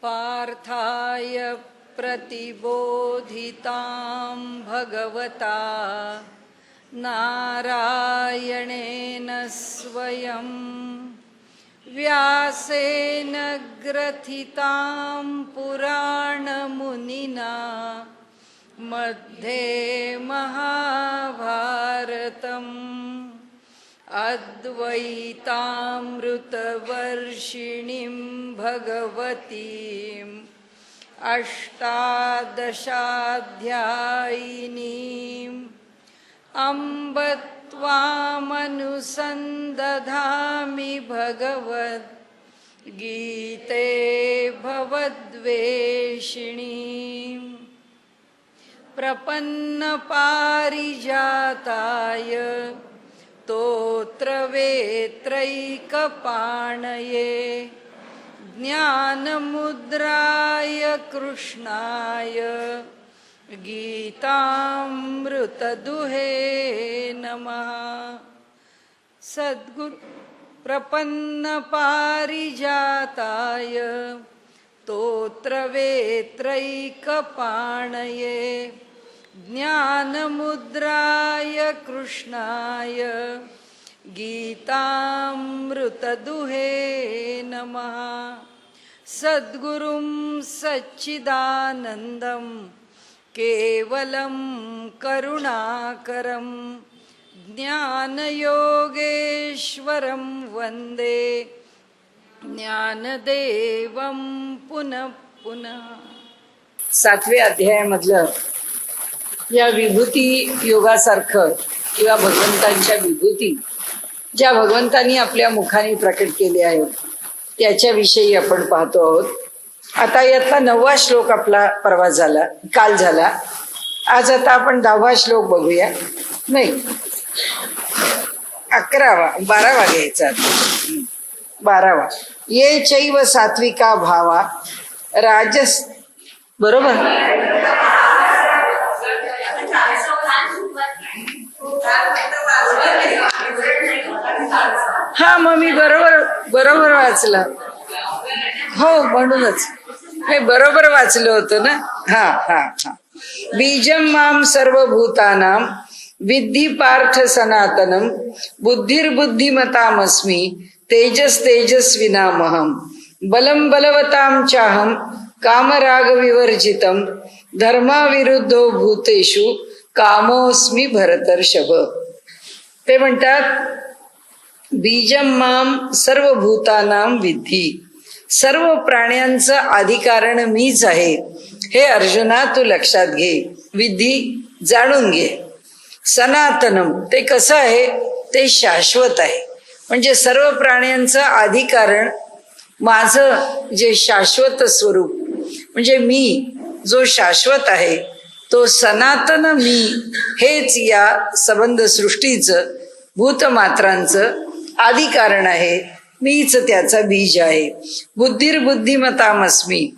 पार्थाय प्रतिबोधितां भगवता नारायणेन स्वयं व्यासेन ग्रथितां पुराणमुनिना मध्ये महाभारतम् अद्वैतामृतवर्षिणीं भगवतीम् अष्टादशाध्यायिनीम् अम्ब त्वामनुसन्दधामि भगवद्गीते भवद्वेषिणीम् प्रपन्नपारिजाताय स्तोत्रवेत्रैकपाणये ज्ञानमुद्राय कृष्णाय गीतामृतदुहे नमः। सद्गुरु प्रपन्नपारिजाताय स्तोत्रवेत्रैकपाणये ज्ञानमुद्राय कृष्णाय गीतामृतदुहे नमः। सद्गुरुं सच्चिदानन्दं केवलं करुणाकरं ज्ञानयोगेश्वरं वन्दे ज्ञानदेवं पुनः पुनः। 7व्या अध्यायामधलं या विभूती योगासारखं किंवा भगवंतांच्या विभूती ज्या भगवंतांनी आपल्या मुखाने प्रकट केले आहेत त्याच्याविषयी आपण पाहतो आहोत. आता यातला 9वा श्लोक आपला परवा झाला, काल झाला. आज आता आपण 10वा श्लोक बघूया. नाही 11वा 12वा घ्यायचा. 12वा. ये चैव सात्विका भावा राजस. बरोबर. हा मग मी बरोबर वाचलं. हो म्हणूनच हे बरोबर वाचलं होतं ना. हा हा हा. बीजं मां सर्वभूतानां विद्धि पार्थ सनातनम बुद्धिर्बुद्धिमतामस्मि तेजस्तेजस्विनामहं बलं बलवतां चाहं कामराग विवर्जितं धर्माविरुद्धो भूतेषु कामोस्मि भरतर्षभ. ते म्हणतात बीजं मां सर्वभूतानां विद्धि. सर्व प्राण्यांचं अधिकारण मीच आहे हे अर्जुना तू लक्षात घे. विद्धि जाणून घे. सनातनम ते कसं आहे, ते शाश्वत आहे. म्हणजे सर्व प्राण्यांचं अधिकारण माझं जे शाश्वत स्वरूप म्हणजे मी जो शाश्वत आहे तो सनातन मी हेच या संबंध सृष्टीचं भूतमात्रांचं आदिकारण आहे. मीच त्याचा बीज आहे. बुद्धिर्बुद्धिमतामस्मी.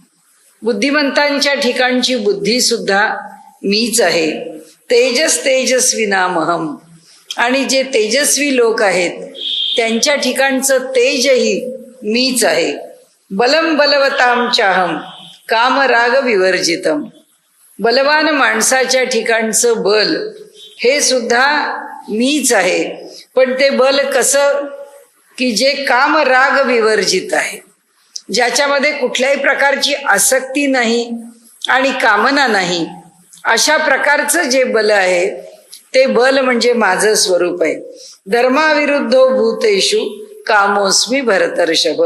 बुद्धिमंतांच्या ठिकाणची बुद्धी सुद्धा मीच आहे. तेजस तेजस्विनामहम. आणि जे तेजस्वी लोक आहेत त्यांच्या ठिकाणचं तेजही मीच आहे. बलम बलवताम चाहम कामराग विवर्जितम. बलवान माणसाच्या ठिकाणचं बल हे सुद्धा मीच आहे. पण ते बल कसं की जे कामराग विवर्जित आहे, ज्याच्यामध्ये कुठल्याही प्रकारची आसक्ती नाही आणि कामना नाही, अशा प्रकारचं जे बल आहे ते बल म्हणजे माझं स्वरूप आहे. धर्माविरुद्धो भूतेषु कामोस्मी भरतर्षभ.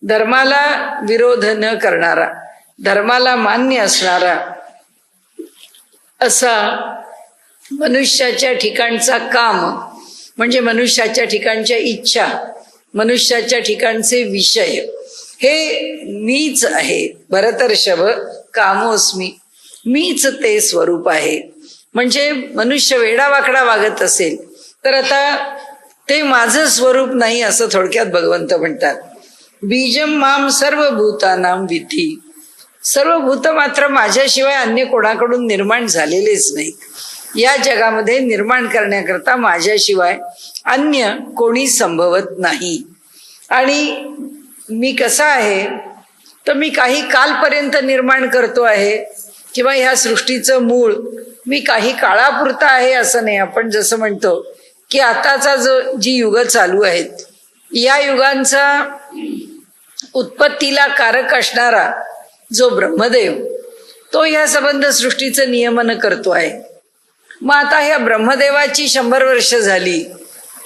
धर्माला विरोध न करणारा, धर्माला मान्य असणारा असा मनुष्याच्या ठिकाणचा काम म्हणजे मनुष्याच्या ठिकाणच्या इच्छा, मनुष्याच्या ठिकाणचे विषय हे मीच आहे. भरतर्षभ कामोस्मी. मीच ते स्वरूप आहे. म्हणजे मनुष्य वेडावाकडा वागत असेल तर आता ते माझं स्वरूप नाही असं थोडक्यात भगवंत म्हणतात. बीजम माम सर्वभूतानां विद्धि. सर्व भूत मात्र माझ्याशिवाय अन्य कोणाकडून निर्माण झालेलेच नाही. या जगामध्ये निर्माण करण्याकरता माझ्याशिवाय अन्य कोणी संभवत नाही. आणि मी कसा आहे तर मी काही कालपर्यंत निर्माण करतो आहे किंवा ह्या सृष्टीचं मूळ मी काही काळापुरता आहे असं नाही. आपण जसं म्हणतो की आताचा जी युग चालू आहेत या युगांचा उत्पत्तीला कारक असणारा जो ब्रह्मदेव तो ह्या संबंध सृष्टीचं नियमन करतो आहे. मग आता ह्या ब्रह्मदेवाची 100 वर्ष झाली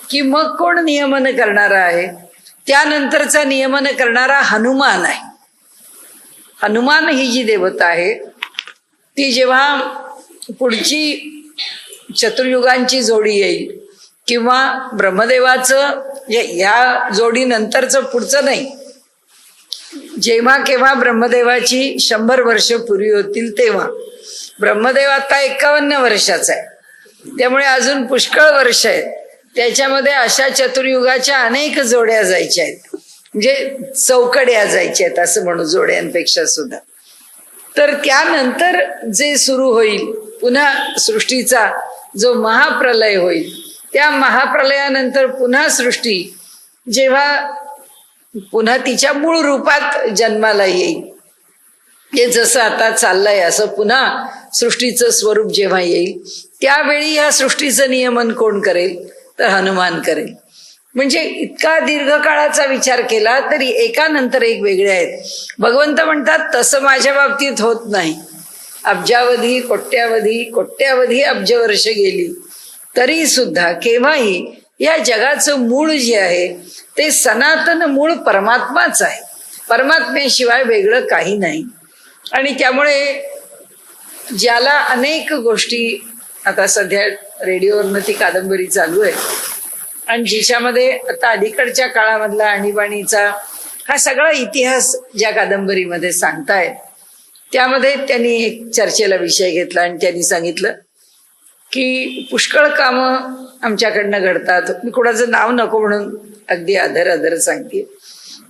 की मग कोण नियमन करणारा आहे? त्यानंतरचा नियमन करणारा हनुमान आहे. हनुमान ही जी देवता आहे ती जेव्हा पुढची चतुर्युगांची जोडी येईल किंवा ब्रह्मदेवाचं या जोडीनंतरचं पुढचं नाही, जेव्हा केव्हा ब्रह्मदेवाची 100 वर्ष पुरी होतील तेव्हा, ब्रह्मदेव आता 51 वर्षाचा आहे त्यामुळे अजून पुष्कळ वर्ष आहेत, त्याच्यामध्ये अशा चतुर्युगाच्या अनेक जोड्या जायच्या आहेत, म्हणजे चौकड्या जायच्या आहेत असं म्हणू, जोड्यांपेक्षा सुद्धा. तर त्यानंतर जे सुरू होईल पुन्हा सृष्टीचा जो महाप्रलय होईल, त्या महाप्रलयानंतर पुन्हा सृष्टी जेव्हा पुन्हा तिच्या मूळ रूपात जन्माला येईल, हे जसं आता चाललंय असं पुन्हा सृष्टीचं स्वरूप जेव्हा येईल त्यावेळी या सृष्टीचं नियमन कोण करेल? तर हनुमान करेल. म्हणजे इतका दीर्घकाळाचा विचार केला तरी एकानंतर एक वेगळे आहेत. भगवंत म्हणतात तसं माझ्या बाबतीत होत नाही. अब्जावधी कोट्यावधी कोट्यावधी अब्जवर्ष गेली तरी सुद्धा केव्हाही या जगाचं मूळ जे आहे ते सनातन मूळ परमात्माच आहे. परमात्म्याशिवाय वेगळं काही नाही. आणि त्यामुळे ज्याला अनेक गोष्टी, आता सध्या रेडिओवरनं ती कादंबरी चालू आहे आणि जिच्यामध्ये आता अलीकडच्या काळामधला आणीबाणीचा हा सगळा इतिहास ज्या कादंबरीमध्ये सांगतायत त्यामध्ये त्यांनी एक चर्चेला विषय घेतला आणि त्यांनी सांगितलं की पुष्कळ कामं आमच्याकडनं घडतात. मी कोणाचं नाव नको म्हणून अगदी आदर सांगते.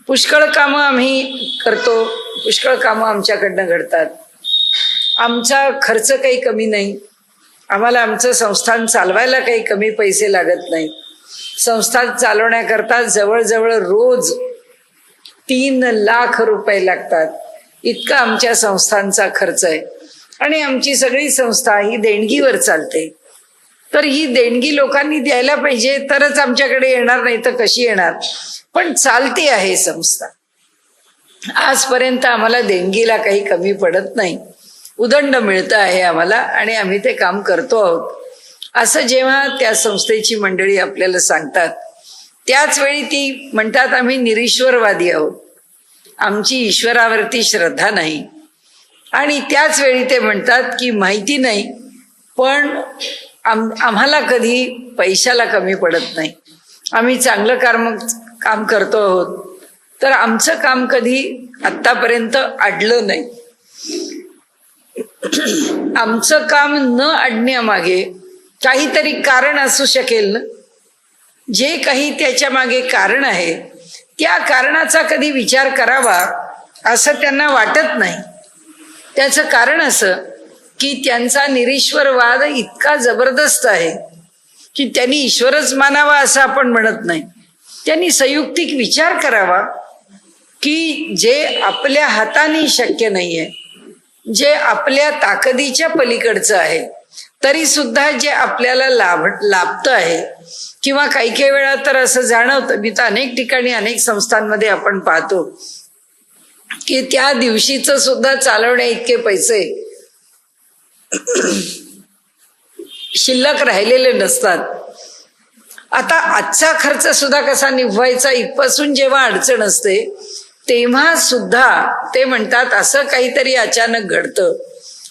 पुष्कळ कामं आम्ही करतो, पुष्कळ कामं आमच्याकडनं घडतात, आमचा खर्च काही कमी नाही, आम्हाला आमचं संस्थान चालवायला काही कमी पैसे लागत नाही. संस्थान चालवण्याकरता जवळजवळ रोज 3 लाख रुपये लागतात, इतका आमच्या संस्थांचा खर्च आहे. आणि आमची सगळी संस्था ही देणगीवर चालते. तर ही देणगी लोकांनी द्यायला पाहिजे तरच आमच्याकडे येणार, नाही तर कशी येणार? पण चालते आहे संस्था. आजपर्यंत आम्हाला देणगीला काही कमी पडत नाही, उदंड मिळतं आहे आम्हाला आणि आम्ही ते काम करतो आहोत असं जेव्हा त्या संस्थेची मंडळी आपल्याला सांगतात त्याच वेळी ती म्हणतात आम्ही निरीश्वरवादी आहोत, आमची ईश्वरावरती श्रद्धा नाही. आणि त्याच वेळी ते म्हणतात की माहिती नाही पण आम्हाला कधी पैशाला कमी पडत नाही, आम्ही चांगलं काम करतो आहोत, तर आमचं काम कधी आत्तापर्यंत अडलं नाही. आमचं काम न अडण्यामागे काहीतरी कारण असू शकेल ना. जे काही त्याच्या मागे कारण आहे त्या कारणाचा कधी विचार करावा असं त्यांना वाटत नाही. त्याचं कारण असं की त्यांचा निरीश्वरवाद इतका जबरदस्त आहे की त्यांनी ईश्वरच मानावा असं आपण म्हणत नाही. त्यांनी संयुक्तिक विचार करावा की जे आपल्या हाताने शक्य नाहीये, जे आपल्या ताकदीच्या पलीकडचं आहे, तरी सुद्धा जे आपल्याला लाभतं आहे किंवा काही वेळा तर असं जाणवतं, मी तर अनेक ठिकाणी अनेक संस्थांमध्ये आपण पाहतो की त्या दिवशीचं सुद्धा चालवण्या इतके पैसे शिल्लक राहिलेले नसतात. आता आजचा खर्च सुद्धा कसा निभवायचा इथपासून जेव्हा अडचण असते तेव्हा सुद्धा ते म्हणतात असं काहीतरी अचानक घडतं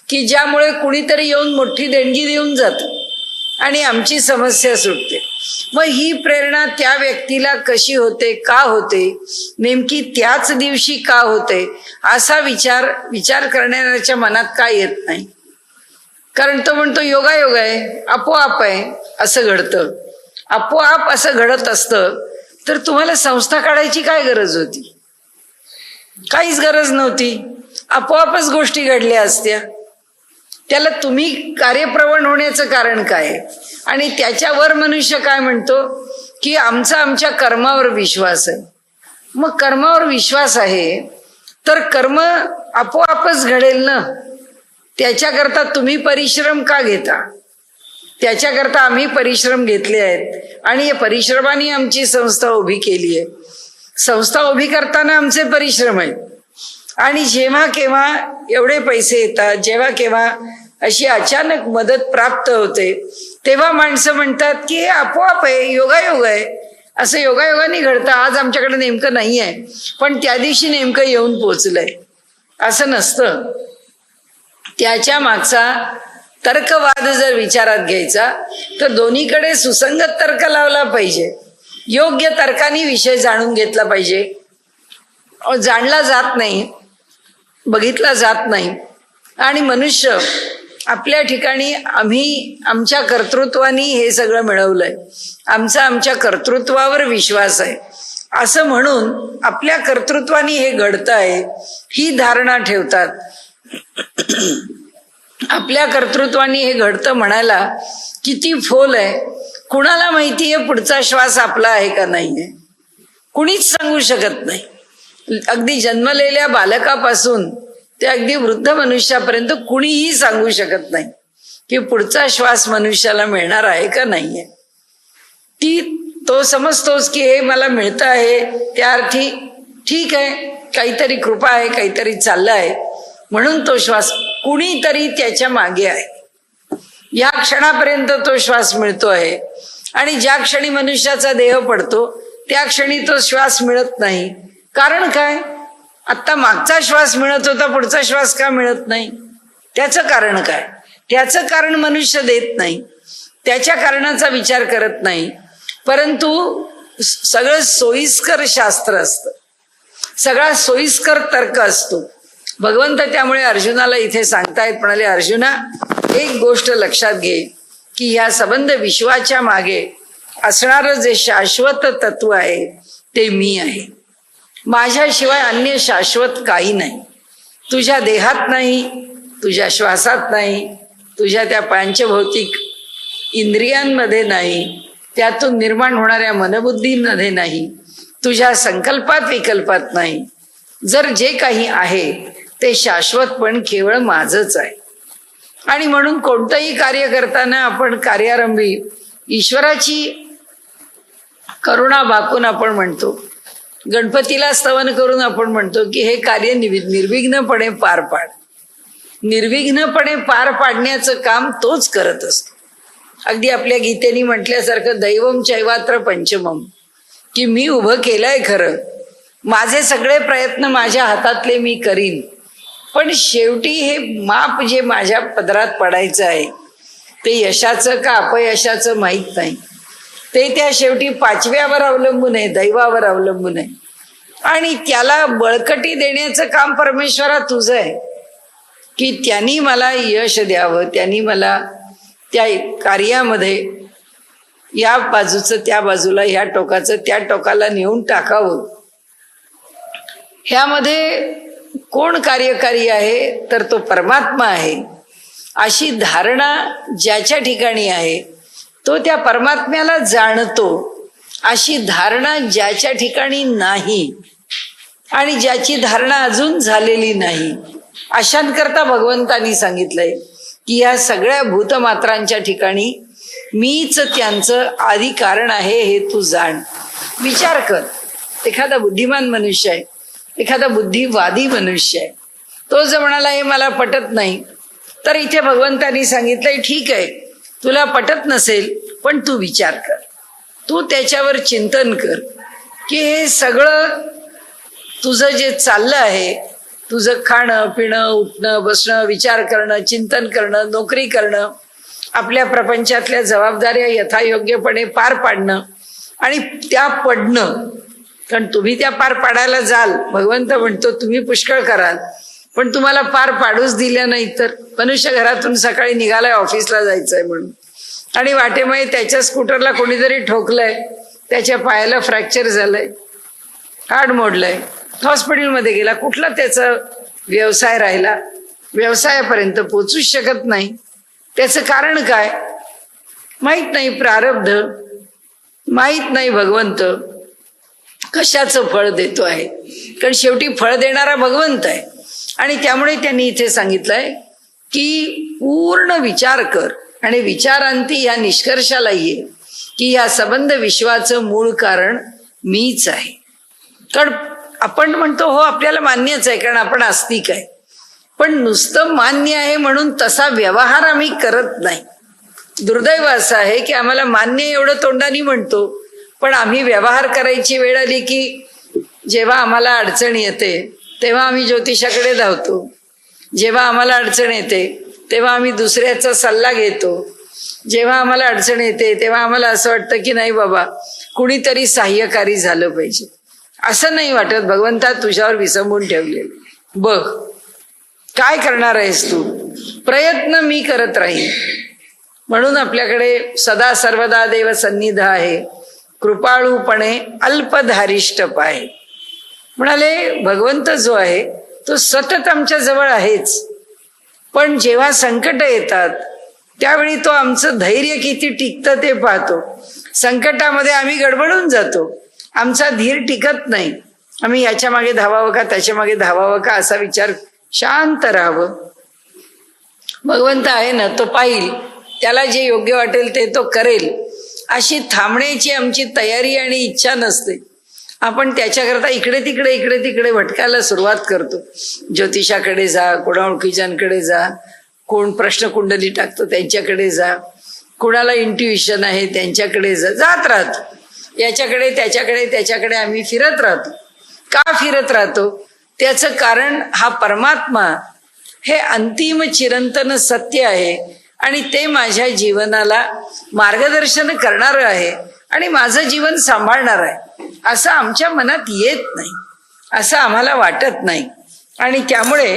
की ज्यामुळे कुणीतरी येऊन मोठी देणगी देऊन जातं आणि आमची समस्या सुटते. मग ही प्रेरणा त्या व्यक्तीला कशी होते, का होते, नेमकी त्याच दिवशी का होते असा विचार करणाऱ्याच्या मनात का येत नाही? कारण तो म्हणतो योगायोग आहे, आपोआप आहे, असं घडतं. आपोआप असं घडत असतं तर तुम्हाला संस्था काढायची काय गरज होती? काहीच गरज नव्हती, आपोआपच गोष्टी घडल्या असत्या. त्याला तुम्ही कार्यप्रवण होण्याचं कारण काय? आणि त्याच्यावर मनुष्य काय म्हणतो की आमचा आमच्या कर्मावर विश्वास आहे. मग कर्मावर विश्वास आहे तर कर्म आपोआपच घडेल ना. त्याच्याकरता तुम्ही परिश्रम का घेता? त्याच्याकरता आम्ही परिश्रम घेतले आहेत आणि या परिश्रमाने आमची संस्था उभी केली आहे. संस्था उभी करताना आमचे परिश्रम आहेत. आणि जेव्हा केव्हा एवढे पैसे येतात, जेव्हा केव्हा अशी अचानक मदत प्राप्त होते, तेव्हा माणसं म्हणतात की हे आपोआप आहे, योगायोग आहे, असं योगायोगाने घडतं. आज आमच्याकडे नेमकं नाही आहे, पण त्या दिवशी नेमकं येऊन पोचलंय, असं नसतं. त्याच्या मागचा तर्कवाद जर विचारात घ्यायचा तर दोन्हीकडे सुसंगत तर्क लावला पाहिजे. योग्य तर्काने विषय जाणून घेतला पाहिजे. जाणला जात नाही, बघितला जात नाही. आणि मनुष्य आपल्या ठिकाणी आम्ही आमच्या कर्तृत्वाने हे सगळं मिळवलंय, आमच्या कर्तृत्वावर विश्वास आहे असं म्हणून आपल्या कर्तृत्वाने हे घडतं आहे ही धारणा ठेवतात. आपल्या कर्तृत्वाने हे घडतं म्हणायला किती फोल आहे. कुणाला माहिती आहे पुढचा श्वास आपला आहे का नाहीये? कुणीच सांगू शकत नाही. अगदी जन्मलेल्या बालकापासून ते अगदी वृद्ध मनुष्यापर्यंत कुणीही सांगू शकत नाही की पुढचा श्वास मनुष्याला मिळणार आहे का नाहीये. तो समजतोच की हे मला मिळतं आहे, त्या अर्थी ठीक आहे, काहीतरी कृपा आहे, काहीतरी चाललं आहे म्हणून तो श्वास, कुणीतरी त्याच्या मागे आहे. या क्षणापर्यंत तो श्वास मिळतो आहे आणि ज्या क्षणी मनुष्याचा देह पडतो त्या क्षणी तो श्वास मिळत नाही. कारण काय? आत्ता मागचा श्वास मिळत होता, पुढचा श्वास का मिळत नाही? त्याचं कारण काय? त्याचं कारण मनुष्य देत नाही, त्याच्या कारणाचा विचार करत नाही. परंतु सगळं सोयीस्कर शास्त्र असतं, सगळा सोयीस्कर तर्क असतो. भगवंत त्यामुळे अर्जुनाला इथे सांगतायत, म्हणाले अर्जुना एक गोष्ट लक्षात घे की ह्या संबंध विश्वाच्या मागे असणारं जे शाश्वत तत्व आहे ते मी आहे. माझ्याशिवाय अन्य शाश्वत काही नाही. तुझ्या देहात नाही, तुझ्या श्वासात नाही, तुझ्या त्या पंचभौतिक इंद्रियांमध्ये नाही, त्यातून निर्माण होणाऱ्या मनबुद्धींमध्ये नाही, तुझ्या संकल्पात विकल्पात नाही. जर जे काही आहे ते शाश्वत पण केवळ माझंच आहे. आणि म्हणून कोणतंही कार्य करताना आपण कार्यारंभी ईश्वराची करुणा भाकून आपण म्हणतो, गणपतीला स्तवन करून आपण म्हणतो की हे कार्य निर्विघ्नपणे पार पाड. निर्विघ्नपणे पार पाडण्याचं काम तोच करत असतो. अगदी आपल्या गीतेने म्हटल्यासारखं दैवम चैवात्र पंचमम, की मी उभं केलंय खरं, माझे सगळे प्रयत्न माझ्या हातातले मी करीन, पण शेवटी हे माप जे माझ्या पदरात पडायचं आहे ते यशाचं का अपयशाचं माहीत नाही. ते त्या शेवटी पाचव्यावर अवलंबून आहे, दैवावर अवलंबून आहे. आणि त्याला बळकटी देण्याचं काम परमेश्वरा तुझं आहे की त्यांनी मला यश द्यावं, त्यांनी मला त्या कार्यामध्ये या बाजूचं त्या बाजूला, ह्या टोकाचं त्या टोकाला नेऊन टाकावं. ह्यामध्ये कोण कार्यकारी आहे? तर तो परमात्मा आहे. अशी धारणा ज्याच्या ठिकाणी आहे तो त्या परमात्म्याला जाणतो. अशी धारणा ज्याच्या ठिकाणी नाही आणि ज्याची धारणा अजून झालेली नाही, अशांकरता भगवंतांनी सांगितलंय की या सगळ्या भूतमात्रांच्या ठिकाणी मीच त्यांचं आदी कारण आहे हे तू जाण. विचार कर, एखादा बुद्धिमान मनुष्य आहे, एखादा बुद्धिवादी मनुष्य आहे, तो जर म्हणाला हे मला पटत नाही, तर इथे भगवंतांनी सांगितलंय ठीक आहे, तुला पटत नसेल पण तू विचार कर, तू त्याच्यावर चिंतन कर की हे सगळं तुझं जे चाललं आहे, तुझं खाणं पिणं उठणं बसणं विचार करणं चिंतन करणं नोकरी करणं, आपल्या प्रपंचातल्या जबाबदाऱ्या यथायोग्यपणे पार पाडणं आणि त्या पडणं, कारण तुम्ही त्या पार पाडायला जाल, भगवंत म्हणतो तुम्ही पुष्कळ कराल, पण तुम्हाला पार पाडूच दिल्या नाही तर. मनुष्य घरातून सकाळी निघालाय ऑफिसला जायचंय म्हणून आणि वाटेमध्ये त्याच्या स्कूटरला कोणीतरी ठोकलंय, त्याच्या पायाला फ्रॅक्चर झालंय, हाड मोडलंय, हॉस्पिटलमध्ये गेला, कुठला त्याचा व्यवसाय राहिला, व्यवसायापर्यंत पोचूच शकत नाही. त्याचं कारण काय? माहित नाही प्रारब्ध, माहित नाही भगवंत, कशाचं फळ देतो आहे, कारण शेवटी फळ देणारा भगवंत आहे. आणि त्यामुळे त्यांनी इथे सांगितलंय की पूर्ण विचार कर आणि विचारांती या निष्कर्षाला ये की या संबंध विश्वाचं मूळ कारण मीच आहे. कारण आपण म्हणतो हो आपल्याला मान्यच आहे कारण आपण आस्तिक आहे, पण नुसतं मान्य आहे म्हणून तसा व्यवहार आम्ही करत नाही. दुर्दैव असं आहे की आम्हाला मान्य एवढं तोंडाने म्हणतो, पण आम्ही व्यवहार करायची वेळ आली की जेव्हा आम्हाला अडचण येते तेव्हा आम्ही ज्योतिषाकडे धावतो, जेव्हा आम्हाला अडचण येते तेव्हा आम्ही दुसऱ्याचा सल्ला घेतो, जेव्हा आम्हाला अडचण येते तेव्हा आम्हाला असं वाटतं की नाही बाबा कुणीतरी सहाय्यकारी झालं पाहिजे. असं नाही वाटत भगवंता तुझ्यावर विसंबून ठेवलेलं. बघ काय करणार आहेस तू, प्रयत्न मी करत राहीन. म्हणून आपल्याकडे सदा सर्वदा देव सन्निध आहे, कृपाळूपणे अल्पधारिष्ट पाय. म्हणाले भगवंत जो आहे तो सतत आमच्या जवळ आहेच, पण जेव्हा संकट येतात त्यावेळी तो आमचं धैर्य किती टिकतं ते पाहतो. संकटामध्ये आम्ही गडबडून जातो, आमचा धीर टिकत नाही. आम्ही याच्या मागे धावावं का त्याच्या मागे धावावं का असा विचार, शांत राहावं. भगवंत आहे ना, तो पाहिल, त्याला जे योग्य वाटेल ते तो करेल अशी थांबण्याची आमची तयारी आणि इच्छा नसते. आपण त्याच्याकरता इकडे तिकडे भटकायला सुरुवात करतो. ज्योतिषाकडे जा, कोणा ओळखीच्यांकडे जा, कोण प्रश्नकुंडली टाकतो त्यांच्याकडे जा, कोणाला इंट्युइशन आहे त्यांच्याकडे जा, जात राहतो. याच्याकडे त्याच्याकडे आम्ही फिरत राहतो. का फिरत राहतो? त्याचं कारण हा परमात्मा हे अंतिम चिरंतन सत्य आहे आणि ते माझ्या जीवनाला मार्गदर्शन करणारं आहे आणि माझं जीवन सांभाळणार आहे असं आमच्या मनात येत नाही, असं आम्हाला वाटत नाही. आणि त्यामुळे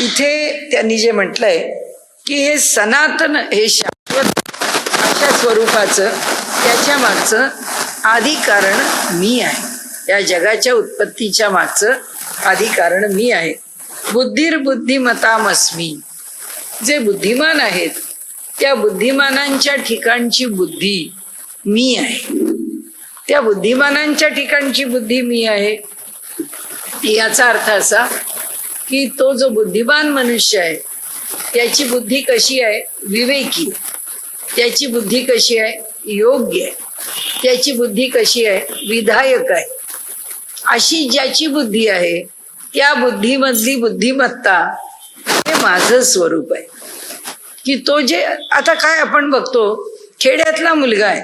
इथे त्यांनी जे म्हटलंय की हे सनातन, हे शाश्वत अशा स्वरूपाचं त्याच्या मागचं आधी कारण मी आहे. या जगाच्या उत्पत्तीच्या मागचं आधी कारण मी आहे. बुद्धिर्बुद्धिमतामस्मी. जे बुद्धिमान आहेत त्या बुद्धिमानांच्या ठिकाणची बुद्धी मी आहे. त्या बुद्धिमानांच्या ठिकाणची बुद्धी मी आहे. याचा अर्थ असा की तो जो बुद्धिमान मनुष्य आहे त्याची बुद्धी कशी आहे? विवेकी. त्याची बुद्धी कशी आहे? योग्य आहे. त्याची बुद्धी कशी आहे? विधायक आहे. अशी ज्याची बुद्धी आहे त्या बुद्धीमधली बुद्धिमत्ता हे माझं स्वरूप आहे. की तो जे आता काय आपण बघतो, खेड्यातला मुलगा आहे,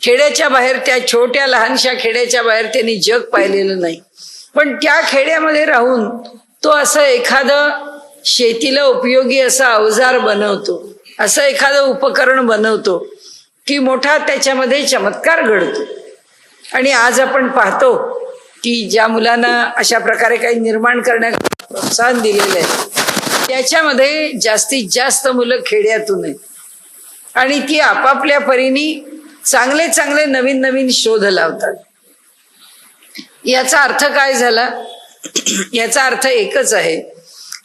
खेड्याच्या बाहेर, त्या छोट्या लहानशा खेड्याच्या बाहेर त्यांनी जग पाहिलेलं नाही, पण त्या खेड्यामध्ये राहून तो असं एखादं शेतीला उपयोगी असं अवजार बनवतो, असं एखादं उपकरण बनवतो की मोठा त्याच्यामध्ये चमत्कार घडतो. आणि आज आपण पाहतो की ज्या मुलांना अशा प्रकारे काही निर्माण करण्यास प्रोत्साहन दिलेलं आहे त्याच्यामध्ये जास्तीत जास्त मुलं खेड्यातून आहेत आणि ती आपापल्या परीने चांगले चांगले नवीन नवीन शोध लावतात. याचा अर्थ काय झाला? याचा अर्थ एकच आहे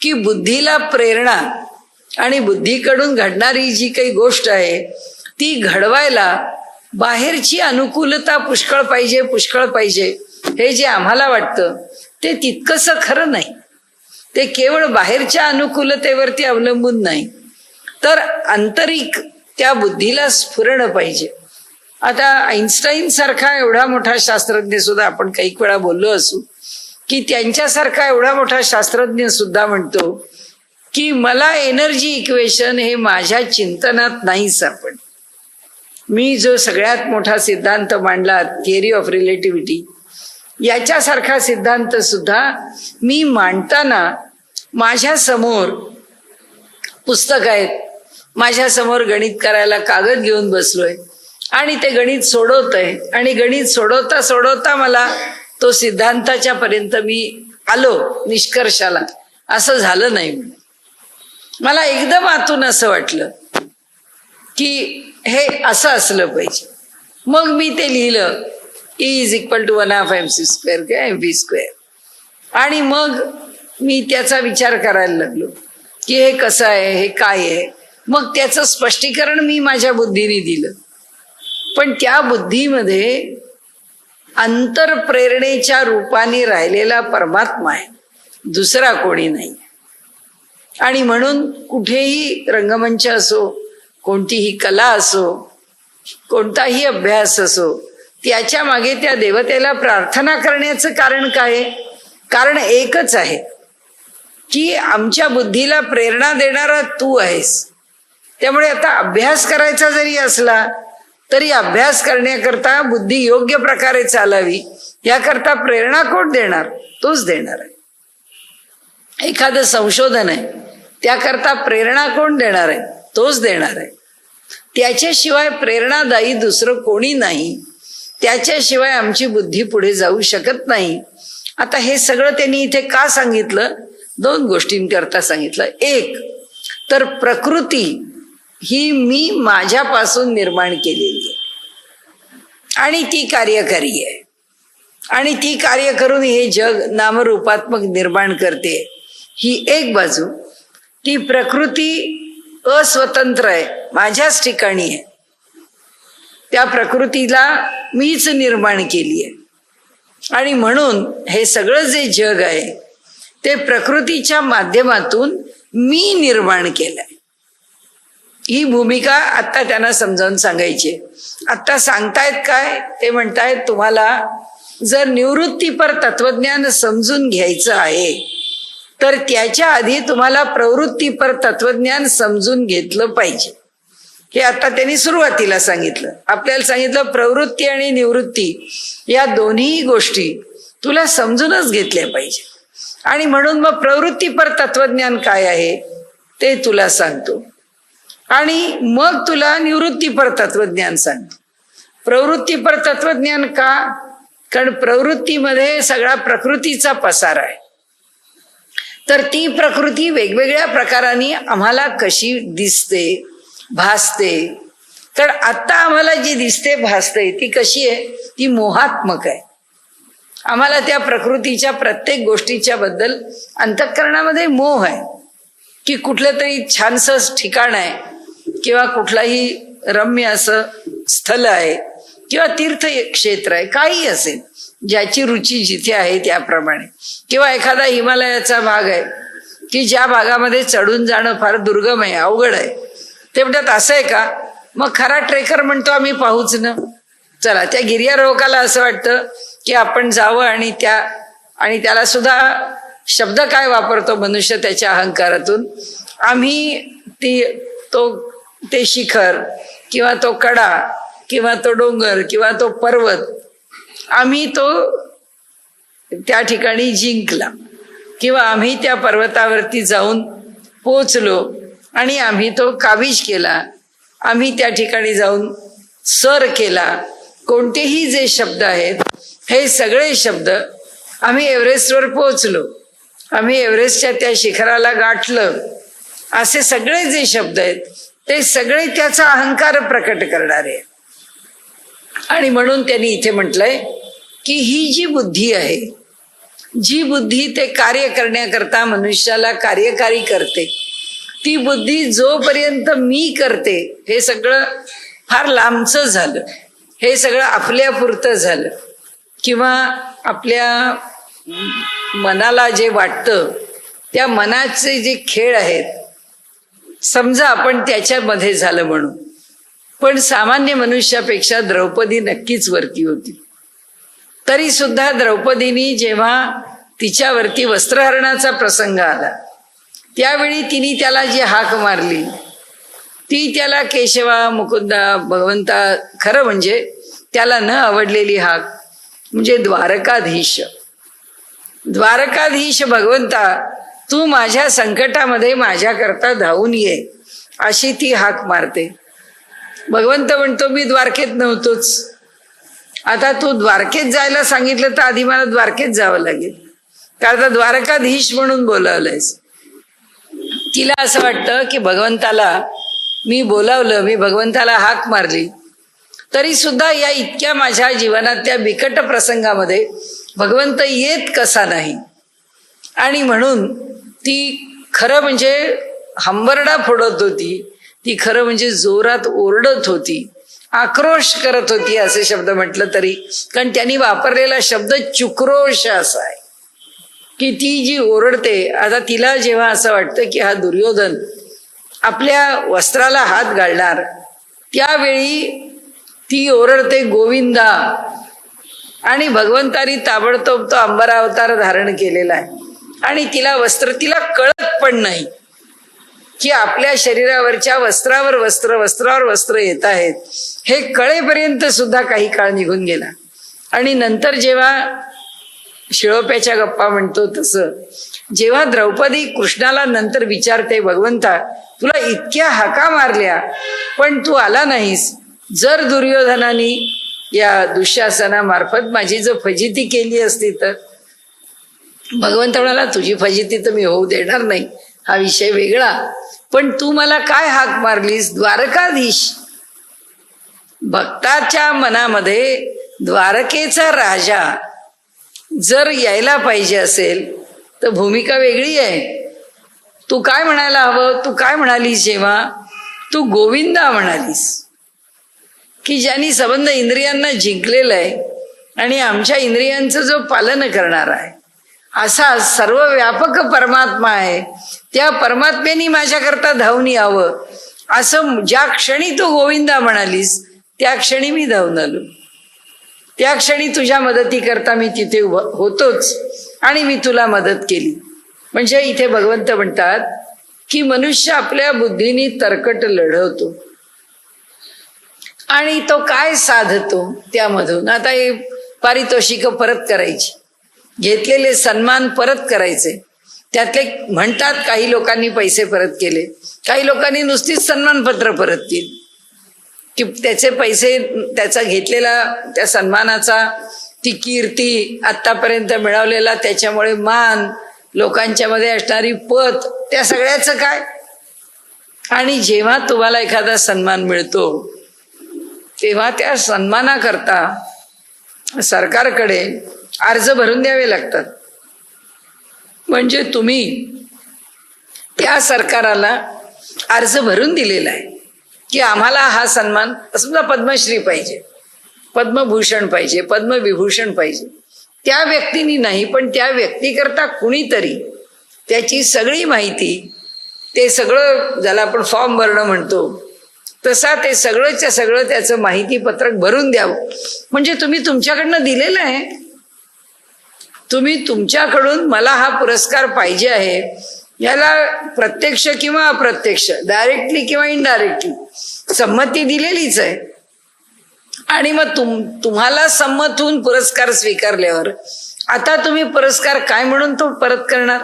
की बुद्धीला प्रेरणा आणि बुद्धीकडून घडणारी जी काही गोष्ट आहे ती घडवायला बाहेरची अनुकूलता पुष्कळ पाहिजे हे जे आम्हाला वाटतं ते तितकंसं खरं नाही. ते केवळ बाहेरच्या अनुकूलतेवरती अवलंबून नाही, तर आंतरिक त्या बुद्धीला स्फुरण पाहिजे. आता आईन्स्टाईन सारखा एवढा मोठा शास्त्रज्ञ सुद्धा, आपण काही वेळा बोललो असू की त्यांच्यासारखा एवढा मोठा शास्त्रज्ञ सुद्धा म्हणतो की मला एनर्जी इक्वेशन हे माझ्या चिंतनात नाही सापड. मी जो सगळ्यात मोठा सिद्धांत मांडला, थिअरी ऑफ रिलेटिव्हिटी, याच्यासारखा सिद्धांत सुद्धा मी मांडताना माझ्या समोर पुस्तक आहेत, माझ्या समोर गणित करायला कागद घेऊन बसलोय आणि ते गणित सोडवतंय आणि गणित सोडवता सोडवता मला तो सिद्धांताच्या पर्यंत मी आलो निष्कर्षाला, असं झालं नाही. मला एकदम आतून असं वाटलं की हे असं असलं पाहिजे. मग मी ते लिहिलं, E = 1/2 mc² किंवा mv². आणि मग मी त्याचा विचार करायला लागलो की हे कसं आहे, हे काय आहे. मग त्याचं स्पष्टीकरण मी माझ्या बुद्धीने दिलं, पण त्या बुद्धीमध्ये अंतरप्रेरणेच्या रूपाने राहिलेला परमात्मा आहे, दुसरा कोणी नाही. आणि म्हणून कुठेही रंगमंच असो, कोणतीही कला असो, कोणताही अभ्यास असो, त्याच्या मागे त्या देवतेला प्रार्थना करण्याचं कारण काय आहे? कारण एकच आहे की आमच्या बुद्धीला प्रेरणा देणारा तू आहेस. त्यामुळे आता अभ्यास करायचा जरी असला तरी अभ्यास करण्याकरता बुद्धी योग्य प्रकारे चालावी याकरता प्रेरणा कोण देणार? तोच देणार आहे. एखादं संशोधन आहे, त्याकरता प्रेरणा कोण देणार आहे? तोच देणार आहे. त्याच्याशिवाय प्रेरणादायी दुसरं कोणी नाही. त्याच्याशिवाय आमची बुद्धी पुढे जाऊ शकत नाही. आता हे सगळं त्यांनी इथे का सांगितलं? दोन गोष्टींकरता सांगितलं. एक तर प्रकृती ही मी माझ्यापासून निर्माण केलेली आहे आणि ती कार्यकारी आहे आणि ती कार्य करून हे जग नामरूपात्मक निर्माण करते. ही एक बाजू. ती प्रकृती अस्वतंत्र आहे, माझ्याच ठिकाणी आहे. त्या प्रकृतीला मीच निर्माण केली आहे आणि म्हणून हे सगळं जे जग आहे ते प्रकृतीच्या माध्यमातून मी निर्माण केलंय. ही भूमिका आता त्यांना समजावून सांगायची. आता सांगतायत काय? ते म्हणतायत तुम्हाला जर निवृत्तीपर तत्वज्ञान समजून घ्यायचं आहे तर त्याच्या आधी तुम्हाला प्रवृत्तीपर तत्वज्ञान समजून घेतलं पाहिजे. हे आता त्यांनी सुरुवातीला सांगितलं. आपल्याला सांगितलं प्रवृत्ती आणि निवृत्ती या दोन्ही गोष्टी तुला समजूनच घेतल्या पाहिजे. आणि म्हणून मग प्रवृत्तीपर तत्वज्ञान काय आहे ते तुला सांगतो आणि मग तुला निवृत्तीपर तत्वज्ञान सांगतो. प्रवृत्तीपर तत्वज्ञान का? कारण प्रवृत्तीमध्ये सगळा प्रकृतीचा पसार आहे. तर ती प्रकृती वेगवेगळ्या प्रकारांनी आम्हाला कशी दिसते, भासते. कारण आता आम्हाला जी दिसते, भासते ती कशी आहे? ती मोहात्मक आहे. आम्हाला त्या प्रकृतीच्या प्रत्येक गोष्टीच्या बद्दल अंतःकरणामध्ये मोह आहे की कुठलं तरी छानसं ठिकाण आहे किंवा कुठलाही रम्य असं स्थल आहे किंवा तीर्थक्षेत्र आहे, काही असेल, ज्याची रुची जिथे आहे त्याप्रमाणे. किंवा एखादा हिमालयाचा भाग आहे की ज्या भागामध्ये चढून जाणं फार दुर्गम आहे, अवघड आहे. ते म्हणतात असं आहे का? मग खरा ट्रेकर म्हणतो आम्ही पाहूच ना. चला, त्या गिर्यारोहकाला असं वाटतं की आपण जावं आणि त्याला सुद्धा शब्द काय वापरतो मनुष्य त्याच्या अहंकारातून, आम्ही ते शिखर किंवा तो कडा किंवा तो डोंगर किंवा तो पर्वत आम्ही तो त्या ठिकाणी जिंकला किंवा आम्ही त्या पर्वतावरती जाऊन पोचलो आणि आम्ही तो काबीज केला, आम्ही त्या ठिकाणी जाऊन सर केला. कोणतेही जे शब्द आहेत हे सगळे शब्द आम्ही एव्हरेस्टवर पोहोचलो, आम्ही एव्हरेस्टच्या त्या शिखराला गाठलं, असे सगळे जे शब्द आहेत ते सगळे त्याचा अहंकार प्रकट करणारे. आणि म्हणून त्यांनी इथे म्हटलंय की ही जी बुद्धी आहे, जी बुद्धी ते कार्य करण्याकरता मनुष्याला कार्यकारी करते, ती बुद्धी जोपर्यंत मी करते हे सगळं फार लांबचं झालं, हे सगळं आपल्यापुरतं झालं किंवा आपल्या मनाला जे वाटतं त्या मनाचे जे खेळ आहेत समजा आपण त्याच्यामध्ये झालं म्हणून. पण सामान्य मनुष्यापेक्षा द्रौपदी नक्कीच वरती होती. तरी सुद्धा द्रौपदीनी जेव्हा तिच्यावरती वस्त्रहरणाचा प्रसंग आला त्यावेळी तिने त्याला जी हाक मारली ती त्याला केशवा, मुकुंदा, भगवंता, खरं म्हणजे त्याला न आवडलेली हाक म्हणजे द्वारकाधीश. द्वारकाधीश भगवंता, तू माझ्या संकटामध्ये माझ्याकरता धावून ये, अशी ती हाक मारते. भगवंत म्हणतो मी द्वारकेत नव्हतोच, आता तू द्वारकेत जायला सांगितलं तर आधी मला द्वारकेत जावं लागेल, कारण द्वारकाधीश म्हणून बोलावलंयस. तिला असं वाटतं की भगवंताला मी बोलावलं, मी भगवंताला हाक मारली, तरी सुद्धा या इतक्या माझ्या जीवनातल्या बिकट प्रसंगामध्ये भगवंत येत कसा नाही. आणि म्हणून ती खरं म्हणजे हंबरडा फोडत होती, ती खरं म्हणजे जोरात ओरडत होती आक्रोश करत होती असे शब्द म्हटलं तरी, कारण त्यांनी वापरलेला शब्द चुक्रोश असा आहे की ती जी ओरडते, आता तिला जेव्हा असं वाटतं की हा दुर्योधन आपल्या वस्त्राला हात घालणार, त्यावेळी ती ओरडते गोविंदा, आणि भगवंतानी ताबडतोब तो अंबरावतार धारण केलेला आहे आणि तिला तिला कळत पण नाही की आपल्या शरीरावरच्या वस्त्रावर वस्त्र येत आहेत, हे कळेपर्यंत सुद्धा काही काळ निघून गेला. आणि नंतर जेव्हा शिळोप्याच्या गप्पा म्हणतो तसं, जेव्हा द्रौपदी कृष्णाला नंतर विचारते, भगवंता तुला इतक्या हाका मारल्या पण तू आला नाहीस, जर दुर्योधनाने या दुःशासनामार्फत माझी जर फजिती केली असती तर, भगवंत म्हणाला तुझी फजिती तर मी होऊ देणार नाही, हा विषय वेगळा, पण तू मला काय हाक मारलीस, द्वारकाधीश. भक्ताच्या मनामध्ये द्वारकेचा राजा जर यायला पाहिजे असेल तर भूमिका वेगळी आहे. तू काय म्हणायला हवं, तू काय म्हणालीस जेव्हा तू गोविंदा म्हणालीस, की ज्यांनी संबंध इंद्रियांना जिंकलेलं आहे आणि आमच्या इंद्रियांचं जो पालन करणार आहे, असा सर्व व्यापक परमात्मा आहे, त्या परमात्म्यानी माझ्याकरता धावून यावं, असं ज्या क्षणी तू गोविंदा म्हणालीस त्या क्षणी मी धावून आलो, त्या क्षणी तुझ्या मदतीकरता मी तिथे होतोच आणि मी तुला मदत केली. म्हणजे इथे भगवंत म्हणतात की मनुष्य आपल्या बुद्धीने तरकट लढवतो आणि तो काय साधतो त्यामधून. आता हे पारितोषिक परत करायची, घेतलेले सन्मान परत करायचे, त्यातले म्हणतात काही लोकांनी पैसे परत केले, काही लोकांनी नुसतीच सन्मानपत्र परत केली, की त्याचे पैसे, त्याचा घेतलेला त्या सन्मानाचा, ती कीर्ती, आतापर्यंत मिळवलेला त्याच्यामुळे मान, लोकांच्या मध्ये असणारी पत, त्या सगळ्याचं काय. आणि जेव्हा तुम्हाला एखादा सन्मान मिळतो तेव्हा त्या सन्मानाकरता सरकारकडे अर्ज भरून द्यावे लागतात. म्हणजे तुम्ही त्या सरकाराला अर्ज भरून दिलेला आहे की आम्हाला हा सन्मान, समजा पद्मश्री पाहिजे, पद्मभूषण पाहिजे, पद्मविभूषण पाहिजे, त्या व्यक्तीनी नाही पण त्या व्यक्तीकरता कुणीतरी त्याची सगळी माहिती, ते सगळं ज्याला आपण फॉर्म भरणं म्हणतो तसा ते सगळंच्या सगळं त्याचं माहिती पत्रक भरून द्यावं. म्हणजे तुम्ही तुमच्याकडनं दिलेलं आहे, तुम्ही तुमच्याकडून मला हा पुरस्कार पाहिजे आहे, याला प्रत्यक्ष किंवा अप्रत्यक्ष, डायरेक्टली किंवा इनडायरेक्टली संमती दिलेलीच आहे. आणि मग तुम्हाला संमत होऊन पुरस्कार स्वीकारल्यावर आता तुम्ही पुरस्कार काय म्हणून तो परत करणार.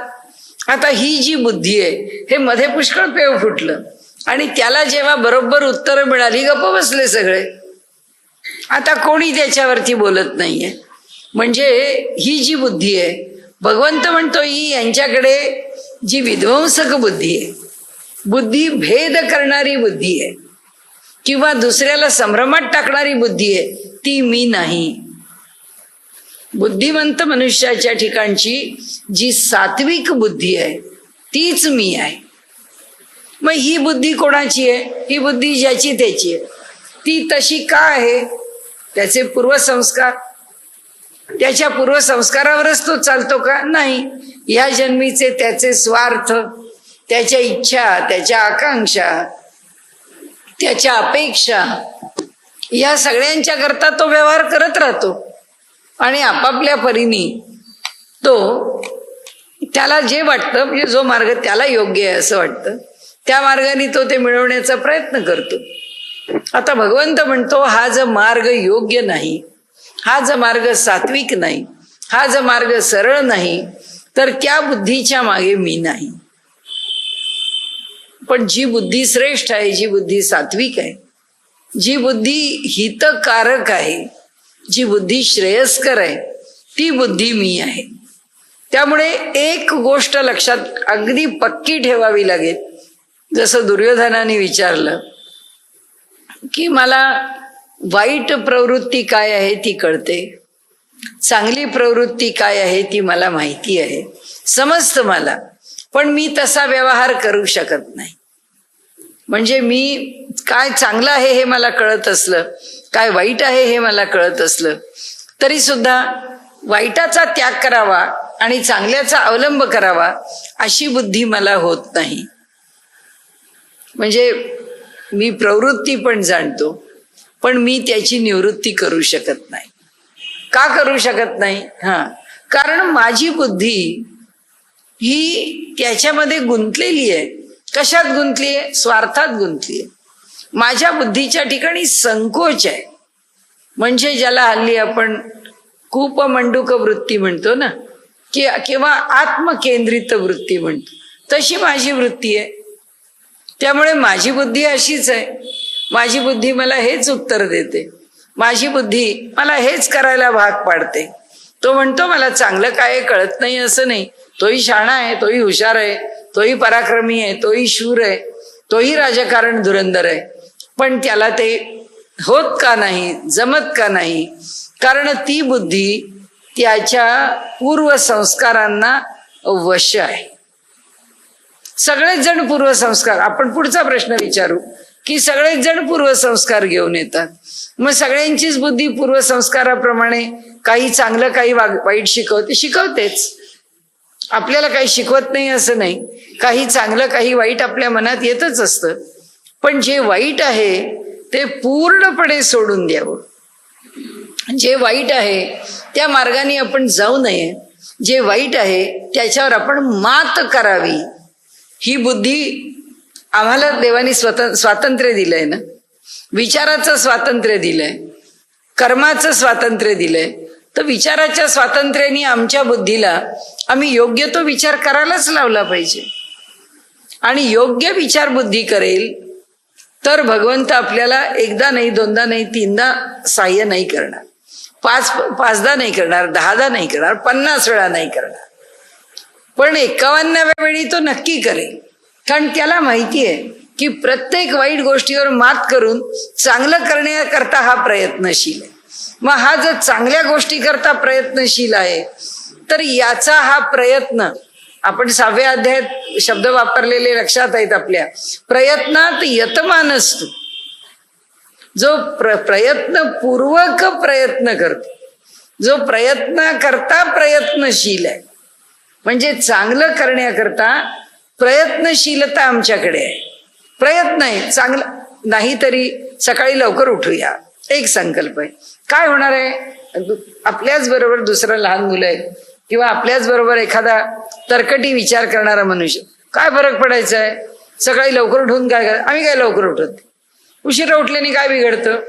आता ही जी बुद्धी आहे, हे मध्ये पुष्कळ पेव फुटलं आणि त्याला जेव्हा बरोबर उत्तरं मिळाली गप्प बसले सगळे, आता कोणी त्याच्यावरती बोलत नाहीये. म्हणजे ही जी बुद्धी आहे, भगवंत म्हणतो ही यांच्याकडे जी विध्वंसक बुद्धी आहे, बुद्धी भेद करणारी बुद्धी आहे किंवा दुसऱ्याला संभ्रमात टाकणारी बुद्धी आहे, ती मी नाही. बुद्धिमंत मनुष्याच्या ठिकाणची जी सात्विक बुद्धी आहे तीच मी आहे. मग ही बुद्धी कोणाची आहे, ही बुद्धी ज्याची त्याची आहे, ती तशी का आहे, त्याचे पूर्वसंस्कार, त्याच्या पूर्वसंस्कारावरच तो चालतो का, नाही. या जन्मीचे त्याचे स्वार्थ, त्याच्या इच्छा, त्याच्या आकांक्षा, त्याच्या अपेक्षा, या सगळ्यांच्या करता तो व्यवहार करत राहतो आणि आपापल्या परीने तो त्याला जे वाटतं, म्हणजे जो मार्ग त्याला योग्य आहे असं वाटतं त्या मार्गाने तो ते मिळवण्याचा प्रयत्न करतो. आता भगवंत म्हणतो हा जो मार्ग योग्य नाही, हा जो मार्ग सात्विक नाही, हा जो मार्ग सरळ नाही, तर त्या बुद्धीच्या मागे मी नाही. पण जी बुद्धी श्रेष्ठ आहे, जी बुद्धी सात्विक आहे, जी बुद्धी हितकारक आहे, जी बुद्धी श्रेयस्कर आहे, ती बुद्धी मी आहे. त्यामुळे एक गोष्ट लक्षात अगदी पक्की ठेवावी लागेल. जसं दुर्योधनाने विचारलं की मला वाईट प्रवृत्ती काय आहे ती कळते, चांगली प्रवृत्ती काय आहे ती मला माहिती आहे, समजतं मला, पण मी तसा व्यवहार करू शकत नाही. म्हणजे मी काय चांगलं आहे हे मला कळत असलं, काय वाईट आहे हे मला कळत असलं, तरी सुद्धा वाईटाचा त्याग करावा आणि चांगल्याचा अवलंब करावा अशी बुद्धी मला होत नाही. म्हणजे मी प्रवृत्ती पण जाणतो, पण मी त्याची निवृत्ती करू शकत नाही. का करू शकत नाही? कारण माझी बुद्धी ही त्याच्यामध्ये गुंतलेली आहे. कशात गुंतली आहे? स्वार्थात गुंतली आहे. माझ्या बुद्धीच्या ठिकाणी संकोच आहे. म्हणजे ज्याला हल्ली आपण कूपमंडूक वृत्ती म्हणतो ना, किंवा आत्मकेंद्रित वृत्ती म्हणतो, तशी माझी वृत्ती आहे. त्यामुळे माझी बुद्धी अशीच आहे. माझी बुद्धी मला हेच उत्तर देते. माझी बुद्धी मला हेच करायला भाग पाडते. तो म्हणतो मला चांगलं काय कळत नाही असं नाही. तोही शहाणा आहे, तोही हुशार आहे, तोही पराक्रमी आहे, तोही शूर आहे, तोही राजकारण धुरंधर आहे. पण त्याला ते होत का नाही, जमत का नाही? कारण ती बुद्धी त्याच्या पूर्वसंस्कारांना वश आहे. सगळेच जण पूर्वसंस्कार, आपण पुढचा प्रश्न विचारू की सगळेच जण पूर्वसंस्कार घेऊन येतात. मग सगळ्यांचीच बुद्धी पूर्वसंस्काराप्रमाणे काही चांगलं काही वाईट शिकवतेच. आपल्याला काही शिकवत नाही असं नाही. काही चांगलं काही वाईट आपल्या मनात येतच असतं. पण जे वाईट आहे ते पूर्णपणे सोडून द्यावं. जे वाईट आहे त्या मार्गाने आपण जाऊ नये. जे वाईट आहे त्याच्यावर आपण मात करावी. ही बुद्धी आम्हाला देवानी स्वातंत्र्य दिलंय ना. विचाराचं स्वातंत्र्य दिलंय, कर्माचं स्वातंत्र्य दिलंय. तर विचाराच्या स्वातंत्र्याने आमच्या बुद्धीला आम्ही योग्य तो विचार करायलाच लावला पाहिजे. आणि योग्य विचार बुद्धी करेल तर भगवंत आपल्याला एकदा नाही, दोनदा नाही, तीनदा सहाय्य नाही करणार. पाचदा नाही करणार, 10दा नाही करणार, 50 वेळा नाही करणार. पण 51व्या वेळी तो नक्की करेल. कारण त्याला माहिती आहे की प्रत्येक वाईट गोष्टीवर मात करून चांगलं करण्याकरता हा प्रयत्नशील आहे. मग हा जर चांगल्या गोष्टी करता प्रयत्नशील आहे तर याचा हा प्रयत्न, आपण 6व्या अध्यायात शब्द वापरलेले लक्षात आहेत आपल्या, प्रयत्नात यतमान असतो. जो प्रयत्नपूर्वक प्रयत्न करतो, जो प्रयत्न करता प्रयत्नशील आहे, म्हणजे चांगलं करण्याकरता प्रयत्नशीलता आमच्याकडे आहे. प्रयत्न आहे चांगला नाही तरी सकाळी लवकर उठूया, एक संकल्प आहे. काय होणार आहे? आपल्याच बरोबर दुसरं लहान मुलं आहे किंवा आपल्याच बरोबर एखादा तरकटी विचार करणारा मनुष्य, काय फरक पडायचा आहे? सकाळी लवकर उठून काय करायचं? आम्ही काय लवकर उठत, उशिरा उठल्याने काय बिघडतं?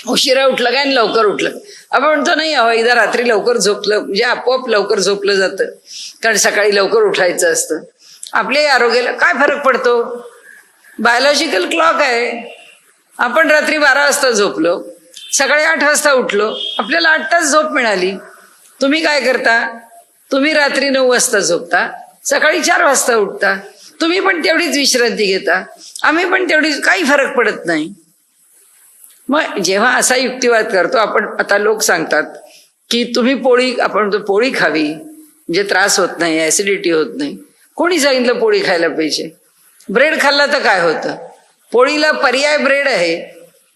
उशिरा उठलं काय आणि लवकर उठलं, आपण म्हणतो नाही हवं एकदा रात्री लवकर झोपलं म्हणजे आपोआप लवकर झोपलं जातं, कारण सकाळी लवकर उठायचं असतं. आपल्या आरोग्याला काय फरक पडतो? बायोलॉजिकल क्लॉक आहे. आपण रात्री 12 वाजता झोपलो, सकाळी 8 वाजता उठलो, आपल्याला 8 तास झोप मिळाली. तुम्ही काय करता? तुम्ही रात्री 9 वाजता झोपता, सकाळी 4 वाजता उठता. तुम्ही पण तेवढीच विश्रांती घेता, आम्ही पण तेवढीच, काही फरक पडत नाही. मग जेव्हा असा युक्तिवाद करतो आपण, आता लोक सांगतात की तुम्ही आपण पोळी खावी म्हणजे त्रास होत नाही, ऍसिडिटी होत नाही. कोणी सांगितलं पोळी खायला पाहिजे? ब्रेड खाल्ला तर काय होतं? पोळीला पर्याय ब्रेड आहे.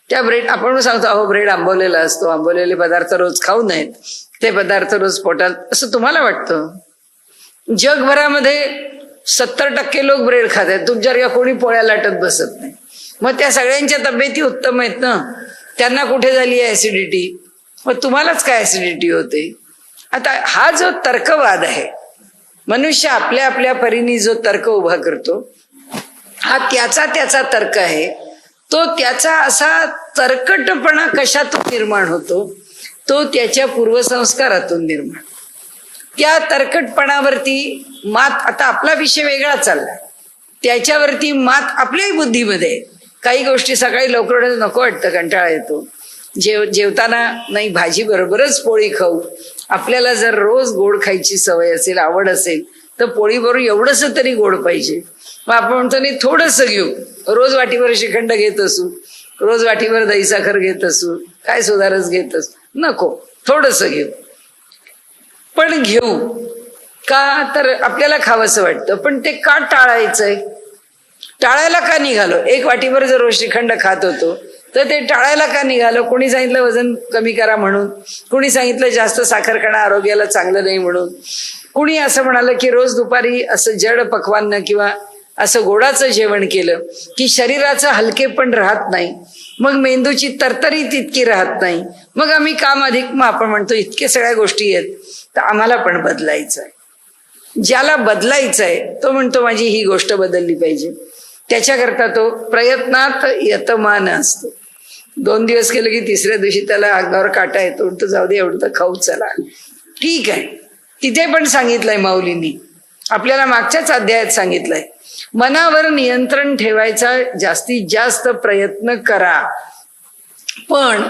त्या ब्रेड आपण सांगतो अहो ब्रेड आंबवलेला असतो, आंबवलेले पदार्थ रोज खाऊ नयेत, ते पदार्थ रोज पोटात, असं तुम्हाला वाटतं? जगभरामध्ये 70% लोक ब्रेड खात आहेत, तुमच्यावर कोणी पोळ्या लाटत बसत नाही. मग त्या सगळ्यांच्या तब्येती उत्तम आहेत ना, त्यांना कुठे झाली आहे ऍसिडिटी? मग तुम्हालाच काय ऍसिडिटी होते? आता हा जो तर्कवाद आहे, मनुष्य आपल्या आपल्या परीने जो तर्क उभा करतो, हा त्याचा तर्क आहे. तो त्याचा असा तर्कटपणा कशातून निर्माण होतो? तो त्याच्या पूर्वसंस्कारातून निर्माण. त्या तर्कटपणावरती मात, आता आपला विषय वेगळा चालला, त्याच्यावरती मात आपल्याही बुद्धीमध्ये. काही गोष्टी सकाळी लवकर नको वाटतं, कंटाळा येतो. जेवताना नाही भाजी बरोबरच पोळी खाऊ. आपल्याला जर रोज गोड खायची सवय असेल, आवड असेल, तर पोळी बरोबर एवढंस तरी गोड पाहिजे. मग आपण म्हणतो नाही थोडंसं घेऊ, रोज वाटीभर श्रीखंड घेत असू, रोज वाटीभर दही साखर घेत असू, काय सुधारच घेत असू, नको थोडंसं घेऊ. पण घेऊ का? तर आपल्याला खावंसं वाटतं. पण ते का टाळायचंय? टाळायला का निघालो? एक वाटीभर जर रोज श्रीखंड खात होतो तर ते टाळायला का निघालो? कोणी सांगितलं वजन कमी करा म्हणून, कोणी सांगितलं जास्त साखर खाणं आरोग्याला चांगलं नाही म्हणून, कुणी असं म्हणालं की रोज दुपारी असं जड पक्वान्न किंवा असं गोडाचं जेवण केलं की शरीराचं हलकेपण राहत नाही, मग मेंदूची तरतरी तितकी राहत नाही, मग आम्ही काम अधिक, मग आपण म्हणतो इतके सगळ्या गोष्टी आहेत तर आम्हाला पण बदलायचं आहे. ज्याला बदलायचं आहे तो म्हणतो माझी ही गोष्ट बदलली पाहिजे, त्याच्याकरता तो प्रयत्नात यतमान असतो. 2 दिवस केलं की तिसऱ्या दिवशी त्याला अंगावर काटा येतो, तो जाऊ दे एवढं तर खाऊ चला. ठीक आहे, तिथे पण सांगितलंय माऊलींनी, आपल्याला मागच्याच अध्यायात सांगितलंय, मनावर नियंत्रण ठेवायचा जास्तीत जास्त प्रयत्न करा. पण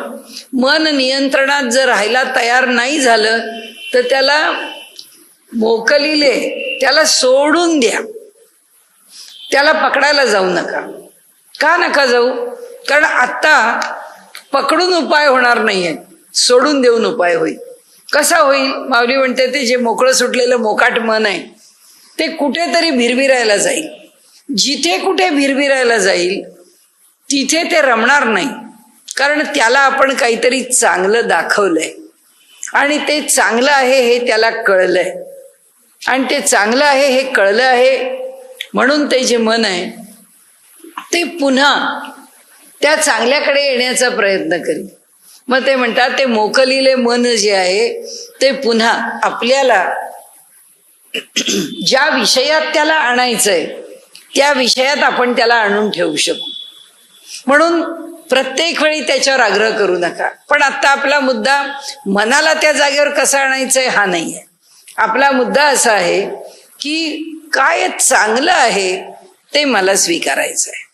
मन नियंत्रणात जर राहायला तयार नाही झालं तर त्याला मोकलीले, त्याला सोडून द्या, त्याला पकडायला जाऊ नका. का नका जाऊ? कारण आत्ता पकडून उपाय होणार नाहीये, सोडून देऊन उपाय होईल. कसा होईल? माऊली म्हणते ते जे मोकळं सुटलेलं मोकाट मन आहे ते कुठेतरी भिरभिरायला जाईल. जिथे कुठे भिरभिरायला जाईल तिथे ते रमणार नाही, कारण त्याला आपण काहीतरी चांगलं दाखवलंय आणि ते चांगलं आहे हे त्याला कळलंय, आणि ते चांगलं आहे हे कळलं आहे म्हणून ते जे मन आहे ते पुन्हा त्या चांगल्याकडे येण्याचा प्रयत्न करेल. मग ते म्हणतात ते मोकलीले मन जे आहे ते पुन्हा आपल्याला ज्या विषयात त्याला आणायचंय त्या विषयात आपण त्याला आणून ठेवू शकू. म्हणून प्रत्येक वेळी त्याच्यावर आग्रह करू नका. पण आता आपला मुद्दा मनाला त्या जागेवर कसा आणायचंय हा नाही आहे. आपला मुद्दा असा आहे की काय चांगलं आहे ते मला स्वीकारायचं आहे.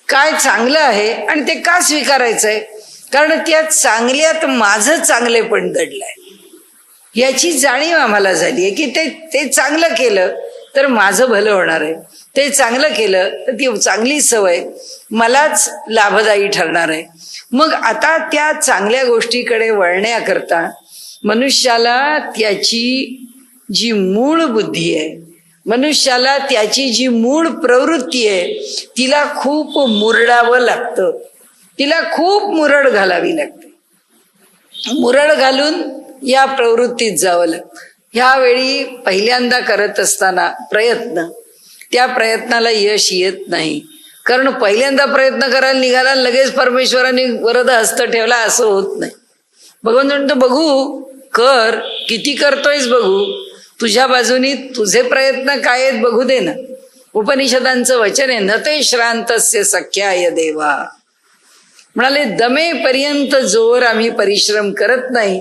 काय चांगलं आहे आणि ते का स्वीकारायचंय? कारण त्या चांगल्यात माझं चांगलेपण दडलंय, याची जाणीव आम्हाला झाली आहे की ते चांगलं केलं तर माझं भलं होणार आहे, ते चांगलं केलं तर ती चांगली सवय मलाच लाभदायी ठरणार आहे. मग आता त्या चांगल्या गोष्टीकडे वळण्याकरता मनुष्याला त्याची जी मूळ बुद्धी आहे, मनुष्याला त्याची जी मूळ प्रवृत्ती आहे तिला खूप मुरडावं लागतं, तिला खूप मुरड घालावी लागते. मुरड घालून या प्रवृत्तीत जावं लागतं. ह्यावेळी पहिल्यांदा करत असताना प्रयत्न, त्या प्रयत्नाला यश येत नाही, कारण पहिल्यांदा प्रयत्न करायला निघाला लगेच परमेश्वराने वरद हस्त ठेवला असं होत नाही. भगवान म्हणतो बघू कर, किती करतोयस बघू, तुझ्या बाजूनी तुझे प्रयत्न काय आहेत बघू दे ना. उपनिषदांचं वचन आहे न ते श्रांतस्य सख्याय देवा, म्हणाले दमेपर्यंत जोर आम्ही परिश्रम करत नाही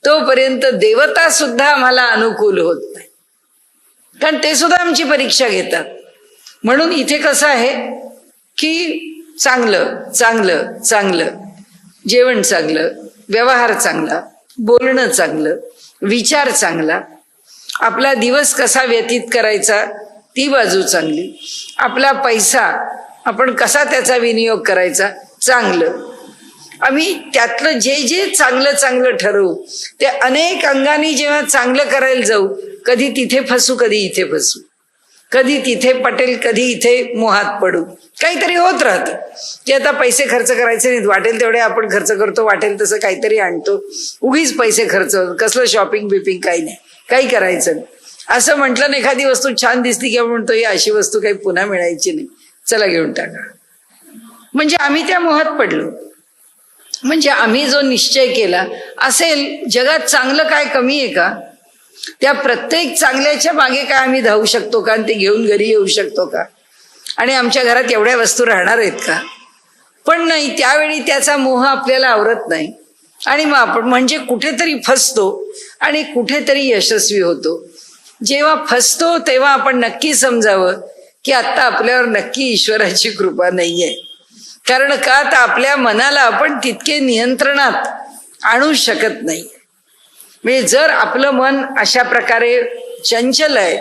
तोपर्यंत देवता सुद्धा आम्हाला अनुकूल होत नाही, कारण ते सुद्धा आमची परीक्षा घेतात. म्हणून इथे कसं आहे की चांगलं चांगलं चांगलं जेवण, चांगलं व्यवहार, चांगला बोलणं, चांगलं विचार, चांगला आपला दिवस कसा व्यतीत करायचा ती बाजू चांगली, आपला पैसा आपण कसा त्याचा विनियोग करायचा चांगलं. आम्ही त्यातलं जे जे चांगलं चांगलं ठरवू ते अनेक अंगाने जेव्हा चांगलं करायला जाऊ, कधी तिथे फसू, कधी इथे फसू, कधी तिथे पटेल, कधी इथे मोहात पडू, काहीतरी होत राहतं की आता पैसे खर्च करायचे नाहीत, वाटेल तेवढे आपण खर्च करतो, वाटेल तसं काहीतरी आणतो, उगीच पैसे खर्च, कसलं शॉपिंग बिपिंग काही नाही, काही करायचं नाही. असं म्हटलं ना एखादी वस्तू छान दिसली की आपण म्हणतो ही अशी वस्तू काही पुन्हा मिळायची नाही, चला घेऊन टाका. म्हणजे आम्ही त्या मोहात पडलो. म्हणजे आम्ही जो निश्चय केला असेल जगात चांगलं काय कमी आहे का, त्या प्रत्येक चांगल्याच्या मागे काय आम्ही धावू शकतो का, आणि ते घेऊन घरी येऊ शकतो का, आणि आमच्या घरात एवढ्या वस्तू राहणार आहेत का? पण नाही, त्यावेळी त्याचा मोह आपल्याला आवरत नाही आणि मग आपण म्हणजे कुठेतरी फसतो आणि कुठेतरी यशस्वी होतो. जेव्हा फसतो तेव्हा आपण नक्की समजावं की आता आपल्यावर नक्की ईश्वराची कृपा नाहीये. कारण का तर आपल्या मनाला आपण तितके नियंत्रणात आणू शकत नाही. म्हणजे जर आपलं मन अशा प्रकारे चंचल आहे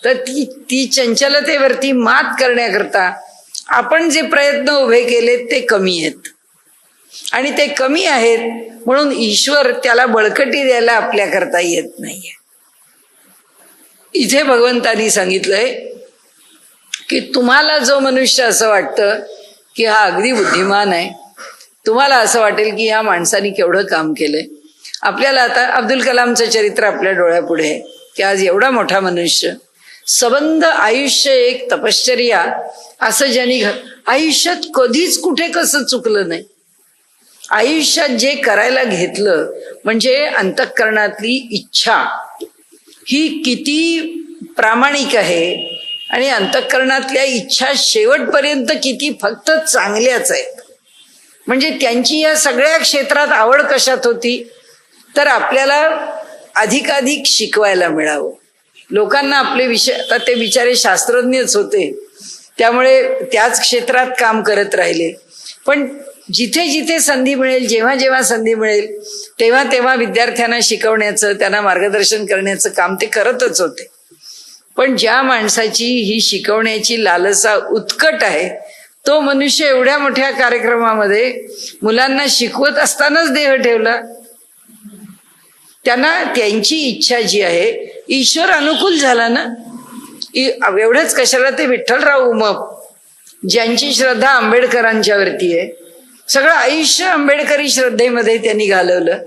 तर ती चंचलतेवरती मात करण्याकरता आपण जे प्रयत्न उभे केले ते कमी आहेत, आणि ते कमी आहेत म्हणून ईश्वर त्याला बळकटी द्यायला आपल्याकरता येत नाहीये. इथे भगवंतानी सांगितलंय की तुम्हाला जो मनुष्य असं वाटतं की हा अगदी बुद्धिमान आहे, तुम्हाला असं वाटेल की या माणसाने केवढं काम केलंय. आपल्याला आता अब्दुल कलामचं चरित्र आपल्या डोळ्यापुढे आहे की आज एवढा मोठा मनुष्य, सबंध आयुष्य एक तपश्चर्या, असं ज्यांनी आयुष्यात कधीच कुठे कसं चुकलं नाही. आयुष्यात जे करायला घेतलं म्हणजे अंतःकरणातली इच्छा ही किती प्रामाणिक आहे आणि अंतःकरणातल्या इच्छा शेवटपर्यंत किती फक्त चांगल्याच आहेत. म्हणजे त्यांची या सगळ्या क्षेत्रात आवड कशात होती तर आपल्याला अधिकाधिक शिकवायला मिळावं. लोकांना आपले विषय, आता ते बिचारे शास्त्रज्ञच होते त्यामुळे त्याच क्षेत्रात काम करत राहिले, पण जिथे जिथे संधी मिळेल, जेव्हा जेव्हा संधी मिळेल तेव्हा तेव्हा विद्यार्थ्यांना शिकवण्याचं, त्यांना मार्गदर्शन करण्याचं काम ते करतच होते. पण ज्या माणसाची ही शिकवण्याची लालसा उत्कट आहे तो मनुष्य एवढ्या मोठ्या कार्यक्रमामध्ये मुलांना शिकवत असतानाच देह ठेवला. त्यांना त्यांची इच्छा जी आहे ईश्वर अनुकूल झाला ना. एवढंच कशाला, ते विठ्ठलराव उमप ज्यांची श्रद्धा आंबेडकरांच्यावरती आहे, सगळं आयुष्य आंबेडकरी श्रद्धेमध्ये त्यांनी घालवलं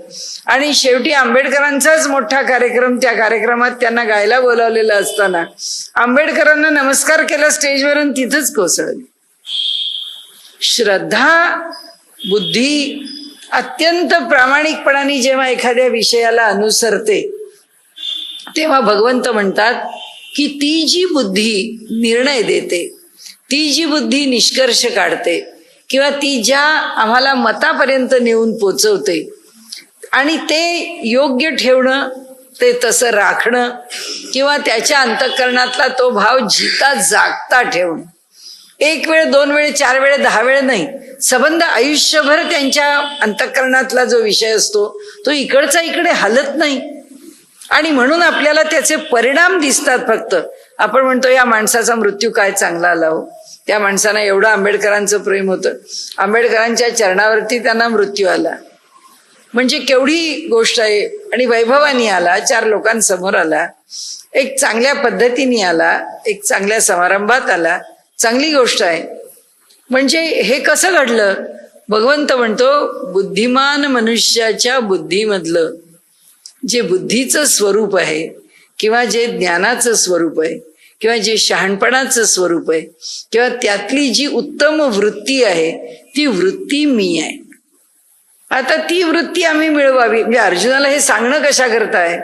आणि शेवटी आंबेडकरांचाच मोठा कार्यक्रम, त्या कार्यक्रमात त्यांना गायला बोलावलेलं असताना आंबेडकरांना नमस्कार केला स्टेजवरून, तिथंच कोसळली. श्रद्धा बुद्धी अत्यंत प्रामाणिकपणाने जेव्हा एखाद्या विषयाला अनुसरते तेव्हा भगवंत म्हणतात की ती जी बुद्धी निर्णय देते, ती जी बुद्धी निष्कर्ष काढते किंवा ती ज्या आम्हाला मतापर्यंत नेऊन पोचवते आणि ते योग्य ठेवणं, ते तसं राखणं किंवा त्याच्या अंतःकरणातला तो भाव जिता जागता ठेवणं, एक वेळ, दोन वेळ, चार वेळ, 10 वेळ नाही, सबंध आयुष्यभर त्यांच्या अंतःकरणातला जो विषय असतो तो इकडचा इकडे हलत नाही. आणि म्हणून आपल्याला त्याचे परिणाम दिसतात. फक्त आपण म्हणतो या माणसाचा मृत्यू काय चांगला आला हो, त्या माणसाला एवढं आंबेडकरांचं प्रेम होतं, आंबेडकरांच्या चरणावरती त्यांना मृत्यू आला म्हणजे केवढी गोष्ट आहे. आणि वैभवानी आला, 4 लोकांसमोर आला, एक चांगल्या पद्धतीने आला, एक चांगल्या समारंभात आला, चांगली गोष्ट आहे. म्हणजे हे कसं घडलं? भगवंत म्हणतो बुद्धिमान मनुष्याच्या बुद्धीमधलं जे बुद्धीचं स्वरूप आहे किंवा जे ज्ञानाचं स्वरूप आहे किंवा जे शहाणपणाचं स्वरूप आहे किंवा त्यातली जी उत्तम वृत्ती आहे ती वृत्ती मी आहे. आता ती वृत्ती आम्ही मिळवावी म्हणजे अर्जुनाला हे सांगणं कशा करताय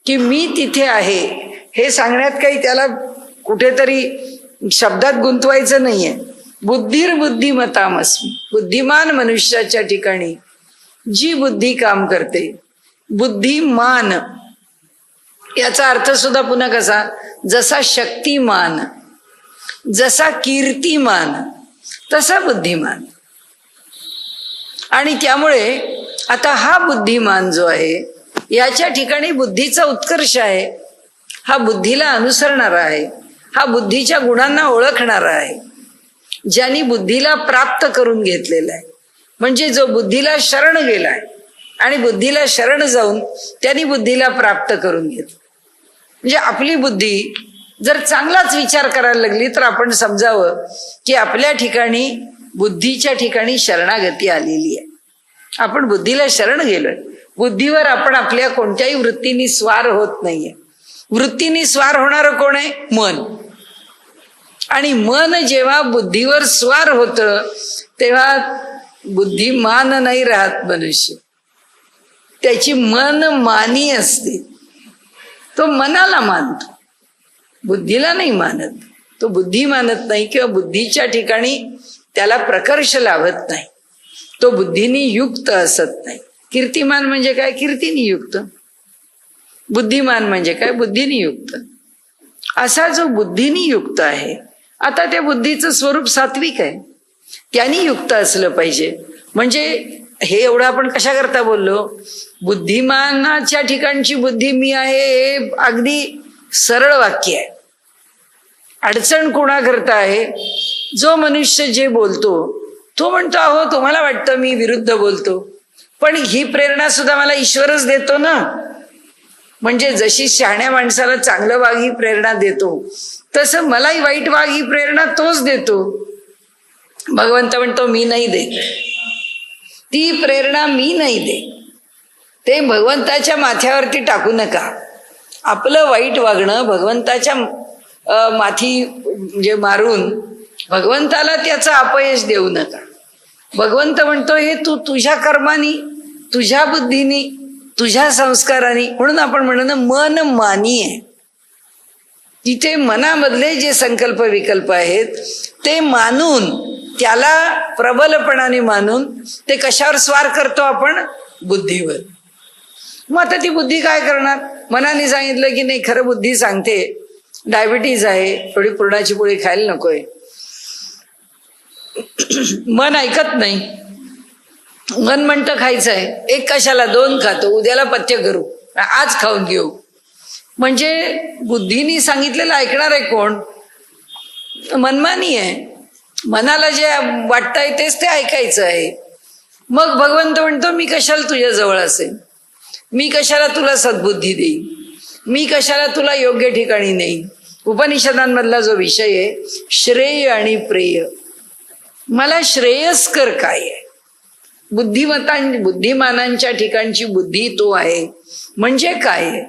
की मी तिथे आहे हे सांगण्यात काही त्याला कुठेतरी शब्दात गुंतवायचं नाहीये. बुद्धिर्बुद्धिमतामस्मी, बुद्धिमान मनुष्याच्या ठिकाणी जी बुद्धी काम करते, बुद्धिमान याचा अर्थ सुद्धा पुन्हा कसा, जसा शक्तिमान, जसा कीर्तिमान तसा बुद्धिमान. आणि त्यामुळे आता हा बुद्धिमान जो आहे याच्या ठिकाणी बुद्धीचा उत्कर्ष आहे, हा बुद्धीला अनुसरणारा आहे, हा बुद्धीच्या गुणांना ओळखणारा आहे, ज्यांनी बुद्धीला प्राप्त करून घेतलेला आहे. म्हणजे जो बुद्धीला शरण गेलाय आणि बुद्धीला शरण जाऊन त्यांनी बुद्धीला प्राप्त करून घेतलं. म्हणजे आपली बुद्धी जर चांगलाच विचार करायला लागली तर आपण समजावं की आपल्या ठिकाणी बुद्धीच्या ठिकाणी शरणागती आलेली आहे. आपण बुद्धीला शरण गेलोय, बुद्धीवर आपण आपल्या कोणत्याही वृत्तीनी स्वार होत नाहीये. वृत्तीनी स्वार होणारं कोण आहे? मन. आणि मन जेव्हा बुद्धीवर स्वार होतं तेव्हा बुद्धिमान नाही राहत मनुष्य, त्याची मन मानी असते. तो मनाला मानतो, बुद्धीला नाही मानत. तो बुद्धी मानत नाही किंवा बुद्धीच्या ठिकाणी त्याला प्रकर्ष लाभत नाही, तो बुद्धीनी युक्त असत नाही. कीर्तिमान म्हणजे काय? कीर्तीनी युक्त. बुद्धिमान म्हणजे काय? बुद्धीनी युक्त. असा जो बुद्धीनी युक्त आहे, आता त्या बुद्धीचं स्वरूप सात्विक आहे, त्यांनी युक्त असलं पाहिजे. म्हणजे हे एवढं आपण कशा करता बोललो? बुद्धिमानाच्या ठिकाणची बुद्धी मी आहे हे अगदी सरळ वाक्य आहे. अडचण कोणा करता आहे? जो मनुष्य जे बोलतो तो म्हणतो अहो तुम्हाला वाटतं मी विरुद्ध बोलतो, पण ही प्रेरणा सुद्धा मला ईश्वरच देतो ना. म्हणजे जशी शहाण्या माणसाला चांगलं वाग ही प्रेरणा देतो, तसं मलाही वाईट वाग ही प्रेरणा तोच देतो. भगवंत म्हणतो मी नाही देत, ती प्रेरणा मी नाही देत. ते भगवंताच्या माथ्यावरती टाकू नका. आपलं वाईट वागणं भगवंताच्या माथी म्हणजे मारून भगवंताला त्याचं अपयश देऊ नका. भगवंत म्हणतो हे तू तुझ्या कर्मानी, तुझ्या बुद्धीनी, तुझ्या संस्काराने, म्हणून आपण म्हणतो मन मानी आहे. तिथे मनामधले जे संकल्प विकल्प आहेत ते मानून, त्याला प्रबलपणाने मानून ते कशावर स्वार करतो आपण? बुद्धीवर. मग आता ती बुद्धी काय करणार? मनाने सांगितलं की नाही, खरं बुद्धी सांगते डायबिटीज आहे, थोडी पुरणाची पोळी खायला नकोय. मन ऐकत नाही. मन म्हणतं खायचं आहे, एक कशाला 2 खातो, उद्याला पथ्य करू, आज खाऊन घेऊ. म्हणजे बुद्धीनी सांगितलेलं ऐकणार आहे कोण? मनमानी आहे. मनाला जे वाटतंय तेच ते ऐकायचं आहे. मग भगवंत म्हणतो मी कशाला तुझ्या जवळ असेल, मी कशाला तुला सद्बुद्धी देईन, मी कशाला तुला योग्य ठिकाणी नेईन. उपनिषदांमधला जो विषय आहे श्रेय आणि प्रेय, मला श्रेयस्कर काय आहे? बुद्धिमानांच्या ठिकाणची बुद्धी तो आहे. म्हणजे काय आहे,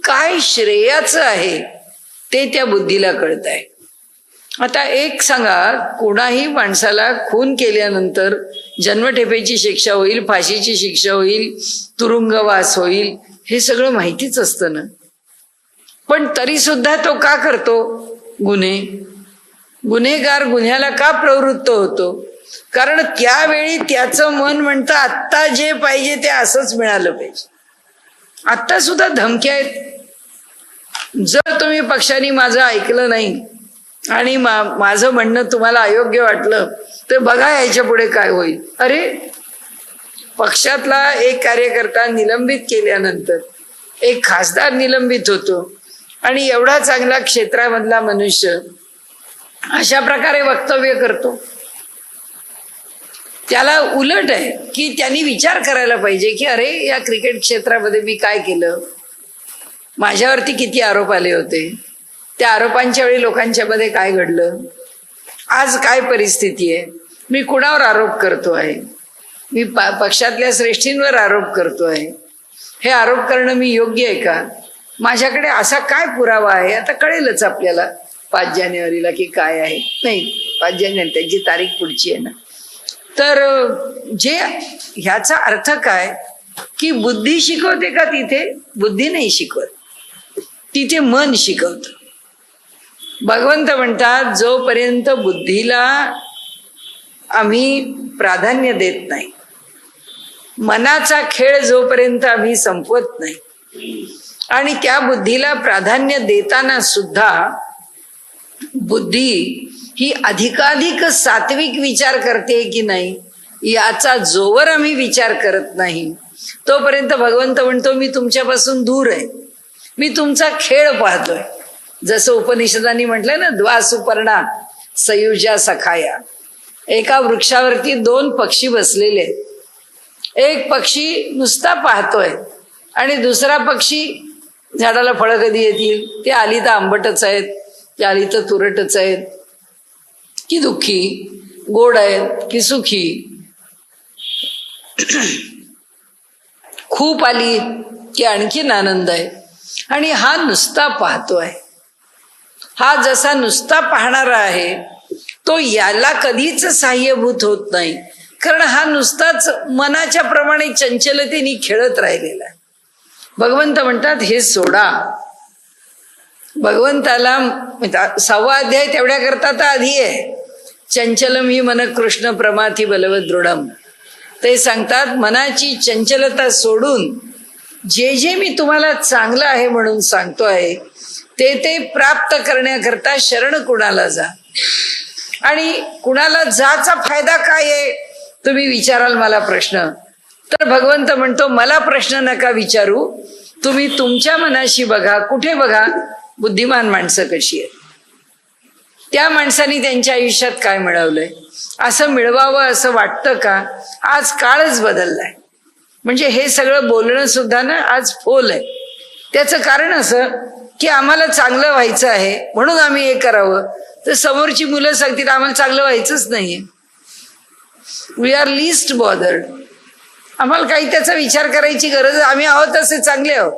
काय श्रेयाचं आहे ते त्या बुद्धीला कळत आहे. आता एक सांगा, कोणाही माणसाला खून केल्यानंतर जन्मठेपेची शिक्षा होईल, फाशीची शिक्षा होईल, तुरुंगवास होईल, हे सगळं माहितीच असतं ना. पण तरी सुद्धा तो का करतो गुन्हेगार गुन्ह्याला का प्रवृत्त होतो? कारण त्यावेळी त्याचं मन म्हणतं आत्ता जे पाहिजे ते असंच मिळालं पाहिजे. आत्ता सुद्धा धमक्या आहेत, जर तुम्ही पक्षाने माझं ऐकलं नाही आणि माझं म्हणणं तुम्हाला अयोग्य वाटलं तर बघा याच्या पुढे काय होईल. अरे, पक्षातला एक कार्यकर्ता निलंबित केल्यानंतर एक खासदार निलंबित होतो आणि एवढा चांगला क्षेत्रामधला मनुष्य अशा प्रकारे वक्तव्य करतो. त्याला उलट आहे की त्यांनी विचार करायला पाहिजे की अरे, या क्रिकेट क्षेत्रामध्ये मी काय केलं, माझ्यावरती किती आरोप आले होते, त्या आरोपांच्या वेळी लोकांच्या मध्ये काय घडलं, आज काय परिस्थिती आहे, मी कुणावर आरोप करतो आहे, मी पक्षातल्या श्रेष्ठींवर आरोप करतो आहे, हे आरोप करणं मी योग्य आहे का, माझ्याकडे असा काय पुरावा आहे. आता कळेलच आपल्याला 5 जानेवारीला की काय आहे. नाही, 5 जानेवारी त्याची तारीख पुढची आहे ना. तर जे ह्याचा अर्थ काय की बुद्धी शिकवते का? तिथे बुद्धी नाही शिकवत, तिथे मन शिकवत. भगवंत म्हणतात जोपर्यंत बुद्धीला आम्ही प्राधान्य देत नाही, मनाचा खेळ जोपर्यंत आम्ही संपवत नाही, आणि त्या बुद्धीला प्राधान्य देताना सुद्धा बुद्धी ही अधिकाधिक सात्विक विचार करते की नाही याचा जोवर आम्ही विचार करत नाही तोपर्यंत भगवंत म्हणतो मी तुमच्यापासून दूर आहे, मी तुमचा खेळ पाहतोय. जसं उपनिषदांनी म्हटलंय ना, द्वासुपर्णा सयुजा सखाया. एका वृक्षावरती 2 पक्षी बसलेले, एक पक्षी नुसता पाहतोय आणि दुसरा पक्षी झाडाला फळं कधी येतील, ते आली तर आंबटच आहेत, ते आली तर तुरटच आहेत, की दुःखी, गोड आहेत की सुखी, खूप आली की आणखीन आनंद आहे. आणि हा नुसता पाहतोय. हा जसा नुसता पाहणारा आहे तो याला कधीच साह्यभूत होत नाही, कारण हा नुसताच मनाच्या प्रमाणे चंचलतेने खेळत राहिलेला आहे. भगवंत म्हणतात हे सोडा. भगवंताला 6वा अध्याय तेवढ्या करता तर आधी आहे, चंचलम ही मन कृष्ण प्रमाथी बलवत दृढम. ते सांगतात मनाची चंचलता सोडून जे जे मी तुम्हाला चांगलं आहे म्हणून सांगतोय ते ते प्राप्त करण्याकरता शरण कुणाला जा. आणि कुणाला जाचा फायदा काय आहे तुम्ही विचाराल मला प्रश्न, तर भगवंत म्हणतो मला प्रश्न नका विचारू, तुम्ही तुमच्या मनाशी बघा. कुठे बघा? बुद्धिमान माणसं कशी आहेत, त्या माणसांनी त्यांच्या आयुष्यात काय मिळवलंय, असं मिळवावं असं वाटतं का? आज काळच बदललाय. म्हणजे हे सगळं बोलणं सुद्धा ना आज फोल आहे. त्याचं कारण असं की आम्हाला चांगलं व्हायचं आहे म्हणून आम्ही हे करावं, तर समोरची मुलं सांगतील आम्हाला चांगलं व्हायचंच नाहीये. We are least bothered. आम्हाला काही त्याचा विचार करायची गरज, आम्ही आहोत असे चांगले आहोत.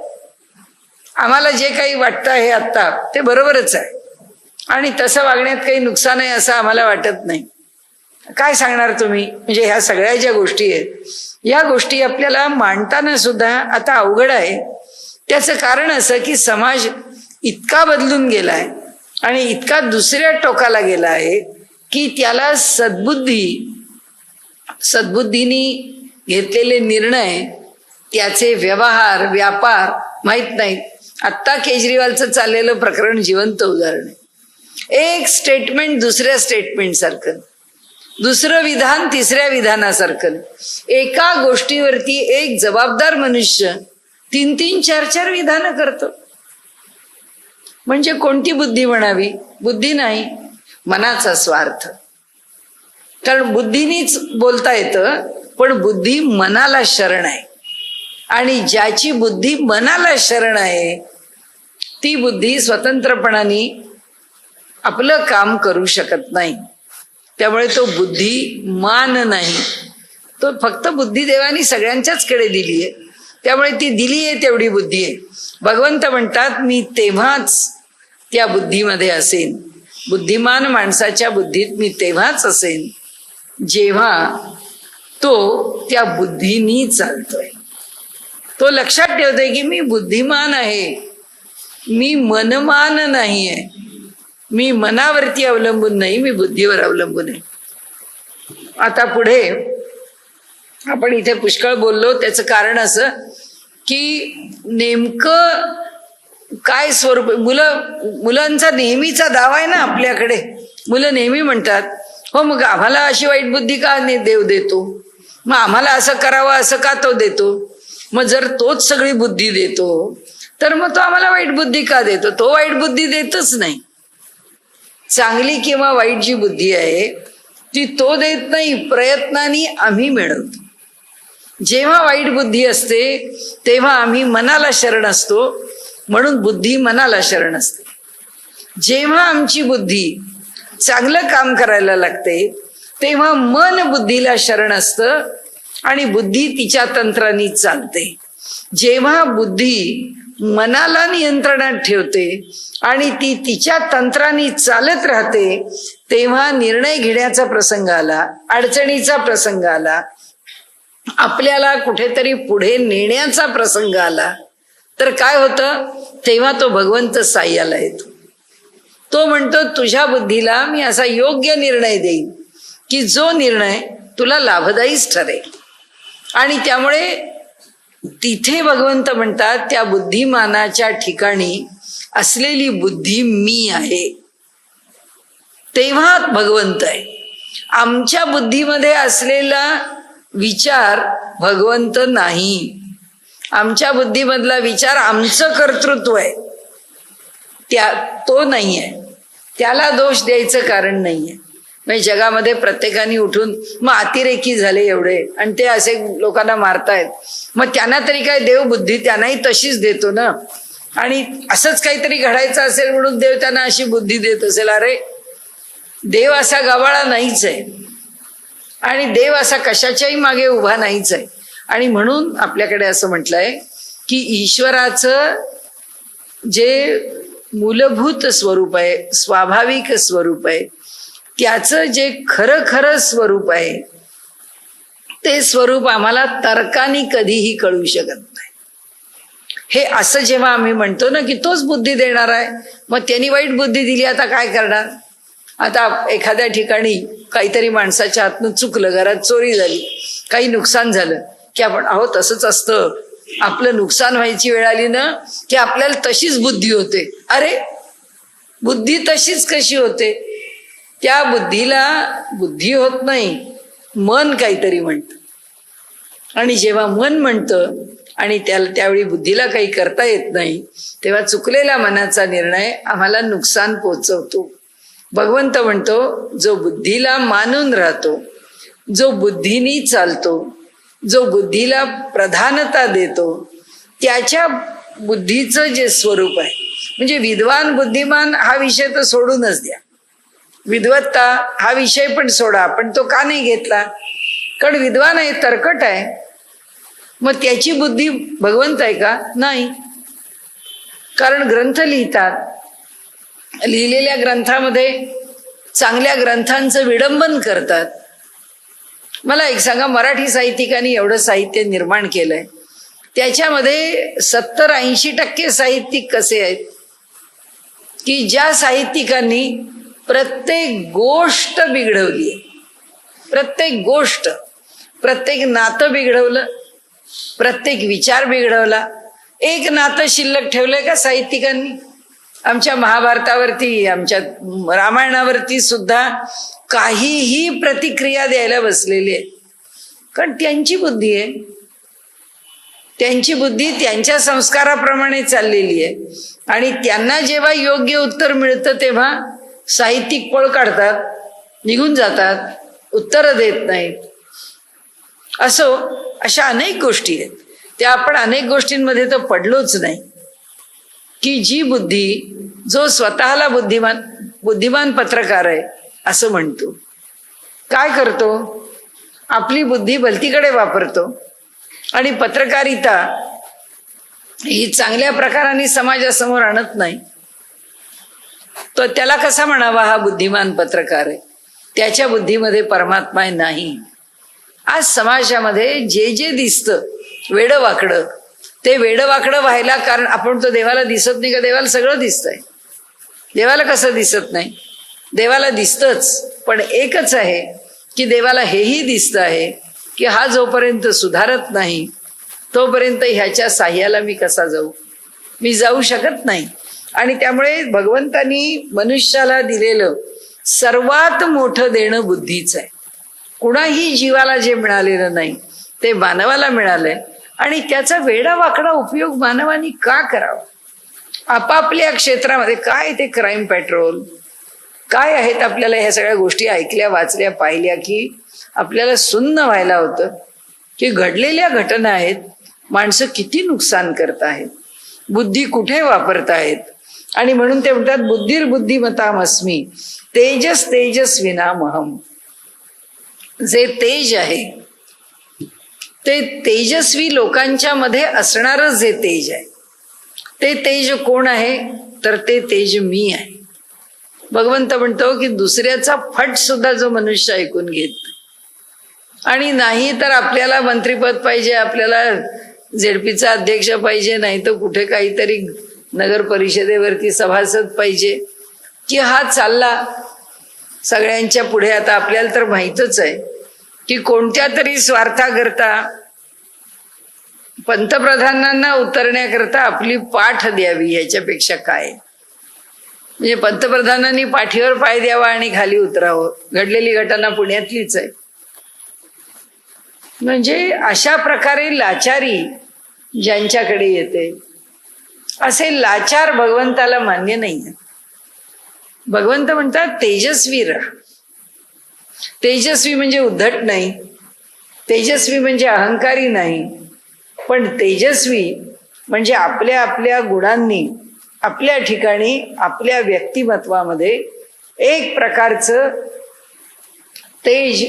आम्हाला जे काही वाटतं आहे आत्ता ते बरोबरच आहे आणि तसं वागण्यात काही नुकसान आहे असं आम्हाला वाटत नाही. काय सांगणार तुम्ही? म्हणजे ह्या सगळ्या ज्या गोष्टी आहेत या गोष्टी आपल्याला मांडताना सुद्धा आता अवघड आहे. त्याचं कारण असं की समाज इतका बदलून गेलाय आणि इतका दुसऱ्या टोकाला गेला आहे की त्याला सद्बुद्धीनी घेतलेले निर्णय, त्याचे व्यवहार, व्यापार माहीत नाहीत. आत्ता केजरीवालचं चाललेलं प्रकरण जिवंत उदाहरण आहे. एक स्टेटमेंट दुसऱ्या स्टेटमेंट सारखं, दुसरं विधान तिसऱ्या विधानासारखं. एका गोष्टीवरती एक जबाबदार मनुष्य 3-3, 4-4 विधानं करतो. म्हणजे कोणती बुद्धी म्हणावी? बुद्धी नाही, मनाचा स्वार्थ. कारण बुद्धीनीच बोलता येतं, पण बुद्धी मनाला शरण आहे आणि ज्याची बुद्धी मनाला शरण आहे ती बुद्धी स्वतंत्रपणाने आपलं काम करू शकत नाही. त्यामुळे तो बुद्धिमान नाही, तो फक्त बुद्धी देवानी सगळ्यांच्याच कडे दिली आहे. त्यामुळे ती दिली आहे तेवढी बुद्धी आहे. भगवंत म्हणतात मी तेव्हाच त्या बुद्धीमध्ये असेन, बुद्धिमान माणसाच्या बुद्धीत मी तेव्हाच असेन जेव्हा तो त्या बुद्धीनी चालतोय. तो लक्षात ठेवतोय की मी बुद्धिमान आहे, मी मनमान नाही आहे, मी मनावरती अवलंबून नाही, मी बुद्धीवर अवलंबून आहे. आता पुढे आपण इथे पुष्कळ बोललो. त्याचं कारण असं की नेमकं काय स्वरूप. मुलांचा नेहमीचा दावा आहे ना आपल्याकडे. मुलं नेहमी म्हणतात हो मग आम्हाला अशी वाईट बुद्धी का देव देतो, मग आम्हाला असं करावं असं का तो देतो, मग जर तोच सगळी बुद्धी देतो तर मग तो आम्हाला वाईट बुद्धी का देतो. तो वाईट बुद्धी देतच नाही. चांगली किंवा वाईट जी बुद्धी आहे ती तो देत नाही, प्रयत्नाने आम्ही मिळवतो. जेव्हा वाईट बुद्धी असते तेव्हा आम्ही मनाला शरण असतो, म्हणून बुद्धी मनाला शरण असते. जेव्हा आमची बुद्धी चांगलं काम करायला लागते तेव्हा मन बुद्धीला शरण असतं आणि बुद्धी तिच्या तंत्राने चालते. जेव्हा बुद्धी मनाला नियंत्रणात ठेवते आणि ती तिच्या तंत्राने चालत राहते तेव्हा निर्णय घेण्याचा प्रसंग आला, अडचणीचा प्रसंग आला, आपल्याला कुठेतरी पुढे नेण्याचा प्रसंग आला तर काय होतं? तेव्हा तो भगवंत साह्याला येतो. तो म्हणतो तुझ्या बुद्धीला मी असा योग्य निर्णय देईन की जो निर्णय तुला लाभदायीच ठरेल. आणि त्यामुळे तिथे भगवंत म्हणतात त्या बुद्धिमानाच्या ठिकाणी असलेली बुद्धी मी आहे. तेव्हा भगवंत आहे. आमच्या बुद्धीमध्ये असलेला विचार भगवंत नाही. आमच्या बुद्धीमधला विचार आमचं कर्तृत्व आहे, तो नाही आहे. त्याला दोष द्यायचं कारण नाहीये. म्हणजे जगामध्ये प्रत्येकाने उठून मग अतिरेकी झाले एवढे आणि ते असे लोकांना मारतायत, मग त्यांना तरी काय देव बुद्धी त्यांनाही तशीच देतो ना. आणि असंच काहीतरी घडायचं असेल म्हणून देव त्यांना अशी बुद्धी देत असेल. अरे देव असा गवाळा नाहीच आहे आणि देव असा कशाच्याही मागे उभा नाहीच आहे. आणि म्हणून आपल्याकडे असं म्हटलंय की ईश्वराचं जे मूलभूत स्वरूप आहे, स्वाभाविक स्वरूप आहे, त्याचं जे खरं खरं स्वरूप आहे ते स्वरूप आम्हाला तर्काने कधीही कळू शकत नाही. हे असं जेव्हा आम्ही म्हणतो ना की तोच बुद्धी देणार आहे, मग त्यांनी वाईट बुद्धी दिली आता काय करणार. आता एखाद्या ठिकाणी काहीतरी माणसाच्या हातनं चुकलं, घरात चोरी झाली, काही नुकसान झालं की आपण अहो तसंच असतं, आपलं नुकसान व्हायची वेळ आली ना की आपल्याला तशीच बुद्धी होते. अरे बुद्धी तशीच कशी होते? त्या बुद्धीला बुद्धी होत नाही, मन काहीतरी म्हणतं. आणि जेव्हा मन म्हणतं आणि त्यावेळी बुद्धीला काही करता येत नाही तेव्हा चुकलेला मनाचा निर्णय आम्हाला नुकसान पोचवतो. भगवंत म्हणतो जो बुद्धीला मानून राहतो, जो बुद्धीनी चालतो, जो बुद्धीला प्रधानता देतो, त्याच्या बुद्धीचं जे स्वरूप आहे, म्हणजे विद्वान बुद्धिमान हा विषय तर सोडूनच द्या, विद्वत्ता हा विषय पण सोडा, पण तो का नाही घेतला? कारण विद्वान आहे, तर्कट आहे, मग त्याची बुद्धी भगवंत आहे का? नाही. कारण ग्रंथ लिहितात, लिहिलेल्या ग्रंथामध्ये चांगल्या ग्रंथांचं विडंबन करतात. मला एक सांगा, मराठी साहित्यिकांनी एवढं साहित्य निर्माण केलंय, त्याच्यामध्ये 70-80% साहित्यिक कसे आहेत की ज्या साहित्यिकांनी प्रत्येक गोष्ट बिघडवली, प्रत्येक गोष्ट, प्रत्येक नातं बिघडवलं, प्रत्येक विचार बिघडवला. एक नातं शिल्लक ठेवलंय का साहित्यिकांनी? आमच्या महाभारतावरती, आमच्या रामायणावरती सुद्धा काहीही प्रतिक्रिया द्यायला बसलेली आहे, कारण त्यांची बुद्धी आहे, त्यांची बुद्धी त्यांच्या संस्काराप्रमाणे चाललेली आहे. आणि त्यांना जेव्हा योग्य उत्तर मिळतं तेव्हा साहित्यिक पळ काढतात, निघून जातात, उत्तरं देत नाहीत. असो, अशा अनेक गोष्टी आहेत. त्या आपण अनेक गोष्टींमध्ये तर पडलोच नाही की जी बुद्धी, जो स्वतःला बुद्धिमान पत्रकार आहे असं म्हणतो, काय करतो? आपली बुद्धी भलतीकडे वापरतो आणि पत्रकारिता ही चांगल्या प्रकाराने समाजासमोर आणत नाही. तर त्याला कसा म्हणावा हा बुद्धिमान पत्रकार आहे? त्याच्या बुद्धीमध्ये परमात्मा नाही. आज समाजामध्ये जे जे दिसतं वेडवाकडं, ते वेडवाकडं व्हायला कारण आपण तो देवाला दिसत नाही का? देवाला सगळं दिसतंय. देवाला कसं दिसत नाही? देवाला दिसतंच, पण एकच आहे की देवाला हेही दिसतं आहे की हा जोपर्यंत सुधारत नाही तोपर्यंत ह्याच्या साह्याला मी कसा जाऊ? मी जाऊ शकत नाही. आणि त्यामुळे भगवंतांनी मनुष्याला दिलेलं सर्वात मोठं देणं बुद्धीच आहे. कुणाही जीवाला जे मिळालेलं नाही ते मानवाला मिळालंय, आणि त्याचा वेडावाकडा उपयोग मानवाने का करावा? आपापल्या क्षेत्रामध्ये काय ते क्राईम पेट्रोल काय आहेत, आपल्याला ह्या सगळ्या गोष्टी ऐकल्या, वाचल्या, पाहिल्या की आपल्याला सुन्न व्हायला होतं की घडलेल्या घटना आहेत, माणसं किती नुकसान करत आहेत, बुद्धी कुठे वापरत आहेत. आणि म्हणून ते म्हणतात बुद्धिर्बुद्धिमतामस्मी तेजस तेजस्विनामहम. जे तेज आहे ते तेजस्वी लोकांच्या मध्ये असणारच जे तेज आहे, ते तेज कोण आहे? तर ते तेज मी आहे. भगवंत म्हणतो की दुसऱ्याचा फट सुद्धा जो मनुष्य ऐकून घेत, आणि नाही तर आपल्याला मंत्रीपद पाहिजे, आपल्याला झेडपीचा अध्यक्ष पाहिजे, नाही तर कुठे काहीतरी नगर परिषदेवरती सभासद पाहिजे, की हा चालला सगळ्यांच्या पुढे. आता आपल्याला तर माहीतच आहे की कोणत्या तरी स्वार्थाकरता पंतप्रधानांना उतरण्याकरता आपली पाठ द्यावी, याच्यापेक्षा काय? म्हणजे पंतप्रधानांनी पाठीवर पाय द्यावा आणि खाली उतरावं. घडलेली घटना पुण्यातलीच आहे. म्हणजे अशा प्रकारे लाचारी ज्यांच्याकडे येते, असे लाचार भगवंताला मान्य नाही. भगवंत म्हणतात तेजस्वी राहा. तेजस्वी म्हणजे उद्धट नाही, तेजस्वी म्हणजे अहंकारी नाही, पण तेजस्वी म्हणजे आपल्या आपल्या गुणांनी, आपल्या ठिकाणी, आपल्या व्यक्तिमत्वामध्ये एक प्रकारचं तेज,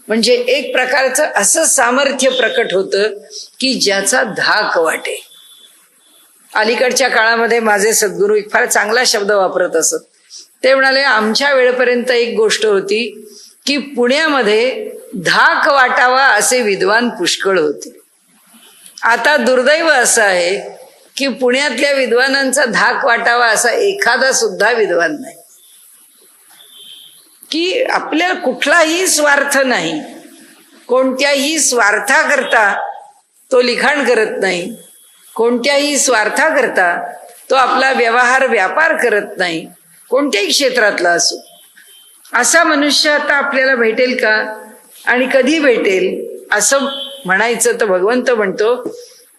म्हणजे एक प्रकारचं असं सामर्थ्य प्रकट होतं की ज्याचा धाक वाटे. अलीकडच्या काळामध्ये माझे सद्गुरू एक फार चांगला शब्द वापरत असत. ते म्हणाले, आमच्या वेळेपर्यंत एक गोष्ट होती की पुण्यामध्ये धाक वाटावा असे विद्वान पुष्कळ होते. आता दुर्दैव असं आहे की पुण्यातल्या विद्वानांचा धाक वाटावा असा एखादा सुद्धा विद्वान नाही. की आपल्याला कुठलाही स्वार्थ नाही, कोणत्याही स्वार्थाकरता तो लिखाण करत नाही, कोणत्याही स्वार्थाकरता तो आपला व्यवहार व्यापार करत नाही, कोणत्याही क्षेत्रातला असो. असा मनुष्य आता आपल्याला भेटेल का? आणि कधी भेटेल? असं म्हणायचं तर भगवंत म्हणतो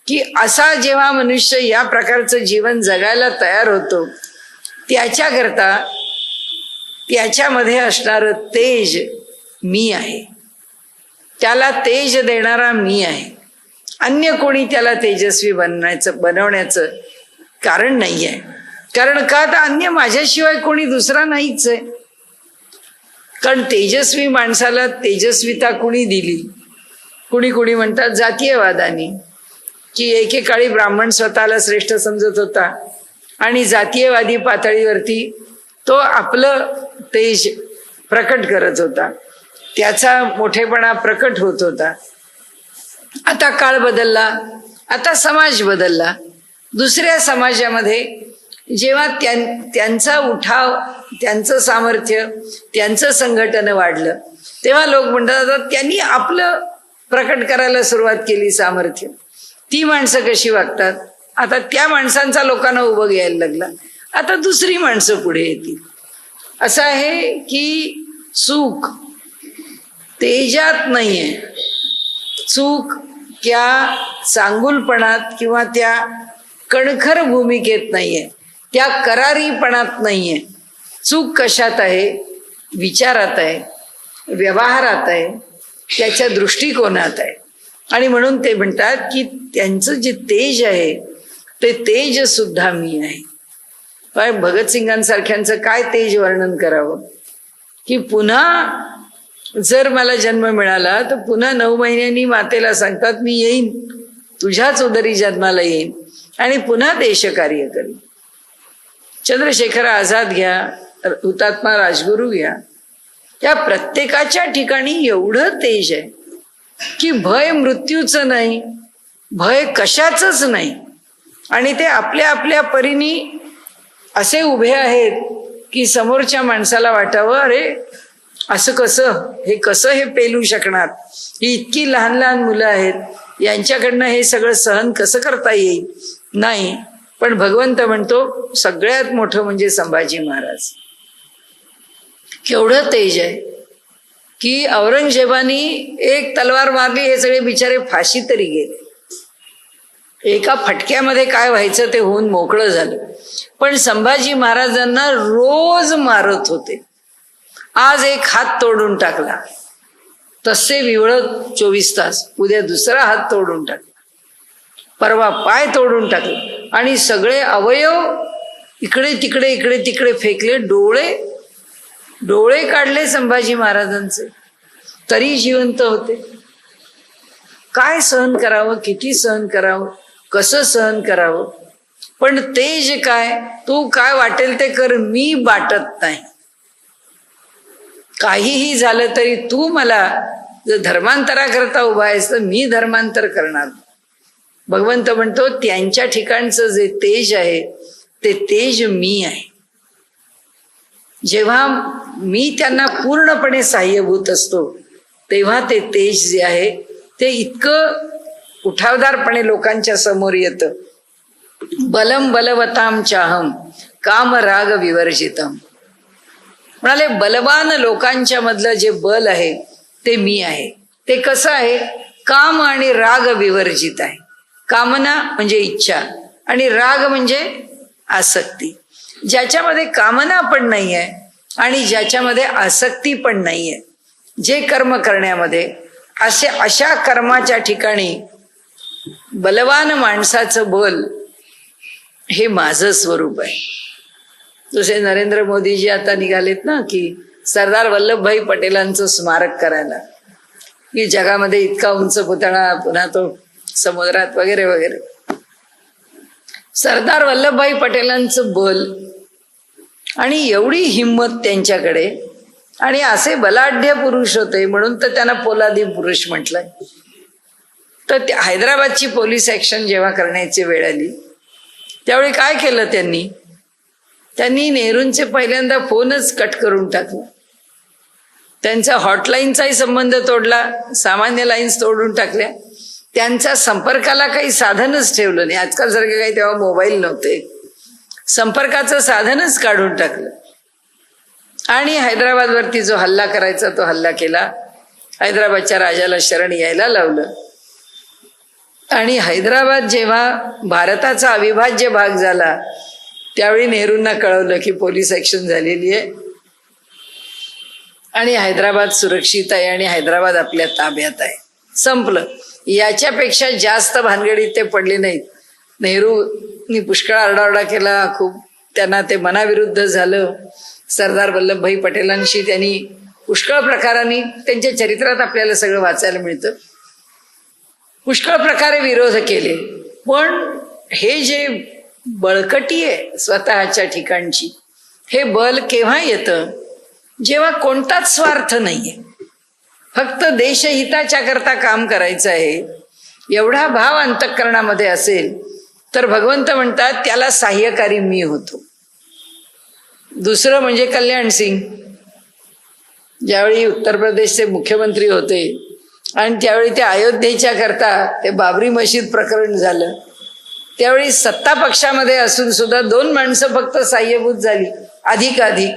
की असा जेव्हा मनुष्य या प्रकारचं जीवन जगायला तयार होतो, त्याच्याकरता त्याच्यामध्ये असणारं तेज मी आहे, त्याला तेज देणारा मी आहे. अन्य कोणी त्याला तेजस्वी बनवण्याचं कारण नाहीये. कारण का तर अन्य माझ्याशिवाय कोणी दुसरा नाहीच आहे. कारण तेजस्वी माणसाला तेजस्विता कुणी दिली? कुणी कुणी म्हणतात जातीयवादानी, की एकेकाळी ब्राह्मण स्वतःला श्रेष्ठ समजत होता आणि जातीयवादी पातळीवरती तो आपलं तेज प्रकट करत होता, त्याचा मोठेपणा प्रकट होत होता. आता काळ बदलला, आता समाज बदलला. दुसऱ्या समाजामध्ये जेव्हा त्यांचा उठाव, त्यांचं सामर्थ्य, त्यांचं संघटन वाढलं, तेव्हा लोक म्हणतात आता त्यांनी आपलं प्रकट करायला सुरुवात केली सामर्थ्य. ती माणसं कशी वागतात? आता त्या माणसांचा लोकांना उभं घ्यायला लागला. आता दुसरी माणसं पुढे येतील. असं आहे की चूक तेजात नाहीये, चूक त्या चांगुलपणात किंवा त्या कणखर भूमिकेत नाहीये, त्या करारीपणात नाहीये. चूक कशात आहे? विचारात आहे, व्यवहारात आहे, त्याच्या दृष्टिकोनात आहे. आणि म्हणून ते म्हणतात की त्यांचं जे तेज आहे ते तेज सुद्धा मी आहे. काय भगतसिंगांसारख्यांचं काय तेज वर्णन करावं, की पुन्हा जर मला जन्म मिळाला तर पुन्हा 9 महिन्यांनी मातेला सांगतात मी येईन, तुझ्याच उदरी जन्माला येईन आणि पुन्हा देशकार्य करीन. चंद्रशेखर आझाद घ्या, हुतात्मा राजगुरू घ्या, त्या प्रत्येकाच्या ठिकाणी एवढं तेज आहे की भय मृत्यूचं नाही, भय कशाचंच नाही. आणि ते आपल्या आपल्या परीने असे उभे आहेत की समोरच्या माणसाला वाटावं अरे असं कसं, हे कसं हे पेलू शकणार, ही इतकी लहान लहान मुलं आहेत, यांच्याकडनं हे सगळं सहन कसं करता येईल. नाही, पण भगवंत म्हणतो सगळ्यात मोठं म्हणजे संभाजी महाराज. केवढं तेज आहे की औरंगजेबानी एक तलवार मारली, हे सगळे बिचारे फाशी तरी गेले. एका फटक्यामध्ये काय व्हायचं ते होऊन मोकळं झालं. पण संभाजी महाराजांना रोज मारत होते. आज एक हात तोडून टाकला, तसे विवळत 24 तास, उद्या दुसरा हात तोडून टाकला, परवा पाय तोडून टाकले आणि सगळे अवयव इकडे तिकडे इकडे तिकडे फेकले. डोळे काढले संभाजी महाराजांचे, तरी जिवंत होते. काय सहन करावं, किती सहन करावं, कसं सहन करावं. पण तेज काय, तू काय वाटेल ते कर, मी बाटत नाही. काहीही झालं तरी तू मला जर धर्मांतराकरता उभा आहेस तर मी धर्मांतर करणार. भगवंत म्हणतो त्यांच्या ठिकाणचं जे तेज आहे ते तेज मी आहे. जेव्हा मी त्यांना पूर्णपणे साह्यभूत असतो तेव्हा ते तेज जे आहे ते इतकं उठावदारपणे लोकांच्या समोर येतं. बलम बलवताम चाहम काम राग विवर्जितम. म्हणाले बलवान लोकांच्या मधलं जे बल आहे ते मी आहे. ते कसं आहे? काम आणि राग विवर्जित आहे. कामना म्हणजे इच्छा आणि राग म्हणजे आसक्ती. ज्याच्यामध्ये कामना पण नाहीये आणि ज्याच्यामध्ये आसक्ती पण नाहीये, जे कर्म करण्यामध्ये अशा कर्माच्या ठिकाणी बलवान माणसाचं बल हे माझं स्वरूप आहे. जसे नरेंद्र मोदीजी आता निघालेत ना की सरदार वल्लभभाई पटेलांचं स्मारक करायला, की जगामध्ये इतका उंच पुतळा, पुन्हा तो समुद्रात वगैरे वगैरे. सरदार वल्लभभाई पटेलांचं बल आणि एवढी हिंमत त्यांच्याकडे, आणि असे बलाढ्य पुरुष होते म्हणून तर त्यांना पोलादी पुरुष म्हटलंय. तर हैदराबादची पोलीस ऍक्शन जेव्हा करण्याची वेळ आली त्यावेळी काय केलं त्यांनी नेहरूंचे पहिल्यांदा फोनच कट करून टाकला. त्यांचा हॉटलाईनचाही संबंध तोडला, सामान्य लाईन्स तोडून टाकल्या. त्यांच्या संपर्काला काही साधनच ठेवलं नाही. आजकाल सारखं काही तेव्हा मोबाईल नव्हते, संपर्काचं साधनच काढून टाकलं. आणि हैदराबादवरती जो हल्ला करायचा तो हल्ला केला. हैदराबादच्या राजाला शरण यायला लावलं. आणि हैदराबाद जेव्हा भारताचा अविभाज्य भाग झाला त्यावेळी नेहरूंना कळवलं की पोलीस ऍक्शन झालेली आहे आणि हैदराबाद सुरक्षित आहे आणि हैदराबाद आपल्या ताब्यात आहे. संपलं. याच्यापेक्षा जास्त भानगडीत ते पडले नाहीत. नेहरू नेहरूंनी पुष्कळ आरडाओरडा केला, खूप त्यांना ते मनाविरुद्ध झालं. सरदार वल्लभभाई पटेलांशी त्यांनी पुष्कळ प्रकारांनी, त्यांच्या चरित्रात आपल्याला सगळं वाचायला मिळतं, पुष्कळ प्रकारे विरोध केले. पण हे जे बळकटी आहे स्वतःच्या ठिकाणची, हे बल केव्हा येतं? जेव्हा कोणताच स्वार्थ नाहीये, फक्त देशहिताच्या करता काम करायचं आहे, एवढा भाव अंतःकरणामध्ये असेल तर भगवंत म्हणतात त्याला सहाय्यकारी मी होतो. दुसरं म्हणजे कल्याण सिंग, ज्यावेळी उत्तर प्रदेशचे मुख्यमंत्री होते आणि त्यावेळी ते अयोध्येच्या करता ते बाबरी मशीद प्रकरण झालं, त्यावेळी सत्ता पक्षामध्ये असून सुद्धा 2 माणसं फक्त सहाय्यभूत झाली अधिकाधिक.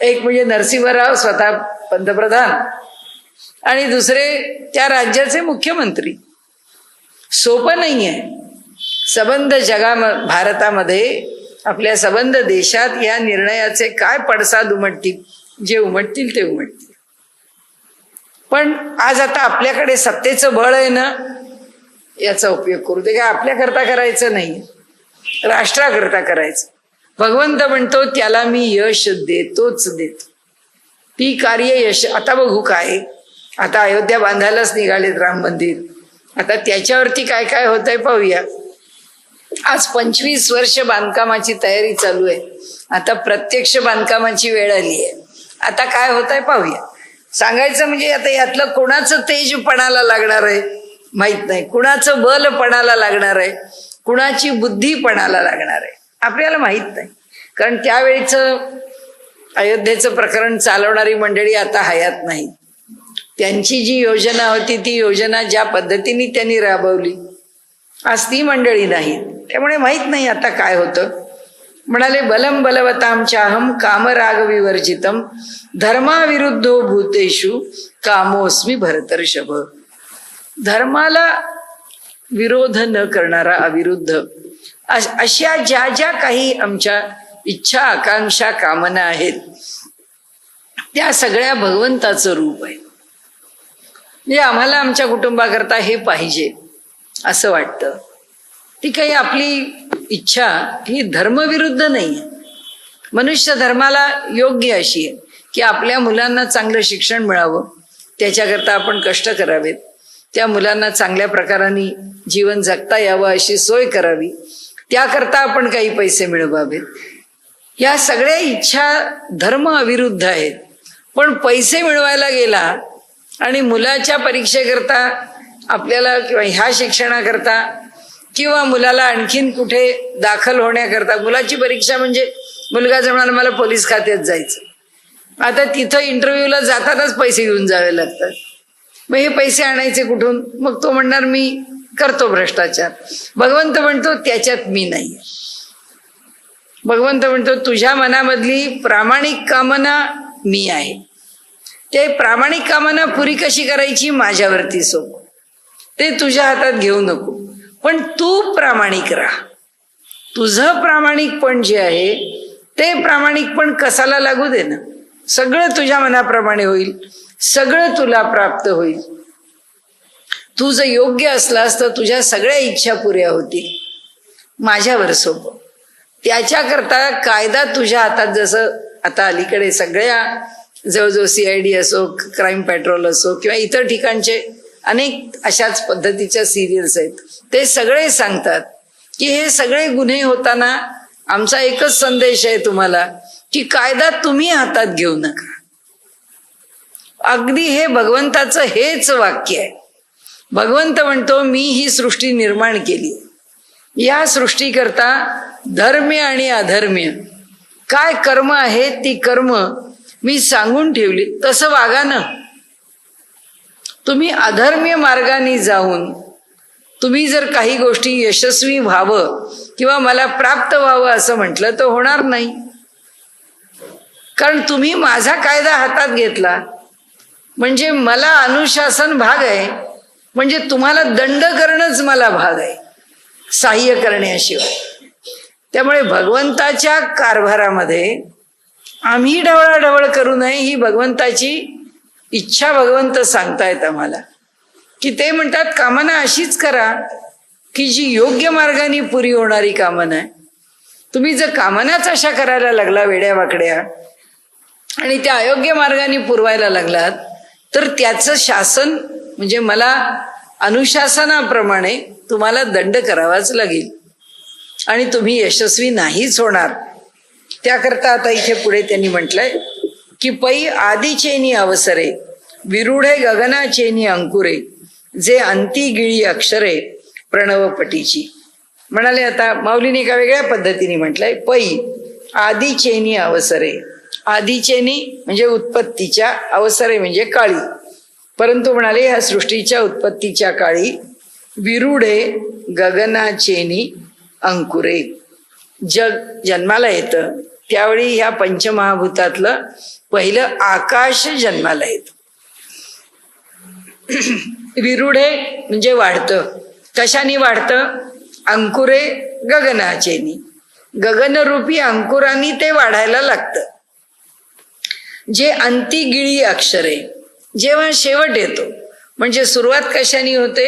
एक म्हणजे नरसिंहराव स्वतः पंतप्रधान आणि दुसरे त्या राज्याचे मुख्यमंत्री. सोपं नाहीये. सबंध भारतामध्ये, आपल्या सबंध देशात या निर्णयाचे काय पडसाद उमटतील, जे उमटतील ते उमटतील. पण आज आता आपल्याकडे सत्तेचं बळ आहे ना, याचा उपयोग करू. ते काय आपल्याकरता करायचं नाही, राष्ट्राकरता करायचं. भगवंत म्हणतो त्याला मी यश देतोच देतो. ती कार्य यश. आता बघू काय, आता अयोध्या बांधायलाच निघालेत राम मंदिर, आता त्याच्यावरती काय काय होतंय पाहूया. आज 25 वर्ष बांधकामाची तयारी चालू आहे, आता प्रत्यक्ष बांधकामाची वेळ आली आहे. आता काय होतंय पाहूया. सांगायचं म्हणजे आता यातलं कोणाचं तेज पणाला लागणार आहे माहित नाही, कुणाचं बल पणाला लागणार आहे, कुणाची बुद्धी पणाला लागणार आहे आपल्याला माहित नाही. कारण त्यावेळीचं अयोध्येचं प्रकरण चालवणारी मंडळी आता हयात नाही. त्यांची जी योजना होती ती योजना ज्या पद्धतीने त्यांनी राबवली, आज ती मंडळी नाही. त्यामुळे माहित नाही आता काय होतं. म्हणाले बलम बलवताम चाहम कामराग विवर्जितम धर्माविरुद्धो भूतेषु कामोस्मी भरतर्षभ. धर्माला विरोध न करणारा, अविरुद्ध अशा ज्या ज्या काही आमच्या इच्छा, आकांक्षा, कामना आहेत, त्या सगळ्या भगवंताचं रूप आहे. म्हणजे आम्हाला आमच्या कुटुंबाकरता हे पाहिजे असं वाटतं. ती काही आपली इच्छा ही धर्मविरुद्ध नाही आहे. मनुष्य धर्माला योग्य अशी आहे की आपल्या मुलांना चांगलं शिक्षण मिळावं, त्याच्याकरता आपण कष्ट करावेत, त्या मुलांना चांगल्या प्रकाराने जीवन जगता यावं अशी सोय करावी, त्याकरता आपण काही पैसे मिळवावेत. या सगळ्या इच्छा धर्म अविरुद्ध आहेत. पण पैसे मिळवायला गेला आणि मुलाच्या परीक्षेकरता आपल्याला किंवा ह्या शिक्षणाकरता किंवा मुलाला आणखीन कुठे दाखल होण्याकरता, मुलाची परीक्षा म्हणजे मुलगा जर म्हणाला मला पोलीस खात्यात जायचं, आता तिथं इंटरव्ह्यूला जातानाच पैसे घेऊन जावे लागतात. मग हे पैसे आणायचे कुठून? मग तो म्हणणार मी करतो भ्रष्टाचार. भगवंत म्हणतो त्याच्यात मी नाही. भगवंत म्हणतो तुझ्या मनामधली प्रामाणिक कामना मी आहे, ते प्रामाणिक कामना पुरी कशी करायची माझ्यावरती सोप, ते तुझ्या हातात घेऊ नको. पण तू प्रामाणिक राहा. तुझं प्रामाणिकपण जे आहे ते प्रामाणिकपण कसाला लागू दे ना. सगळं तुझ्या मनाप्रमाणे होईल, सगळं तुला प्राप्त होईल. तू जर योग्य असलास तर तुझ्या सगळ्या इच्छा पुऱ्या होतील. माझ्यावर सोप. त्याच्याकरता कायदा तुझ्या हातात. जसं आता अलीकडे सगळ्या जवळजवळ CID असो, क्राईम पेट्रोल असो किंवा इतर ठिकाणचे अनेक अशाच पद्धतीच्या सिरियल्स आहेत, ते सगळे सांगतात की हे सगळे गुन्हे होताना आमचा एकच संदेश आहे तुम्हाला की कायदा तुम्ही हातात घेऊ नका. अगदी हे भगवंताचं हेच वाक्य आहे. भगवंत म्हणतो मी ही सृष्टी निर्माण केली, या सृष्टीकरता धर्म्य आणि अधर्म्य काय कर्म आहे ती कर्म मी सांगून ठेवली, तसं वागा ना. तुम्ही अधर्म्य मार्गाने जाऊन तुम्ही जर काही गोष्टी यशस्वी व्हावं किंवा मला प्राप्त व्हावं असं म्हटलं तर होणार नाही. कारण तुम्ही माझा कायदा हातात घेतला म्हणजे मला अनुशासन भाग आहे, म्हणजे तुम्हाला दंड करणंच मला भाग आहे, सहाय्य करण्याशिवाय. त्यामुळे भगवंताच्या कारभारामध्ये आम्ही ढवळाढवळ करू नये ही भगवंताची इच्छा भगवंत सांगतायत आम्हाला. की ते म्हणतात कामना अशीच करा की जी योग्य मार्गाने पुरी होणारी कामना आहे. तुम्ही जर कामनाच अशा करायला लागला वेड्या वाकड्या आणि त्या अयोग्य मार्गाने पुरवायला लागलात तर त्याचं शासन म्हणजे मला अनुशासनाप्रमाणे तुम्हाला दंड करावाच लागेल आणि तुम्ही यशस्वी नाहीच होणार. त्याकरता आता इथे पुढे त्यांनी म्हटलंय की पै आदिचेनी अवसरे विरूढे गगनाचेनी अंकुरे जे अंती गिळी अक्षरे प्रणवपटीची. म्हणाले आता माऊलीने एका वेगळ्या पद्धतीने म्हटलंय पै आदिचेनी अवसरे. आदिचेनी म्हणजे उत्पत्तीच्या, अवसरे म्हणजे काळी. परंतु म्हणाले ह्या सृष्टीच्या उत्पत्तीच्या काळी विरूढे गगनाचेनी अंकुरे. जग जन्माला येतं त्यावेळी ह्या पंचमहाभूतातलं पहिलं आकाश जन्माला येतं. विरूढे म्हणजे वाढतं. कशाने वाढतं? अंकुरे गगनाचेनी. गगनरूपी अंकुरांनी ते वाढायला लागतं. जे अंतिगिळी अक्षरे, जेव्हा शेवट येतो म्हणजे सुरुवात कशाने होते?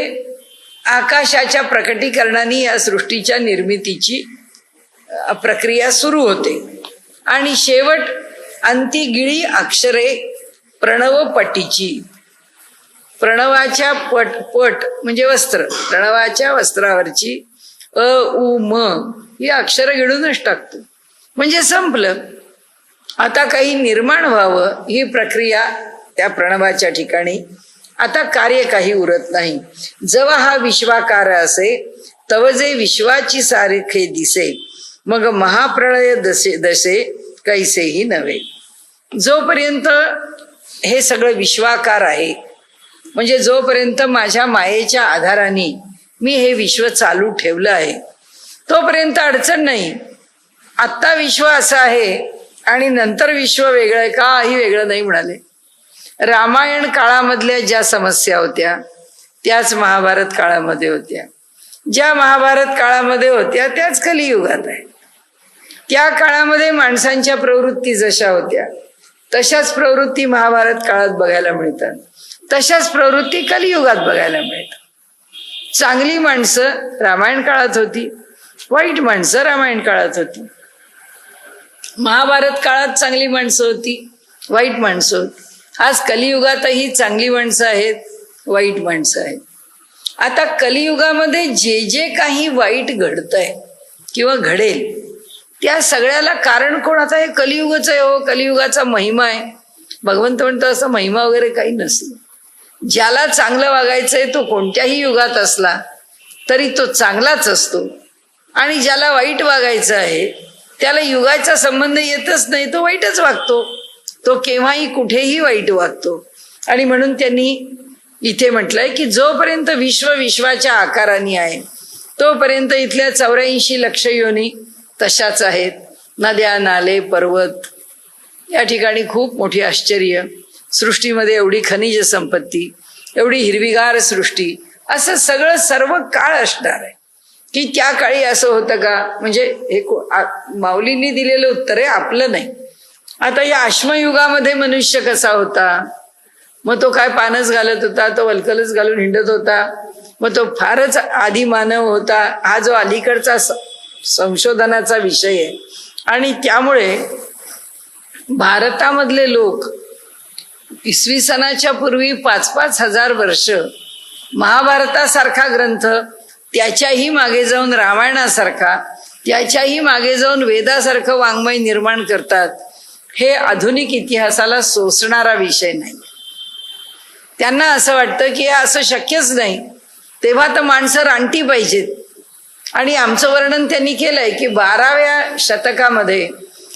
आकाशाच्या प्रकटीकरणाने या सृष्टीच्या निर्मितीची प्रक्रिया सुरू होते आणि शेवट अंतिगिळी अक्षरे प्रणवपटीची. प्रणवाच्या पट म्हणजे वस्त्र, प्रणवाच्या वस्त्रावरची अ उ म ही अक्षरं गिळूनच टाकतो म्हणजे संपलं. आता काही निर्माण व्हावं ही प्रक्रिया त्या प्रणवाच्या ठिकाणी. आता कार्य काही उरत नाही. जेव्हा हा विश्वाकार असे तव जे विश्वाची सारखे दिसे मग महाप्रळय दसे दसे कैसेही नव्हे. जोपर्यंत हे सगळं विश्वाकार आहे म्हणजे जोपर्यंत माझ्या मायेच्या आधाराने मी हे विश्व चालू ठेवलं आहे तोपर्यंत अडचण नाही. आत्ता विश्व असं आहे आणि नंतर विश्व वेगळं आहे, काही वेगळं नाही म्हणाले. रामायण काळामधल्या ज्या समस्या होत्या त्याच महाभारत काळामध्ये होत्या. ज्या महाभारत काळामध्ये होत्या त्याच कलियुगात आहे. त्या काळामध्ये माणसांच्या प्रवृत्ती जशा होत्या तशाच प्रवृत्ती महाभारत काळात बघायला मिळतात. तशाच प्रवृत्ती कलियुगात बघायला मिळतात. चांगली माणसं रामायण काळात होती, वाईट माणसं रामायण काळात होती. महाभारत काळात चांगली माणसं होती, वाईट माणसं होती. आज कलियुगातही चांगली माणसं आहेत, वाईट माणसं आहेत. आता कलियुगामध्ये जे जे काही वाईट घडतंय किंवा घडेल त्या सगळ्याला कारण कोण? आता हे कलियुगाचं आहे हो, कलियुगाचा महिमा आहे. भगवंत म्हणतो असं महिमा वगैरे काही नसलं. ज्याला चांगलं वागायचंय तो कोणत्याही युगात असला तरी तो चांगलाच असतो आणि ज्याला वाईट वागायचं आहे त्याला युगाचा संबंध येतच नाही, तो वाईटच वागतो. तो केव्हाही कुठेही वाईट वागतो. आणि म्हणून त्यांनी इथे म्हटलंय की जोपर्यंत विश्व विश्वाच्या आकाराने आहे तोपर्यंत इथल्या 84 लक्ष योनी तशाच आहेत. नद्या नाले पर्वत या ठिकाणी खूप मोठी आश्चर्य. सृष्टीमध्ये एवढी खनिज संपत्ती, एवढी हिरवीगार सृष्टी, असं सगळं सर्व काळ असणार आहे. की त्या काळी असं होतं का? म्हणजे हे माऊलींनी दिलेलं उत्तर आहे, आपलं नाही. आता या अश्मयुगामध्ये मनुष्य कसा होता? मग तो काय पानच घालत होता, तो वल्कलच घालून हिंडत होता, मग तो फारच आदिमानव होता. हा जो अलीकडचा संशोधनाचा विषय आहे. आणि त्यामुळे भारतामधले लोक इसवी सनाच्या पूर्वी 5-5 हजार वर्ष महाभारतासारखा ग्रंथ, त्याच्याही मागे जाऊन रामायणासारखा, त्याच्याही मागे जाऊन वेदासारखं वाङ्मय निर्माण करतात. हे आधुनिक इतिहासाला सोसणारा विषय नाही. त्यांना असं वाटतं की हे असं शक्यच नाही. तेव्हा तर माणसं रानटी पाहिजेत. आणि आमचं वर्णन त्यांनी केलंय की 12व्या शतकामध्ये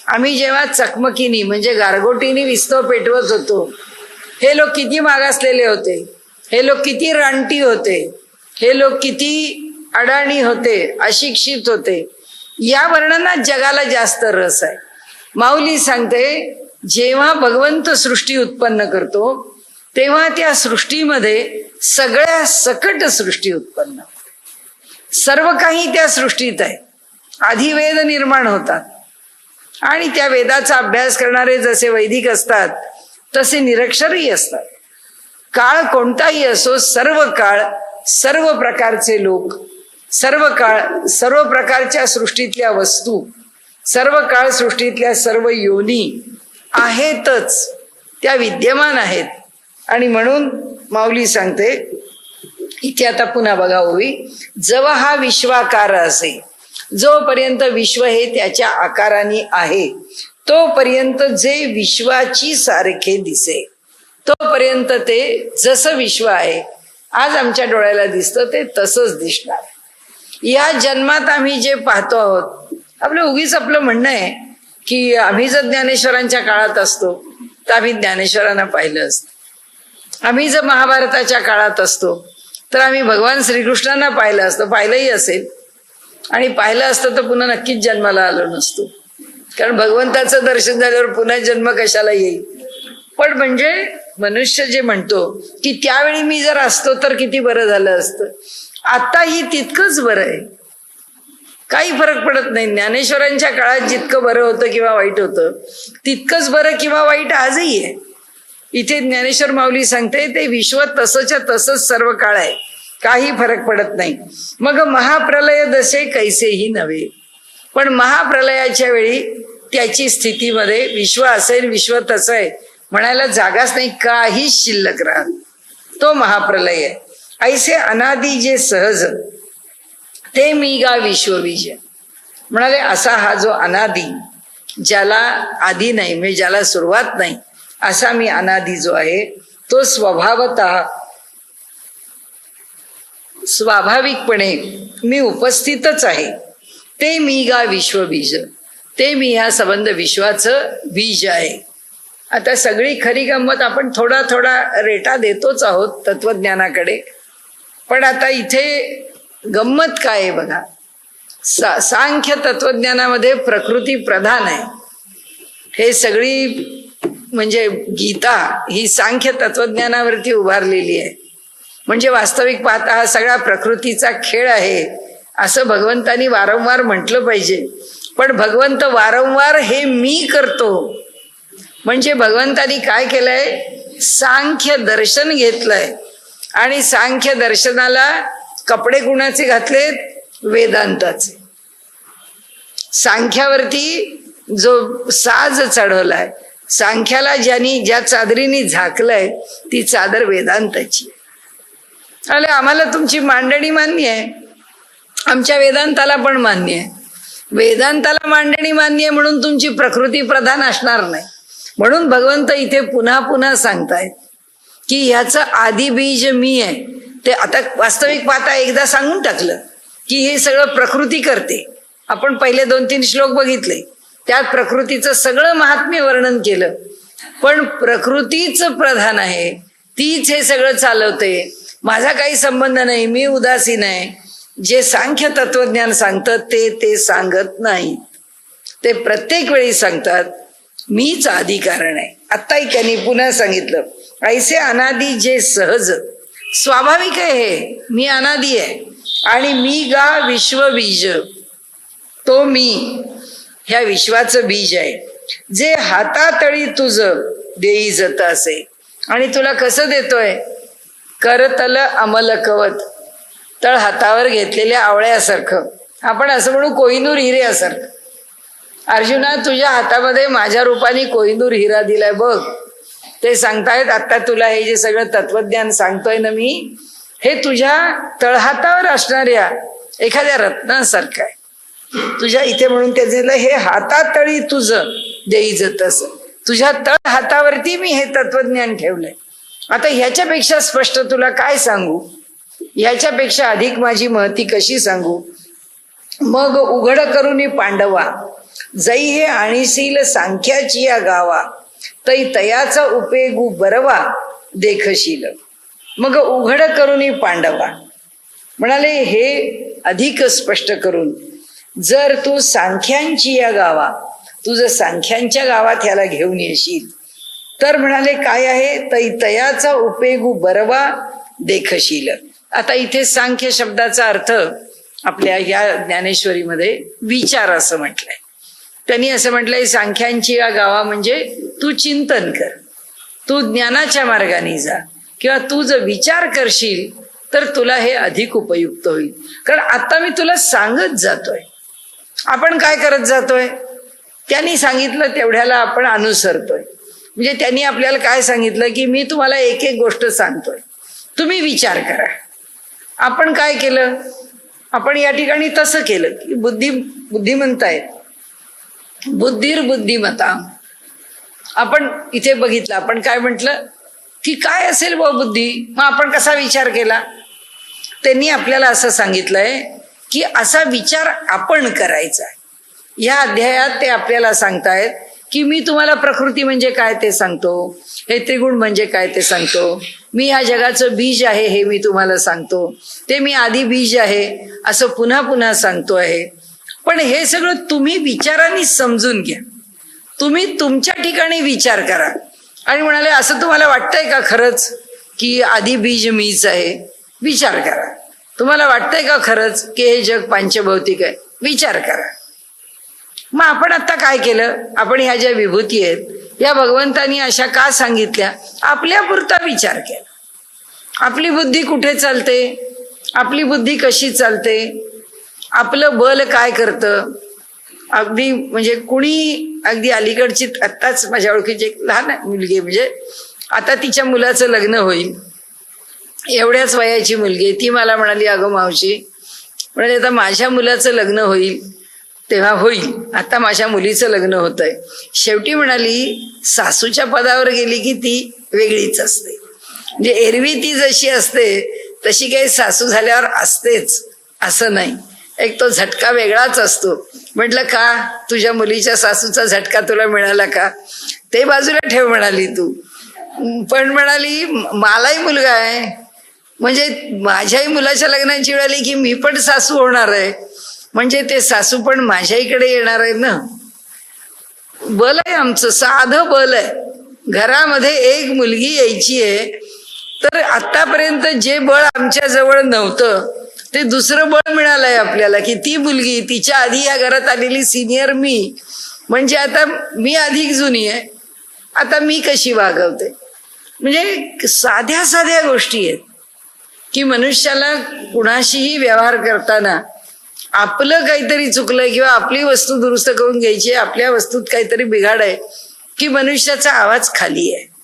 आम्ही जेव्हा चकमकीनी म्हणजे गारगोटीनी विस्तव पेटवत होतो, हे लोक किती मागासलेले होते, हे लोक किती रानटी होते, हे लोक किती अडाणी होते, अशिक्षित होते. या वर्णनात जगाला जास्त रस आहे. माऊली सांगते जेव्हा भगवंत सृष्टी उत्पन्न करतो तेव्हा त्या सृष्टीमध्ये सगळ्या सकट सृष्टी उत्पन्न, सर्व काही त्या सृष्टीत आहे. आधी वेद निर्माण होतात आणि त्या वेदाचा अभ्यास करणारे जसे वैदिक असतात तसे निरक्षरही असतात. काळ कोणताही असो, सर्व काळ सर्व प्रकारचे लोक सर्व काळ सर्व प्रकारच्या सृष्टीतल्या वस्तू, सर्व काळ सृष्टीतल्या सर्व योनी आहेतच, त्या विद्यमान आहेत. आणि म्हणून माऊली सांगते इथे आता पुन्हा बघा ओवी, जेव्हा हा विश्वाकार असे, जोपर्यंत विश्व हे त्याच्या आकाराने आहे तोपर्यंत जे विश्वाची सारखे दिसे, तोपर्यंत ते जसं विश्व आहे आज आमच्या डोळ्याला दिसतं ते तसंच दिसणार. या जन्मात आम्ही जे पाहतो आहोत, आपलं उगीच आपलं म्हणणं आहे की आम्ही जर ज्ञानेश्वरांच्या काळात असतो तर आम्ही ज्ञानेश्वरांना पाहिलं असतं, आम्ही जर महाभारताच्या काळात असतो तर आम्ही भगवान श्रीकृष्णांना पाहिलं असतं, पाहिलंही असेल, आणि पाहिलं असतं तर पुन्हा नक्कीच जन्माला आलो नसतो, कारण भगवंताचं दर्शन झाल्यावर पुन्हा जन्म कशाला येईल. पण म्हणजे मनुष्य जे म्हणतो की त्यावेळी मी जर असतो तर किती बरं झालं असतं, आताही तितकंच बरं आहे, काही फरक पडत नाही. ज्ञानेश्वरांच्या काळात जितकं बरं होतं किंवा वाईट होतं तितकंच बरं किंवा वाईट आजही आहे. इथे ज्ञानेश्वर माऊली सांगते ते विश्व तसंच्या तसंच सर्व काळ आहे, काही फरक पडत नाही. मग महाप्रलय दसे कैसेही नव्हे, पण महाप्रलयाच्या वेळी त्याची स्थितीमध्ये विश्व असेल, विश्व तसं आहे म्हणायला जागाच नाही, काहीच शिल्लक राहत, तो महाप्रलय आहे. ऐसे अनादी जे सहज ते मी गा विश्वबीज म्हणाले, असा हा जो अनादी, ज्याला आधी नाही म्हणजे ज्याला सुरुवात नाही, असा मी अनादी जो आहे तो स्वभावतः स्वाभाविकपणे मी उपस्थितच आहे. ते मी गा विश्वबीज, ते मी ह्या संबंध विश्वाचं बीज आहे. आता सगळी खरी गंमत आपण थोडा थोडा रेटा देतोच आहोत तत्वज्ञानाकडे, पण आता इथे गंमत काय आहे बघा. सांख्य तत्वज्ञानामध्ये प्रकृती प्रधान आहे. हे सगळी म्हणजे गीता ही सांख्य तत्वज्ञानावरती उभारलेली आहे. म्हणजे वास्तविक पाहता हा सगळा प्रकृतीचा खेळ आहे असं भगवंतानी वारंवार म्हटलं पाहिजे. पण भगवंत वारंवार हे मी करतो म्हणजे भगवंतानी काय केलंय, सांख्य दर्शन घेतलंय आणि सांख्य दर्शनाला कपडे कुणाचे घातलेत, वेदांताचे. सांख्यावरती जो साज चढवलाय, सांख्याला ज्या चादरीने झाकलंय ती चादर वेदांताची. अरे आम्हाला तुमची मांडणी मान्य आहे, आमच्या वेदांताला पण मान्य आहे. वेदांताला मांडणी मान्य आहे म्हणून तुमची प्रकृती प्रधान असणार नाही. म्हणून भगवंत इथे पुन्हा पुन्हा सांगतायत की ह्याचं आदी बीज मी आहे. ते आता वास्तविक पाहता एकदा सांगून टाकलं की हे सगळं प्रकृती करते. आपण पहिले 2-3 श्लोक बघितले, त्यात प्रकृतीचं सगळं महात्म्य वर्णन केलं. पण प्रकृतीच प्रधान आहे, तीच हे सगळं चालवते, माझा काही संबंध नाही, मी उदासीन आहे. जे सांख्य तत्वज्ञान सांगतात ते सांगत नाहीत. ते प्रत्येक वेळी सांगतात मीच आदी कारण आहे. आत्ताही त्यांनी पुन्हा सांगितलं, ऐसे अनादी जे सहज, स्वाभाविक आहे हे, मी अनादी आहे आणि मी गा विश्वबीज, तो मी ह्या विश्वाचं बीज आहे. जे हातातळी तुझ देई जत असे, आणि तुला कसं देतोय, करतल अमल कवत, तळ हातावर घेतलेल्या आवळ्यासारखं, आपण असं म्हणू कोहिनूर हिऱ्यासारखं. अर्जुना तुझ्या हातामध्ये माझ्या रूपाने कोहिनूर हिरा दिलाय बघ. ते सांगतायत आता तुला हे जे सगळं तत्वज्ञान सांगतोय ना मी, हे तुझ्या तळहातावर असणाऱ्या एखाद्या रत्नासारखं आहे तुझ्या इथे. म्हणून त्याचे हे हातातळी तुझं देई जतस, तुझ्या तळ हातावरती मी हे तत्वज्ञान ठेवलंय. आता ह्याच्यापेक्षा स्पष्ट तुला काय सांगू, ह्याच्यापेक्षा अधिक माझी महती कशी सांगू. मग उघड करून पांडवा, जई हे आणीशील सांख्याची या गावा, तै तयाचा उपेगू बरवा देखशील. मग उघड करून पांडवा म्हणाले, हे अधिक स्पष्ट करून, जर तू सांख्यांची या गावा, तू जर सांख्यांच्या गावात ह्याला घेऊन येशील तर म्हणाले काय आहे, तै तयाचा उपेगू बरवा देखशील. आता इथे सांख्य शब्दाचा अर्थ आपल्या या ज्ञानेश्वरीमध्ये विचार असं म्हटलंय. त्यांनी असं म्हटलंय सांख्यांची या गावा म्हणजे तू चिंतन कर, तू ज्ञानाच्या मार्गाने जा, किंवा तू जर विचार करशील तर तुला हे अधिक उपयुक्त होईल. कारण आता मी तुला सांगत जातोय. आपण काय करत जातोय? त्यांनी सांगितलं तेवढ्याला आपण अनुसरतोय. म्हणजे त्यांनी आपल्याला काय सांगितलं की मी तुम्हाला एक एक गोष्ट सांगतोय, तुम्ही विचार करा. आपण काय केलं? आपण या ठिकाणी तसं केलं की बुद्धिमंत आहेत, बुद्धिर बुद्धिमता. आपण इथे बघितलं, आपण काय म्हटलं की काय असेल व बुद्धी, मग आपण कसा विचार केला? त्यांनी आपल्याला असं सांगितलंय की असा विचार आपण करायचा. या अध्यायात ते आपल्याला सांगतायत की मी तुम्हाला प्रकृती म्हणजे काय ते सांगतो, हे त्रिगुण म्हणजे काय ते सांगतो, मी ह्या जगाचं बीज आहे हे मी तुम्हाला सांगतो, ते मी आधी बीज आहे असं पुन्हा पुन्हा सांगतो आहे. पण हे सगळं तुम्ही विचारांनी समजून घ्या. तुम्ही तुमच्या ठिकाणी विचार करा. आणि म्हणाले असं तुम्हाला वाटतंय का खरंच की आधी बीज मीच आहे? विचार करा. तुम्हाला वाटतंय का खरंच की हे जग पांचभौतिक आहे? विचार करा. मग आपण आता काय केलं? आपण ह्या ज्या विभूती आहेत या भगवंतांनी अशा का सांगितल्या? आपल्यापुरता विचार केला. आपली बुद्धी कुठे चालते, आपली बुद्धी कशी चालते, आपलं बल काय करतं. अगदी म्हणजे कुणी अगदी अलीकडची आत्ताच माझ्या ओळखीची एक लहान मुलगी, म्हणजे आता तिच्या मुलाचं लग्न होईल, एवढ्याच वयाची मुलगी, ती मला म्हणाली अगं मावशी, म्हणाली आता माझ्या मुलाचं लग्न होईल तेव्हा होईल, आता माझ्या मुलीचं लग्न होत आहे. शेवटी म्हणाली सासूच्या पदावर गेली की ती वेगळीच असते. म्हणजे एरवी ती जशी असते तशी काही सासू झाल्यावर असतेच असं नाही. एक तो झटका वेगळाच असतो. म्हटलं का तुझ्या मुलीच्या सासूचा झटका तुला मिळाला का? ते बाजूला ठेव म्हणाली तू. पण म्हणाली मलाही मुलगा आहे, म्हणजे माझ्याही मुलाच्या लग्नाची वेळ आली की मी पण सासू होणार आहे, म्हणजे ते सासू पण माझ्या इकडे येणार आहे ना. बल आहे आमचं, साधं बल आहे. घरामध्ये एक मुलगी यायची आहे तर आतापर्यंत जे बळ आमच्या जवळ नव्हतं ते दुसरं बळ मिळालंय आपल्याला की ती मुलगी, तिच्या आधी या घरात आलेली सिनियर मी, म्हणजे आता मी अधिक जुनी आहे, आता मी कशी वागवते. म्हणजे साध्या साध्या गोष्टी आहेत की मनुष्याला कुणाशीही व्यवहार करताना आपलं काहीतरी चुकलंय किंवा आपली वस्तू दुरुस्त करून घ्यायची, आपल्या वस्तूत काहीतरी बिघाड आहे की मनुष्याचा आवाज खाली आहे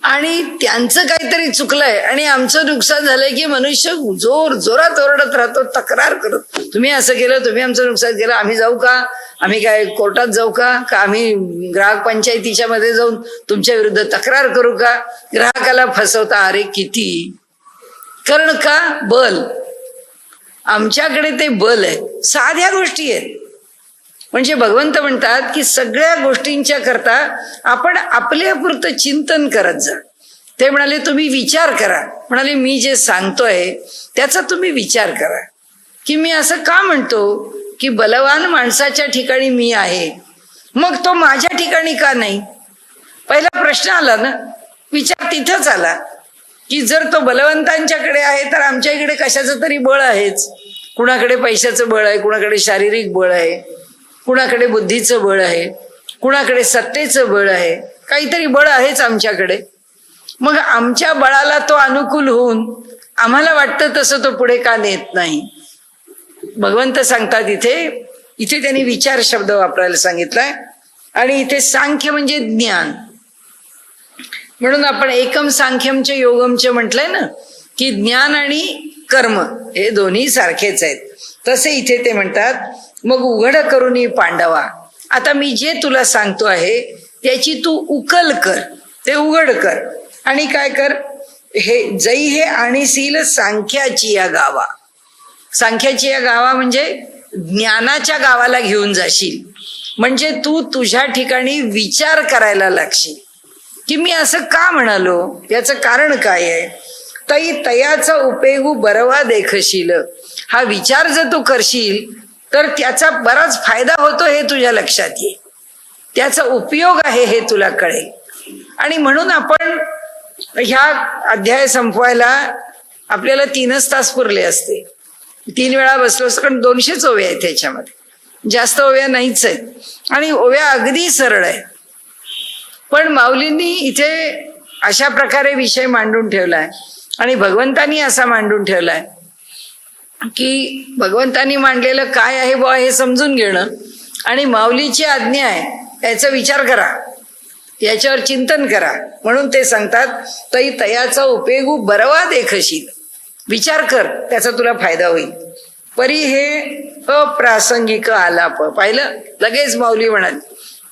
आणि त्यांचं काहीतरी चुकलंय आणि आमचं नुकसान झालंय की मनुष्य जोरात ओरडत राहतो, तक्रार करत, तुम्ही असं केलं, तुम्ही आमचं नुकसान केलं, आम्ही जाऊ का, आम्ही काय कोर्टात जाऊ का आम्ही ग्राहक पंचायतीच्या मध्ये जाऊन तुमच्या विरुद्ध तक्रार करू का? ग्राहकाला फसवता. अरे किती कारण का? बल. आमच्याकडे ते बल आहे. साध्या गोष्टी आहेत. म्हणजे भगवंत म्हणतात की सगळ्या गोष्टींच्या करता आपण आपल्यापुरतं चिंतन करत जा. ते म्हणाले तुम्ही विचार करा. म्हणाले मी जे सांगतोय त्याचा तुम्ही विचार करा की मी असं का म्हणतो की बलवान माणसाच्या ठिकाणी मी आहे, मग तो माझ्या ठिकाणी का नाही? पहिला प्रश्न आला ना, विचार तिथंच आला की जर तो बलवंतांच्याकडे आहे तर आमच्या इकडे कशाचं तरी बळ आहेच. कुणाकडे पैशाचं बळ आहे, कुणाकडे शारीरिक बळ आहे, कुणाकडे बुद्धीचं बळ आहे, कुणाकडे सत्तेचं बळ आहे, काहीतरी बळ आहेच आमच्याकडे. मग आमच्या बळाला तो अनुकूल होऊन आम्हाला वाटतं तसं तो पुढे का नेत नाही? भगवंत सांगतात इथे त्यांनी विचार शब्द वापरायला सांगितलाय. आणि इथे सांख्य म्हणजे ज्ञान. म्हणून आपण एकम सांख्यमचे योगमचे म्हटलंय ना की ज्ञान आणि कर्म हे दोन्ही सारखेच आहेत. तसे इथे ते म्हणतात मग उघड करून पांडवा, आता मी जे तुला सांगतो आहे त्याची तू उकल कर, ते उघड कर. आणि काय कर? हे जई हे आणीशील सांख्याची या गावा. सांख्याची या गावा म्हणजे ज्ञानाच्या गावाला घेऊन जाशील. म्हणजे तू तुझ्या ठिकाणी विचार करायला लागशील की मी असं का म्हणालो, याचं कारण काय आहे. तई तयाचा उपेगू बरवा देखशील. हा विचार जर तू करशील तर त्याचा बराच फायदा होतो हे तुझ्या लक्षात येईल, त्याचा उपयोग आहे हे तुला कळेल. आणि म्हणून आपण ह्या अध्याय संपवायला आपल्याला 3च तास पुरले असते. 3 वेळा बसलो असतो, कारण 200च ओव्या आहेत त्याच्यामध्ये, जास्त ओव्या नाहीच आहेत आणि ओव्या अगदी सरळ आहेत. पण माऊलींनी इथे अशा प्रकारे विषय मांडून ठेवलाय आणि भगवंतानी असा मांडून ठेवलाय की भगवंतानी मांडलेलं काय आहे बुवा हे समजून घेणं आणि माऊलीची आज्ञा आहे याचा विचार करा, याच्यावर चिंतन करा. म्हणून ते सांगतात तई तयाचा उपयोगू बरवा देखशील, विचार कर त्याचा तुला फायदा होईल. परी हे अप्रासंगिक आलाप. पाहिलं लगेच माऊली म्हणाली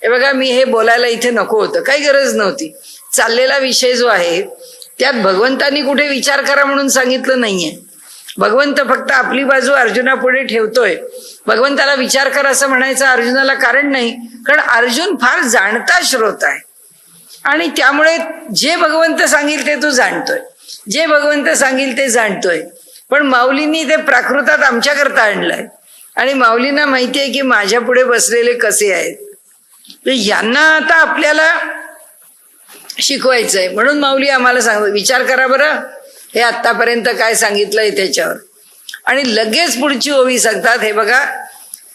हे बघा मी हे बोलायला इथे नको होतं, काही गरज नव्हती. चाललेला विषय जो आहे त्यात भगवंतानी कुठे विचार करा म्हणून सांगितलं नाहीये. भगवंत फक्त आपली बाजू अर्जुनापुढे ठेवतोय. भगवंताला विचार कर असं म्हणायचं अर्जुनाला कारण नाही, कारण अर्जुन फार जाणता श्रोता आहे आणि त्यामुळे जे भगवंत सांगेल ते तू जाणतोय, जे भगवंत सांगेल ते जाणतोय. पण माऊलींनी ते प्राकृतात आमच्याकरता आणलंय आणि माऊलींना माहिती आहे की माझ्या पुढे बसलेले कसे आहेत, यांना आता आपल्याला शिकवायचंय. म्हणून माऊली आम्हाला सांगतो विचार करा बरं हे आतापर्यंत काय सांगितलंय त्याच्यावर. आणि लगेच पुढची ओवी सांगतात हे बघा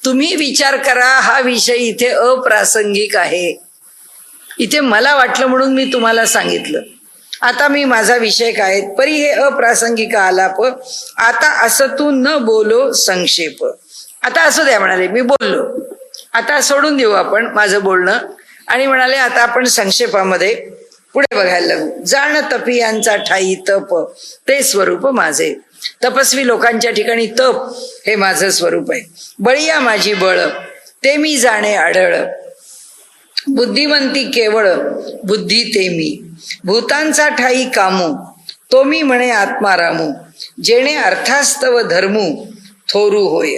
तुम्ही विचार करा, हा विषय इथे अप्रासंगिक आहे. इथे मला वाटलं म्हणून मी तुम्हाला सांगितलं. आता मी माझा विषय काय परी हे अप्रासंगिक आलाप, आता असं तू न बोलो संक्षेप. आता असं द्या म्हणाले मी बोललो, आता सोडून देऊ आपण माझं बोलणं आणि म्हणाले आता आपण संक्षेपामध्ये पुढे बघायला लागू. जाण तपियांचा ठाई तप ते स्वरूप माझे. तपस्वी लोकांच्या ठिकाणी तप हे माझं स्वरूप आहे. बळीया माझी बळ ते मी जाणे आढळ, बुद्धिमंती केवळ बुद्धी ते मी. भूतांचा ठाई कामू तो मी म्हणे आत्मारामू, जेणे अर्थास्तव धर्मू थोरू होय.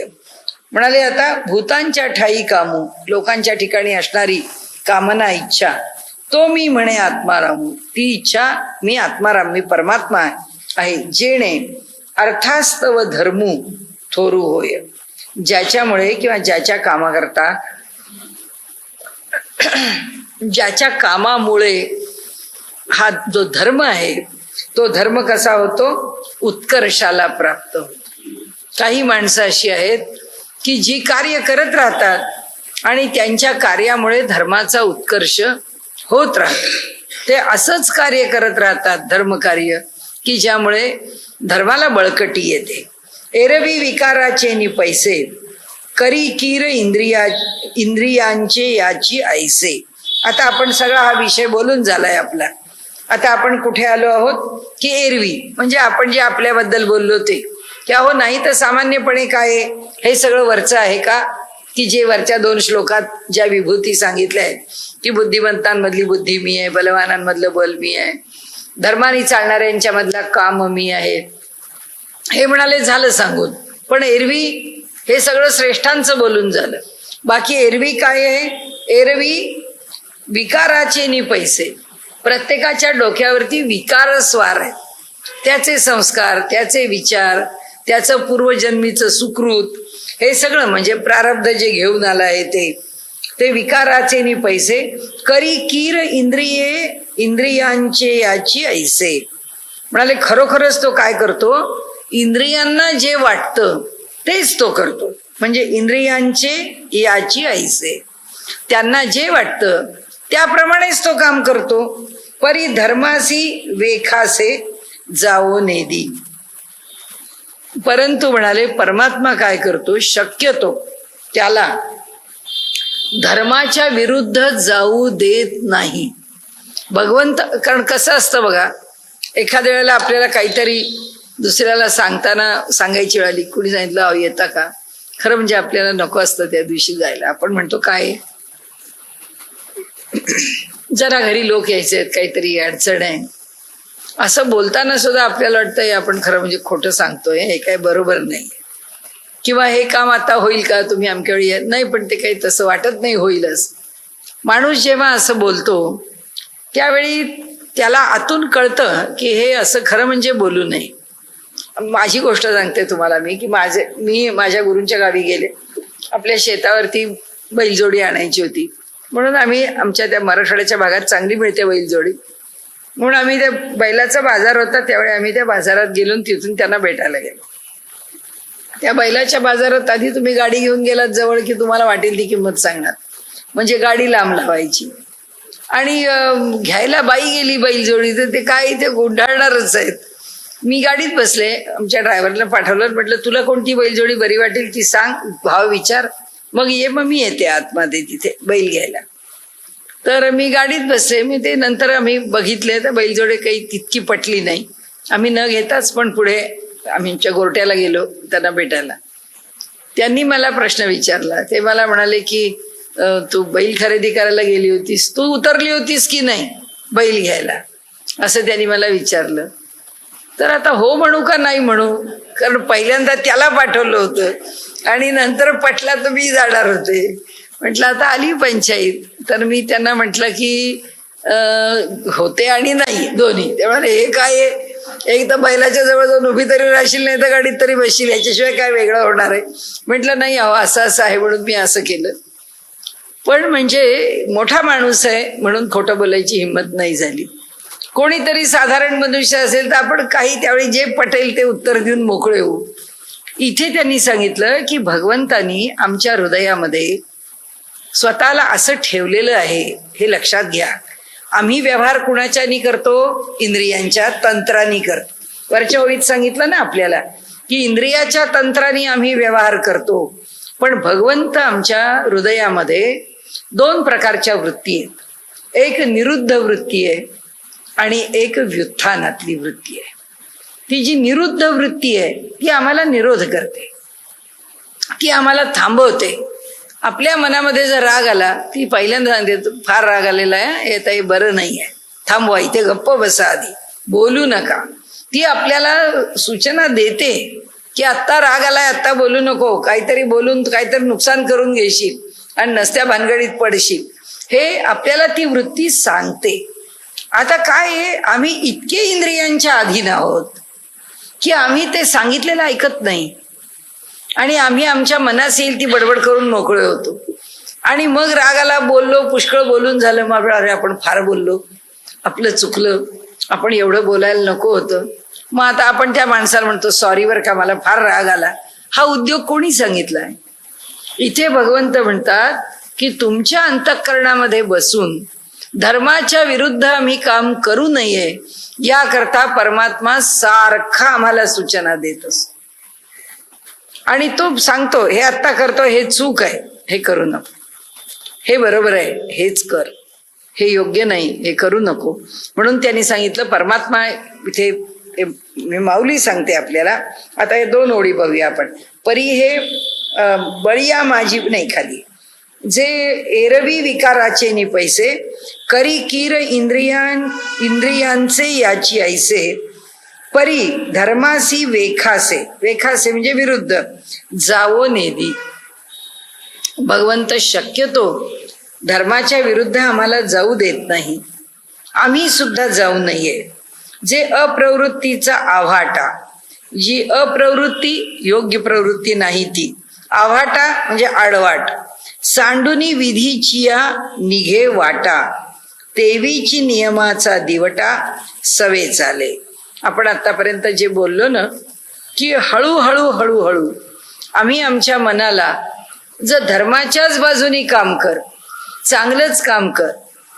म्हणाले आता भूतांच्या ठाई कामू लोकांच्या ठिकाणी असणारी कामना इच्छा तो मी म्हणे आत्मारामू, ती इच्छा मी आत्माराम मी परमात्मा आहे. जेणे अर्थास्तव धर्मू थोरू होय, ज्याच्यामुळे किंवा ज्याच्या कामाकरता ज्याच्या कामामुळे हा जो धर्म आहे तो धर्म कसा होतो उत्कर्षाला प्राप्त होतो. काही माणसं अशी आहेत की जी कार्य करत राहतात आणि त्यांच्या कार्यामुळे धर्माचा उत्कर्ष होत राहतो. ते असंच कार्य करत राहतात धर्मकार्य की ज्यामुळे धर्माला बळकटी येते. एरवी विकाराचे नि पैसे करी कीर इंद्रियांचे याची ऐसे. आता आपण सगळा हा विषय बोलून झालाय आपला. आता आपण कुठे आलो आहोत की एरवी म्हणजे आपण जे आपल्याबद्दल बोललो ते की अहो नाही तर सामान्यपणे काय हे सगळं वरचं आहे का, की जे वरच्या 2 श्लोकात ज्या विभूती सांगितल्या आहेत की बुद्धिमंतांमधली बुद्धी मी आहे, बलवानांमधलं बल मी आहे, धर्माने चालणाऱ्यांच्या मधला काम मी आहे, हे म्हणाले झालं सांगून. पण एरवी हे सगळं श्रेष्ठांचं बोलून झालं. बाकी एरवी काय आहे, एरवी विकाराचे नि पैसे. प्रत्येकाच्या डोक्यावरती विकार स्वार आहे. त्याचे संस्कार, त्याचे विचार, त्याचं पूर्वजन्मीचं सुकृत हे सगळं म्हणजे प्रारब्ध जे घेऊन आलं आहे ते विकाराचे नि पैसे करी कीर इंद्रियांचे याची ऐसे. म्हणाले खरोखरच तो काय करतो, इंद्रियांना जे वाटतं तेच तो करतो. म्हणजे इंद्रियांचे याची ऐसे, त्यांना जे वाटतं त्याप्रमाणेच तो काम करतो. परी धर्मासी वेखासे जाओ नेदी. परंतु म्हणाले परमात्मा काय करतो, शक्यतो त्याला धर्माच्या विरुद्ध जाऊ देत नाही. भगवंत कारण कसं असतं बघा, एखाद्या वेळेला आपल्याला काहीतरी दुसऱ्याला सांगायची वेळ आली, कुणी सांगितलं अहो येता का, खरं म्हणजे आपल्याला नको असतं त्या दिवशी जायला. आपण म्हणतो काय जरा घरी लोक यायचे आहेत, काहीतरी अडचण आहे, असं बोलताना सुद्धा आपल्याला वाटतंय आपण खरं म्हणजे खोटं सांगतोय, हे काय बरोबर नाही. किंवा हे काम आता होईल का, तुम्ही अमक्या वेळी नाही, पण ते काही तसं वाटत नाही होईलच. माणूस जेव्हा असं बोलतो त्यावेळी त्याला आतून कळतं की हे असं खरं म्हणजे बोलू नये. माझी गोष्ट सांगते तुम्हाला मी की मी माझ्या गुरूंच्या गावी गेले. आपल्या शेतावरती बैलजोडी आणायची होती म्हणून आम्ही आमच्या त्या मराठवाड्याच्या भागात चांगली मिळते बैलजोडी म्हणून आम्ही त्या बैलाचा बाजार होता त्यावेळी आम्ही त्या बाजारात गेलो, तिथून त्यांना भेटायला गेलो. त्या बैलाच्या बाजारात आधी तुम्ही गाडी घेऊन गेलात जवळ की तुम्हाला वाटेल ती किंमत सांगणार, म्हणजे गाडी लांब लावायची. आणि घ्यायला बाई गेली बैलजोडी तर ते काय इथे गुंडाळणारच आहेत. मी गाडीत बसले, आमच्या ड्रायव्हरला पाठवलं, म्हटलं तुला कोणती बैलजोडी बरी वाटेल ती सांग, भाव विचार, मग ये, मग मी येते आतमध्ये तिथे बैल घ्यायला. तर मी गाडीत बसले. मी ते नंतर आम्ही बघितले तर बैलजोडी काही तितकी पटली नाही. आम्ही न घेताच पण पुढे आम्ही आमच्या गोरट्याला गेलो त्यांना भेटायला. त्यांनी मला प्रश्न विचारला. ते मला म्हणाले की तू बैल खरेदी करायला गेली होतीस, तू उतरली होतीस की नाही बैल घ्यायला, असं त्यांनी मला विचारलं. तर आता हो म्हणू का नाही म्हणू, कारण पहिल्यांदा त्याला पाठवलं होतं आणि नंतर पटला तर मी जाणार होते. म्हटलं आता आली पंचायत. तर मी त्यांना म्हटलं की होते आणि नाही दोन्ही. ते म्हणाले हे काय आहे, एक तर बैलाच्या जवळ जाऊन उभी तरी राहशील, नाही तर गाडीत तरी बसशील, याच्याशिवाय काय वेगळं होणार आहे. म्हटलं नाही अहो असं असं आहे म्हणून मी असं केलं. पण म्हणजे मोठा माणूस आहे म्हणून खोटं बोलायची हिंमत नाही झाली. कोणीतरी साधारण मनुष्य असेल तर आपण काही त्यावेळी जे पटेल ते उत्तर देऊन मोकळे होऊ. इथे त्यांनी सांगितलं की भगवंतानी आमच्या हृदयामध्ये स्वतःला असं ठेवलेलं आहे, हे लक्षात घ्या. आम्ही व्यवहार कुणाच्यानी करतो, इंद्रियांच्या तंत्रानी करतो. वरच्या ओळीत सांगितलं ना आपल्याला की इंद्रियाच्या तंत्रानी आम्ही व्यवहार करतो. पण भगवंत आमच्या हृदयामध्ये दोन प्रकारच्या वृत्ती आहेत. एक निरुद्ध वृत्ती आहे आणि एक व्युत्थानातली वृत्ती आहे. ती जी निरुद्ध वृत्ती आहे ती आम्हाला निरोध करते, ती आम्हाला थांबवते. आपल्या मनामध्ये जर राग आला, ती पहिल्यांदा सांगते फार राग आलेला आहे, हे ताई बरं नाही आहे, थांबवा, इथे गप्प बसा, आधी बोलू नका. ती आपल्याला सूचना देते की आत्ता राग आलाय, आत्ता बोलू नको, काहीतरी बोलून काहीतरी नुकसान करून घेशील आणि नसत्या भानगडीत पडशील, हे आपल्याला ती वृत्ती सांगते. आता काय आहे, आम्ही इतके इंद्रियांच्या अधीन आहोत की आम्ही ते सांगितलेलं ऐकत नाही आणि आम्ही आमच्या मनास येईल ती बडबड करून मोकळे होतो. आणि मग रागाला बोललो, पुष्कळ बोलून झालं, मग अरे आपण फार बोललो, आपलं चुकलं, आपण एवढं बोलायला नको होतं. मग आता आपण त्या माणसाला म्हणतो सॉरी बरं का, मला फार राग आला. हा उद्योग कोणी सांगितलाय? इथे भगवंत म्हणतात की तुमच्या अंतःकरणामध्ये बसून धर्माच्या विरुद्ध आम्ही काम करू नये याकरता परमात्मा सारखा आम्हाला सूचना देत असतो. आणि तो सांगतो हे आत्ता करतो, हे चूक आहे, हे करू नको, हे बरोबर आहे, हेच कर, हे योग्य नाही, हे करू नको. म्हणून त्यांनी सांगितलं, परमात्मा इथे मी माऊली सांगते आपल्याला. आता हे दोन ओळी बघूया आपण. परी हे बळिया माझी नाही खाली, जे एरवी विकाराचे नि पैसे करी कीर इंद्रियांचे याची ऐसे, परी धर्मासी वेखासे, वेखासे म्हणजे विरुद्ध, जावो नेदी. भगवंत शक्यतो धर्माच्या विरुद्ध आम्हाला जाऊ देत नाही, आम्ही सुद्धा जाऊ नये. जे अप्रवृत्तीचा आव्हाटा, जी अप्रवृत्ती योग्य प्रवृत्ती नाही ती, आव्हाटा म्हणजे आडवाट, सांडुनी विधीचिया निघे वाटा, तेवीची नियमाचा दिवटा सवे चाले. आपण आतापर्यंत जे बोललो ना की हळूहळू हळूहळू आम्ही आमच्या मनाला जर धर्माच्याच बाजूनी काम कर, चांगलंच काम कर,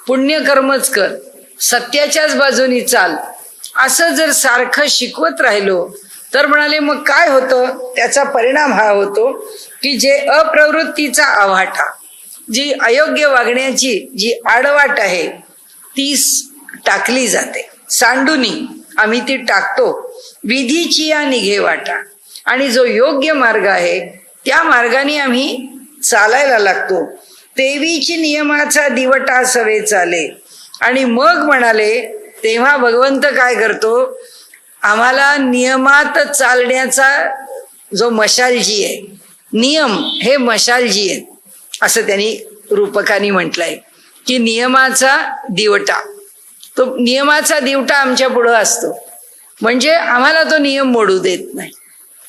पुण्यकर्मच कर, सत्याच्याच बाजूनी चाल, असं जर सारखं शिकवत राहिलो तर म्हणाले मग काय होतं, त्याचा परिणाम हा होतो की जे अप्रवृत्तीचा आव्हाटा, जी अयोग्य वागण्याची जी आडवाट आहे ती टाकली जाते, सांडुनी आम्ही ती टाकतो. विधीची या निघे वाटा, आणि जो योग्य मार्ग आहे त्या मार्गाने आम्ही चालायला लागतो. तेवीची नियमाचा दिवटा सवे चाले. आणि मग म्हणाले तेव्हा भगवंत काय करतो, आम्हाला नियमात चालण्याचा जो मशालजी आहे, नियम हे मशालजी आहे असं त्यांनी रूपकानी म्हटलंय की नियमाचा दिवटा, तो नियमाचा दिवटा आमच्या पुढं असतो म्हणजे आम्हाला तो नियम मोडू देत नाही.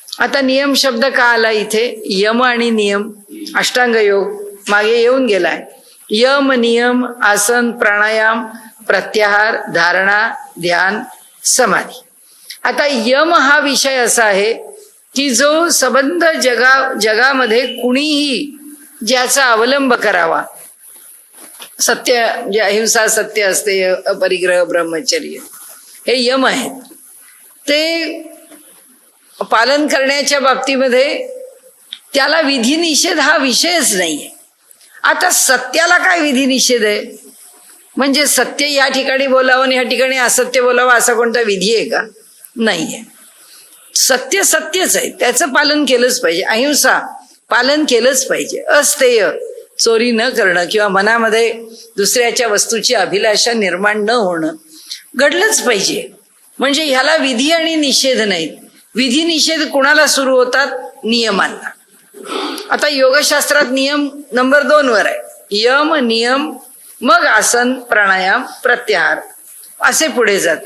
आता नियम शब्द का आला इथे, यम आणि नियम, अष्टांग योग मागे येऊन गेलाय. यम नियम आसन प्राणायाम प्रत्याहार धारणा ध्यान समाधी. आता यम हा विषय असा आहे की जो संबंध जगामध्ये कुणीही ज्याचा अवलंब करावा, सत्य म्हणजे अहिंसा सत्य असते, अपरिग्रह ब्रह्मचर्य, हे यम आहेत. ते पालन करण्याच्या बाबतीमध्ये त्याला विधी निषेध हा विषयच नाहीये. आता सत्याला काय विधी निषेध आहे? म्हणजे सत्य या ठिकाणी बोलावं आणि ह्या ठिकाणी असत्य बोलावं असा कोणता विधी आहे का? नाहीये. सत्य सत्यच आहे, त्याचं पालन केलंच पाहिजे. अहिंसा पालन केलंच पाहिजे. अस्तेय चोरी न करणं किंवा मनामध्ये दुसऱ्याच्या वस्तूची अभिलाषा निर्माण न होणं घडलंच पाहिजे. म्हणजे ह्याला विधी आणि निषेध नाहीत. विधी निषेध कुणाला सुरू होतात? नियमांना. आता योगशास्त्रात नियम नंबर 2 वर आहे. यम नियम, मग आसन प्राणायाम प्रत्याहार असे पुढे जात.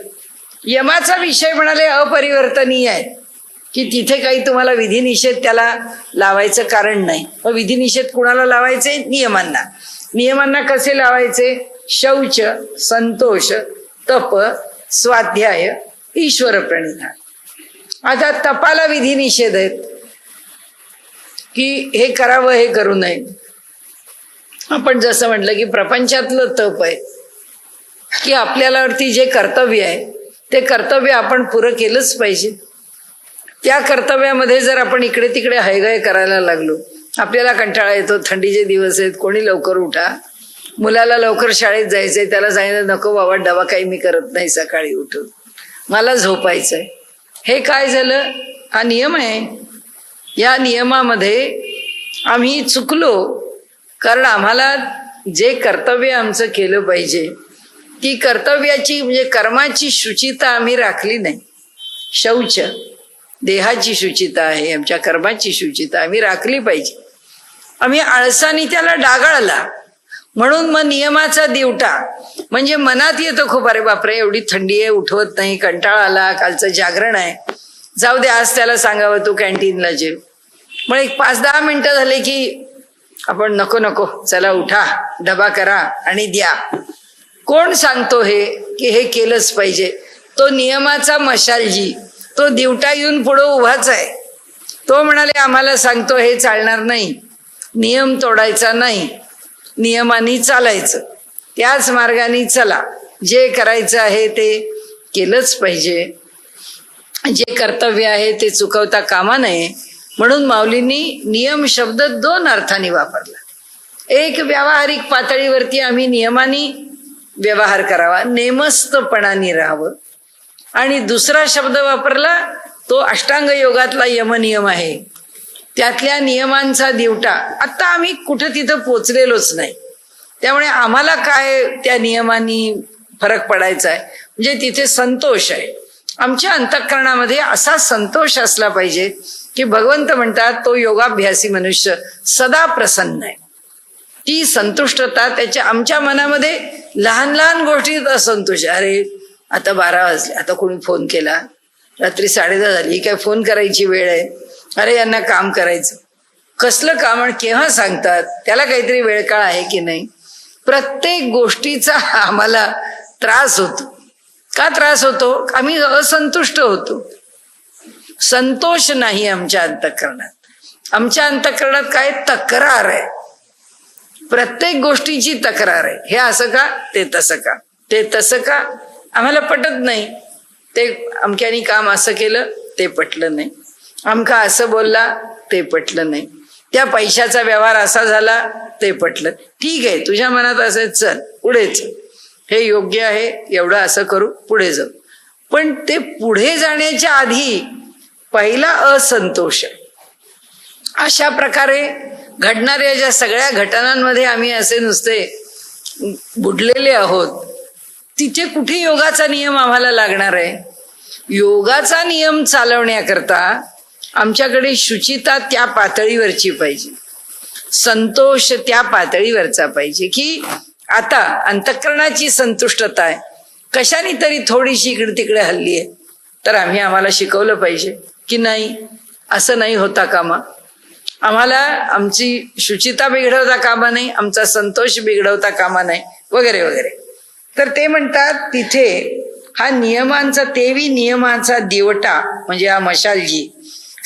यमाचा विषय म्हणाले अपरिवर्तनीय आहे, की तिथे काही तुम्हाला विधी निषेध त्याला लावायचं कारण नाही. मग विधी निषेध कुणाला लावायचे? नियमांना. नियमांना कसे लावायचे? शौच, संतोष, तप, स्वाध्याय, ईश्वर प्रणिधान. आता तपाला विधी निषेध आहेत की हे करावं हे करू नये. आपण जसं म्हटलं की प्रपंचातलं तप आहे की आपल्यावरती जे कर्तव्य आहे ते कर्तव्य आपण पुरं केलंच पाहिजे. त्या कर्तव्यामध्ये जर आपण इकडे तिकडे हैगय करायला लागलो, आपल्याला कंटाळा येतो, थंडीचे दिवस आहेत, कोणी लवकर उठा, मुलाला लवकर शाळेत जायचंय, त्याला सांगितलं नको बाबा डबा काही मी करत नाही सकाळी उठून, मला झोपायचंय. हे काय झालं? हा नियम आहे. या नियमामध्ये आम्ही चुकलो, कारण आम्हाला जे कर्तव्य आमचं केलं पाहिजे ती कर्तव्याची म्हणजे कर्माची शुचिता आम्ही राखली नाही. शौच देहाची शुचिता आहे, आमच्या कर्माची शुचिता आम्ही राखली पाहिजे. आम्ही आळसाने त्याला डागाळला. म्हणून मग नियमाचा दिवटा म्हणजे मनात येतो खूप, अरे बापरे एवढी थंडी आहे, उठवत नाही, कंटाळा आला, कालचं जागरण आहे, जाऊ दे आज त्याला सांगावं तू कॅन्टीनला जेव. मग एक 5-10 मिनिटं झाले की आपण नको नको चला उठा, डबा करा आणि द्या. कोण सांगतो हे की हे केलंच पाहिजे? तो नियमाचा मशालजी, तो दिवटा येऊन पुढं उभाच आहे. तो म्हणाले आम्हाला सांगतो हे चालणार नाही, नियम तोडायचा नाही, नियमाने चालायचं, त्याच मार्गाने चला, जे करायचं आहे ते केलंच पाहिजे, जे कर्तव्य आहे ते चुकवता कामा नये. म्हणून माऊलींनी नियम शब्द 2 अर्थाने वापरला. एक, व्यावहारिक पातळीवरती आम्ही नियमाने व्यवहार करावा, नेमस्तपणाने राहावं. आणि दुसरा शब्द वापरला तो अष्टांग योगातला यमनियम आहे, त्यातल्या नियमांचा दिवटा. आता आम्ही कुठं तिथं पोचलेलोच नाही, त्यामुळे आम्हाला काय त्या नियमांनी फरक पडायचा आहे? म्हणजे तिथे संतोष आहे. आमच्या अंतःकरणामध्ये असा संतोष असला पाहिजे की भगवंत म्हणतात तो योगाभ्यासी मनुष्य सदा प्रसन्न आहे. ती संतुष्टता त्याच्या आमच्या मनामध्ये लहान लहान गोष्टीत असंतोष. अरे आता 12 वाजले, आता कोणी फोन केला, रात्री 10:30 झाली, काय फोन करायची वेळ आहे, अरे यांना काम करायचं, कसलं काम आणि केव्हा सांगतात, त्याला काहीतरी वेळ काळ आहे की नाही. प्रत्येक गोष्टीचा आम्हाला त्रास होतो. का त्रास होतो? आम्ही असंतुष्ट होतो. संतोष नाही आमच्या अंतःकरणात. आमच्या अंतःकरणात काय? तक्रार आहे. प्रत्येक गोष्टीची तक्रार आहे. हे असं का, ते तसं का, ते तसं का, आम्हाला पटत नाही. ते अमक्यानी काम असं केलं, ते पटलं नाही. अमका असं बोलला, ते पटलं नाही. त्या पैशाचा व्यवहार असा झाला, ते पटलं. ठीक आहे, तुझ्या मनात असं चल पुढे चल, हे योग्य आहे, एवढं असं करू, पुढे जाऊ. पण ते पुढे जाण्याच्या आधी पहिला असंतोष आहे. अशा प्रकारे घडणाऱ्या ज्या सगळ्या घटनांमध्ये आम्ही असे नुसते बुडलेले आहोत, तिथे कुठे योगाचा नियम आम्हाला लागणार आहे? योगाचा नियम चालवण्याकरता आमच्याकडे शुचिता त्या पातळीवरची पाहिजे, संतोष त्या पातळीवरचा पाहिजे की आता अंतःकरणाची संतुष्टता आहे, कशाने तरी थोडीशी इकडे तिकडे हल्ली आहे, तर आम्हाला शिकवलं पाहिजे की नाही, असं नाही होता कामा. आम्हाला आमची शुचिता बिघडवता कामा नाही, आमचा संतोष बिघडवता कामा नाही, वगैरे वगैरे. तर ते म्हणतात तिथे हा नियमांचा, तेवी नियमाचा दिवटा म्हणजे हा मशालजी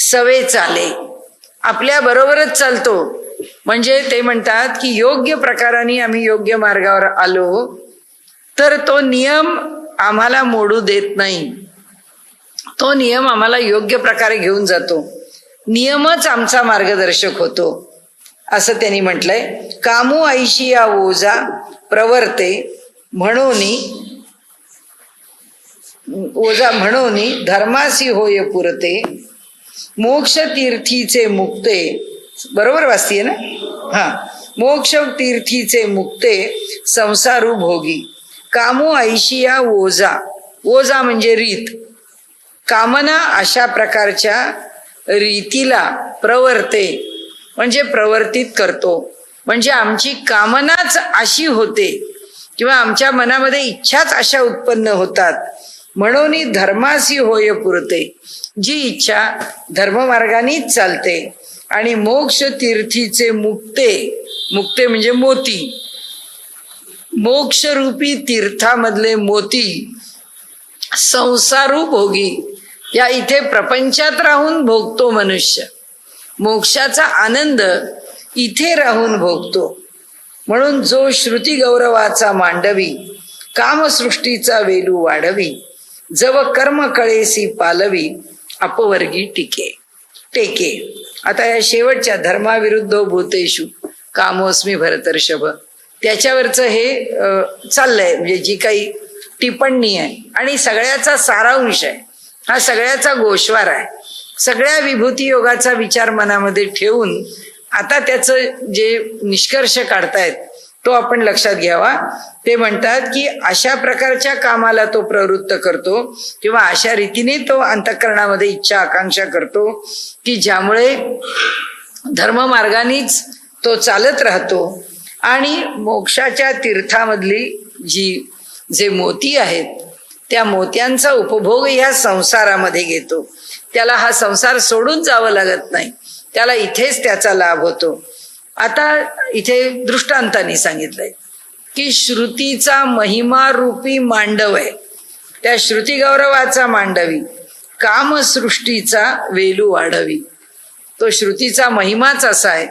सवे चाले, आपल्या बरोबरच चालतो. म्हणजे ते म्हणतात की योग्य प्रकाराने आम्ही योग्य मार्गावर आलो तर तो नियम आम्हाला मोडू देत नाही. तो नियम आम्हाला योग्य प्रकारे घेऊन जातो. नियमच आमचा मार्गदर्शक होतो असं त्यांनी म्हटलंय. कामू ऐशिया ओजा प्रवर्ते म्हणोनी ओजा म्हणोनी धर्मासी होय पुरते मोक्ष तीर्थीचे मुक्ते. बरोबर वाचतीये ना? हा. मोक्ष तीर्थीचे मुक्ते संसारू भोगी. कामो ऐशिया ओजा. ओजा म्हणजे रीत. कामना अशा प्रकारच्या रीतीला प्रवर्ते म्हणजे प्रवर्तित करतो. म्हणजे आमची कामनाच अशी होते किंवा आमच्या मनामध्ये इच्छाच अशा उत्पन्न होतात. म्हणून धर्मासी होय पुरते. जी इच्छा धर्ममार्गानेच चालते. आणि मोक्ष तीर्थीचे मुक्ते. मुक्ते म्हणजे मोती. मोक्षरूपी तीर्थामधले मोती संसारू भोगी. या इथे प्रपंचात राहून भोगतो मनुष्य. मोक्षाचा आनंद इथे राहून भोगतो. म्हणून जो श्रुती गौरवाचा मांडवी कामसृष्टीचा वेलू वाढवी जव कर्म कळेसी पालवी अपवर्गी टिके टेके. आता या शेवटच्या धर्माविरुद्ध भूतेषु कामोस्मी भरतर्षभ त्याच्यावरचं हे चाललंय. म्हणजे जी काही टिप्पणी आहे आणि सगळ्याचा सारांश आहे. हा सगळ्याचा गोषवार आहे. सगळ्या विभूती योगाचा विचार मनामध्ये ठेवून आता त्याचं जे निष्कर्ष काढतायत तो आपण लक्षात घ्यावा. ते म्हणतात की अशा प्रकारच्या कामाला तो प्रवृत्त करतो किंवा अशा रीतीने तो अंतःकरणामध्ये इच्छा आकांक्षा करतो की ज्यामुळे धर्ममार्गानेच तो चालत राहतो आणि मोक्षाच्या तीर्थामधली जे मोती आहेत त्या मोत्यांचा उपभोग ह्या संसारामध्ये घेतो. त्याला हा संसार सोडून जावं लागत नाही. त्याला इथेच त्याचा लाभ होतो. आता इथे दृष्टांताने सांगितलंय की श्रुतीचा महिमा रूपी मांडव आहे. त्या श्रुती गौरवाचा मांडवी कामसृष्टीचा वेलू वाढवी. तो श्रुतीचा महिमाच असा आहे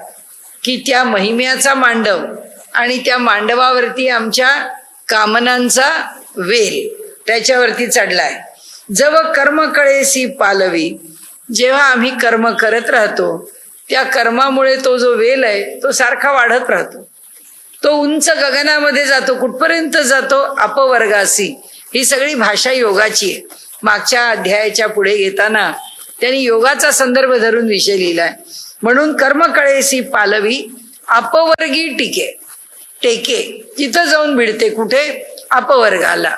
की त्या महिम्याचा मांडव आणि त्या मांडवावरती आमच्या कामनांचा वेल त्याच्यावरती चढलाय. जव कर्म कळेसी पालवी. जेव्हा आम्ही कर्म करत राहतो त्या कर्मामुळे तो जो वेल आहे तो सारखा वाढत राहतो. तो उंच गगनामध्ये जातो. कुठपर्यंत जातो? अपवर्गासी. ही सगळी भाषा योगाची आहे. मागच्या अध्यायाच्या पुढे घेताना त्यांनी योगाचा संदर्भ धरून विषय लिहिलाय. म्हणून कर्म कळेसी पालवी अपवर्गी टिके टेके. तिथं जाऊन भिडते. कुठे? अपवर्गाला.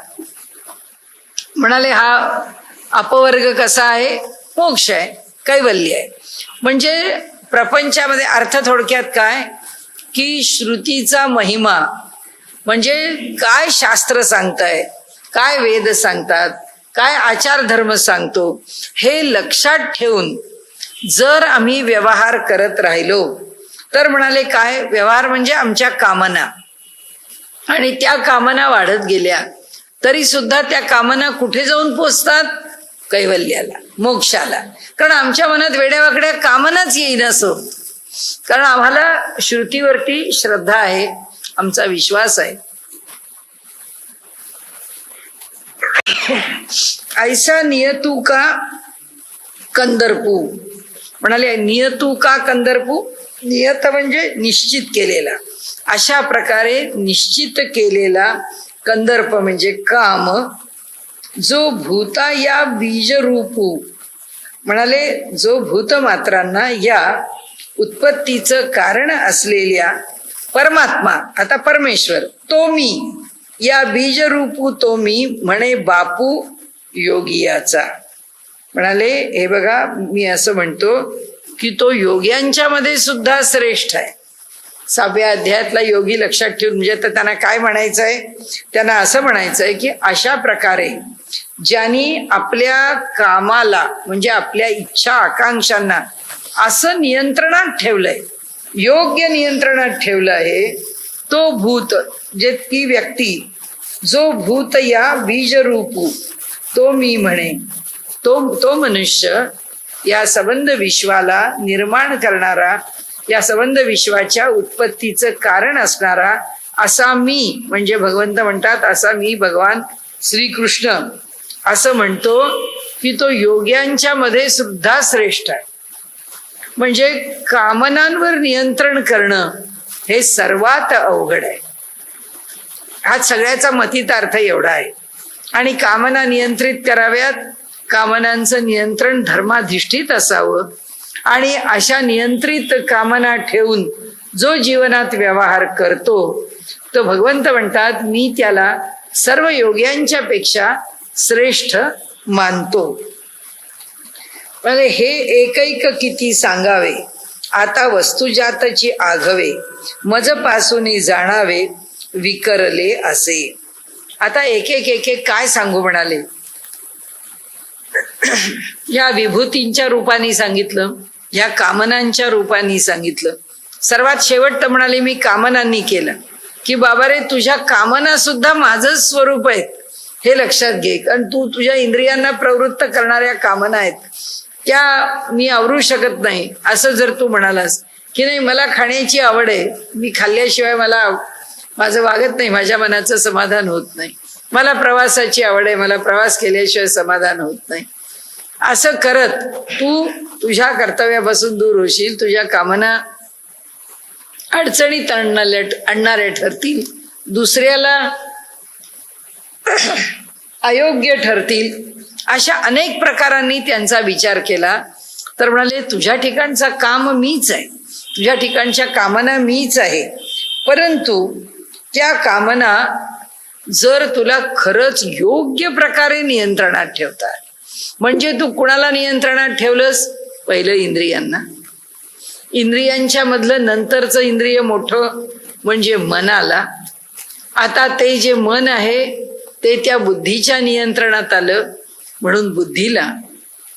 म्हणाले हा अपवर्ग कसा आहे? मोक्ष आहे, कैवल्य आहे. म्हणजे प्रपंचामध्ये अर्थ थोडक्यात काय की श्रुतीचा महिमा म्हणजे काय शास्त्र सांगताय, काय वेद सांगतात, काय आचार धर्म सांगतो हे लक्षात ठेवून जर आम्ही व्यवहार करत राहिलो तर म्हणाले काय व्यवहार म्हणजे आमच्या कामना. आणि त्या कामना वाढत गेल्या तरी सुद्धा त्या कामना कुठे जाऊन पोचतात? कैवल्याला, मोक्षाला. कारण आमच्या मनात वेड्यावाकड्या कामनाच येईन असं. कारण आम्हाला श्रुतीवरती श्रद्धा आहे, आमचा विश्वास आहे. ऐसा नियतू का कंदर्पू. म्हणाले नियतू का कंदर्पू. नियत म्हणजे निश्चित केलेला. अशा प्रकारे निश्चित केलेला कंदर्प म्हणजे काम जो भूता या बीजरूपू. म्हणाले जो भूतमात्रांना या उत्पत्तीचं कारण असलेल्या परमात्मा आता परमेश्वर तो मी या बीजरूपू तो मी म्हणे बापू योगियाचा. म्हणाले हे बघा मी असं म्हणतो की तो योग्यांच्या मध्ये सुद्धा श्रेष्ठ आहे. 6व्या अध्यायातला योगी लक्षात ठेवून म्हणजे तर त्यांना काय म्हणायचंय? त्यांना असं म्हणायचंय की अशा प्रकारे ज्यांनी आपल्या कामाला म्हणजे आपल्या इच्छा आकांक्षांना असं नियंत्रणात ठेवलंय, योग्य नियंत्रणात ठेवलं आहे, तो भूत जे ती व्यक्ती जो भूत या बीजरूपू तो मी म्हणे तो मनुष्य या संबंध विश्वाला निर्माण करणारा, या संबंध विश्वाच्या उत्पत्तीचं कारण असणारा असा मी म्हणजे भगवंत म्हणतात असा मी भगवान श्रीकृष्ण असं म्हणतो की तो योग्यांच्या मध्ये सुद्धा श्रेष्ठ आहे. म्हणजे कामनांवर नियंत्रण करणं हे सर्वात अवघड आहे. हा सगळ्याचा मथितार्थ एवढा आहे. आणि कामना नियंत्रित कराव्यात, कामनांचं नियंत्रण धर्माधिष्ठित असावं. आणि अशा नियंत्रित कामना ठेवून जो जीवनात व्यवहार करतो तो भगवंत म्हणतात मी त्याला सर्व योग्यांच्या पेक्षा श्रेष्ठ मानतो. म्हणजे हे एकैक किती सांगावे, आता वस्तुजातची आघवे, मज पासून जाणावे विकरले असे. आता एक एक काय सांगू म्हणाले. या विभूतींच्या रूपाने सांगितलं, या कामनांच्या रूपाने सांगितलं. सर्वात शेवट म्हणाले मी कामनांनी केलं की बाबा रे तुझ्या कामना सुद्धा माझंच स्वरूप आहेत हे लक्षात घे. कारण तू तुझ्या इंद्रियांना प्रवृत्त करणाऱ्या कामना आहेत त्या मी आवरू शकत नाही. असं जर तू म्हणालास की नाही मला खाण्याची आवड आहे, मी खाल्ल्याशिवाय माझं वागत नाही, माझ्या मनाचं समाधान होत नाही. मला प्रवासाची आवड आहे, मला प्रवास केल्याशिवाय समाधान होत नाही. असं करत तू तुझ्या कर्तव्यापासून दूर होशील, तुझ्या कामना अडचणीत आणणाऱ्या ठरतील, दुसऱ्याला अयोग्य ठरतील. अशा अनेक प्रकारांनी त्यांचा विचार केला. तर म्हणाले तुझ्या ठिकाणचा काम मीच आहे, तुझ्या ठिकाणच्या कामना मीच आहे. परंतु त्या कामना जर तुला खरंच योग्य प्रकारे नियंत्रणात ठेवतात, म्हणजे तू कुणाला नियंत्रणात ठेवलंस, पहिलं इंद्रियांना, इंद्रियांच्या मधलं नंतरचं इंद्रिय मोठं म्हणजे मनाला. आता ते जे मन आहे ते त्या बुद्धीच्या नियंत्रणात आलं, म्हणून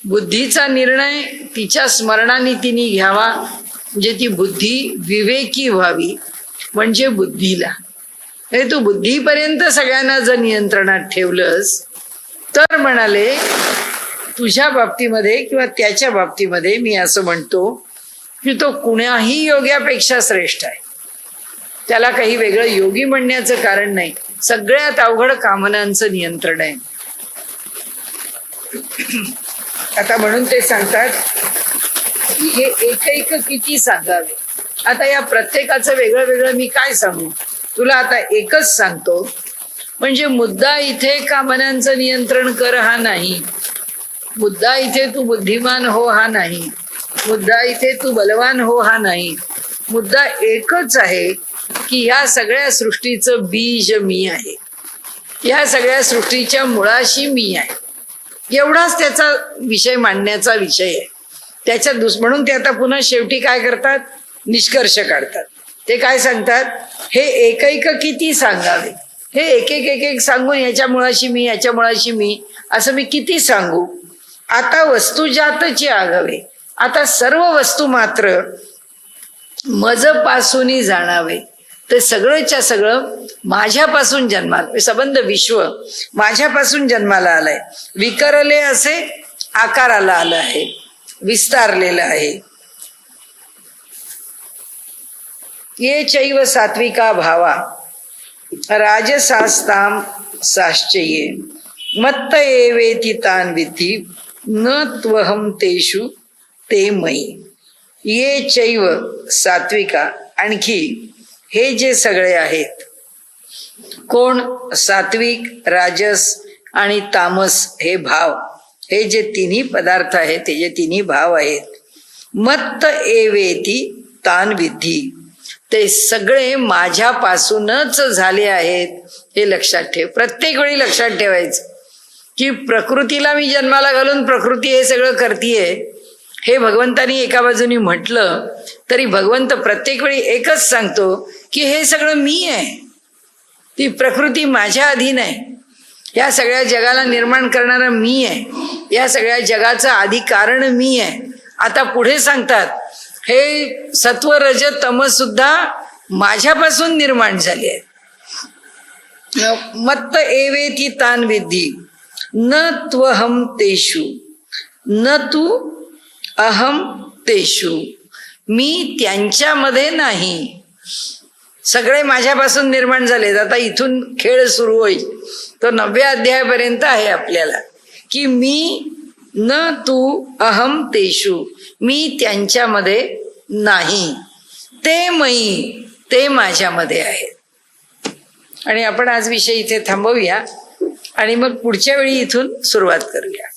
बुद्धीचा निर्णय तिच्या स्मरणाने तिने घ्यावा, म्हणजे ती बुद्धी विवेकी व्हावी. म्हणजे बुद्धीला तू बुद्धीपर्यंत सगळ्यांना जर नियंत्रणात ठेवलंस तर म्हणाले तुझ्या बाबतीमध्ये किंवा त्याच्या बाबतीमध्ये मी असं म्हणतो की तो कुणाही योग्यापेक्षा श्रेष्ठ आहे. त्याला काही वेगळं योगी म्हणण्याचं कारण नाही. सगळ्यात अवघड कामनांचं नियंत्रण आहे. आता म्हणून ते सांगतात हे एकैक किती सांगावे. आता या प्रत्येकाचं वेगळं वेगळं मी काय सांगू, तुला आता एकच सांगतो. म्हणजे मुद्दा इथे कामनांचं नियंत्रण कर हा नाही, मुद्दा इथे तू बुद्धिमान हो हा नाही, मुद्दा इथे तू बलवान हो हा नाही. मुद्दा एकच आहे की या सगळ्या सृष्टीचं बीज मी आहे, या सगळ्या सृष्टीच्या मुळाशी मी आहे. एवढाच त्याचा विषय मांडण्याचा विषय आहे. त्याच्या म्हणून ते आता पुन्हा शेवटी काय करतात, निष्कर्ष काढतात. ते काय सांगतात, हे एकैक किती सांगावे. हे एक एक सांगून याच्या मुळाशी मी, याच्या मुळाशी मी असं मी किती सांगू. आता वस्तुजातची आघावे, आता सर्व वस्तू मात्र मज पासून जाणावे. ते सगळंच्या सगळं माझ्यापासून जन्माला, संबंध विश्व माझ्यापासून जन्माला आलाय. विकरले असे आकाराला आलं आहे, विस्तारलेलं आहे. ये चैव सात्विका भावा राजसास्ताम साश्चये मत्त एवेति तान विधी न त्वहम तेषु ते मयी. ये चैव सात्विका, आणखी हे जे सगळे आहेत, कोण, सात्विक, राजस आणि तामस हे भाव, हे जे तिन्ही पदार्थ आहेत, ते जे तिन्ही भाव आहेत. मत्त एवेति तान विधी, ते सगळे माझ्यापासूनच झाले आहेत हे लक्षात ठेव. प्रत्येक वेळी लक्षात ठेवायचं की प्रकृतीला मी जन्माला घालून प्रकृती हे सगळं करतीये हे भगवंतानी एका बाजूनी म्हटलं तरी भगवंत प्रत्येक वेळी एकच सांगतो की हे सगळं मी आहे, ती प्रकृती माझ्या अधीन आहे, या सगळ्या जगाला निर्माण करणारा मी आहे, या सगळ्या जगाचं आधी कारण मी आहे. आता पुढे सांगतात हे सत्व रज तम सुद्धा माझ्यापासून निर्माण झाले आहेत. मत्त एवेति तान विधी न त्वहम तेषु न तू अहम तेषु, मी त्यांच्यामध्ये नाही. सगळे माझ्यापासून निर्माण झालेत. आता इथून खेळ सुरू होईल तो 9व्या अध्यायापर्यंत आहे आपल्याला की मी न तू अहम तेषु, मी त्यांच्यामध्ये नाही, ते मयी, ते माझ्यामध्ये आहेत. आणि आपण आज विषय इथे थांबवूया आणि मग पुढच्या वेळी इथून सुरुवात करूया.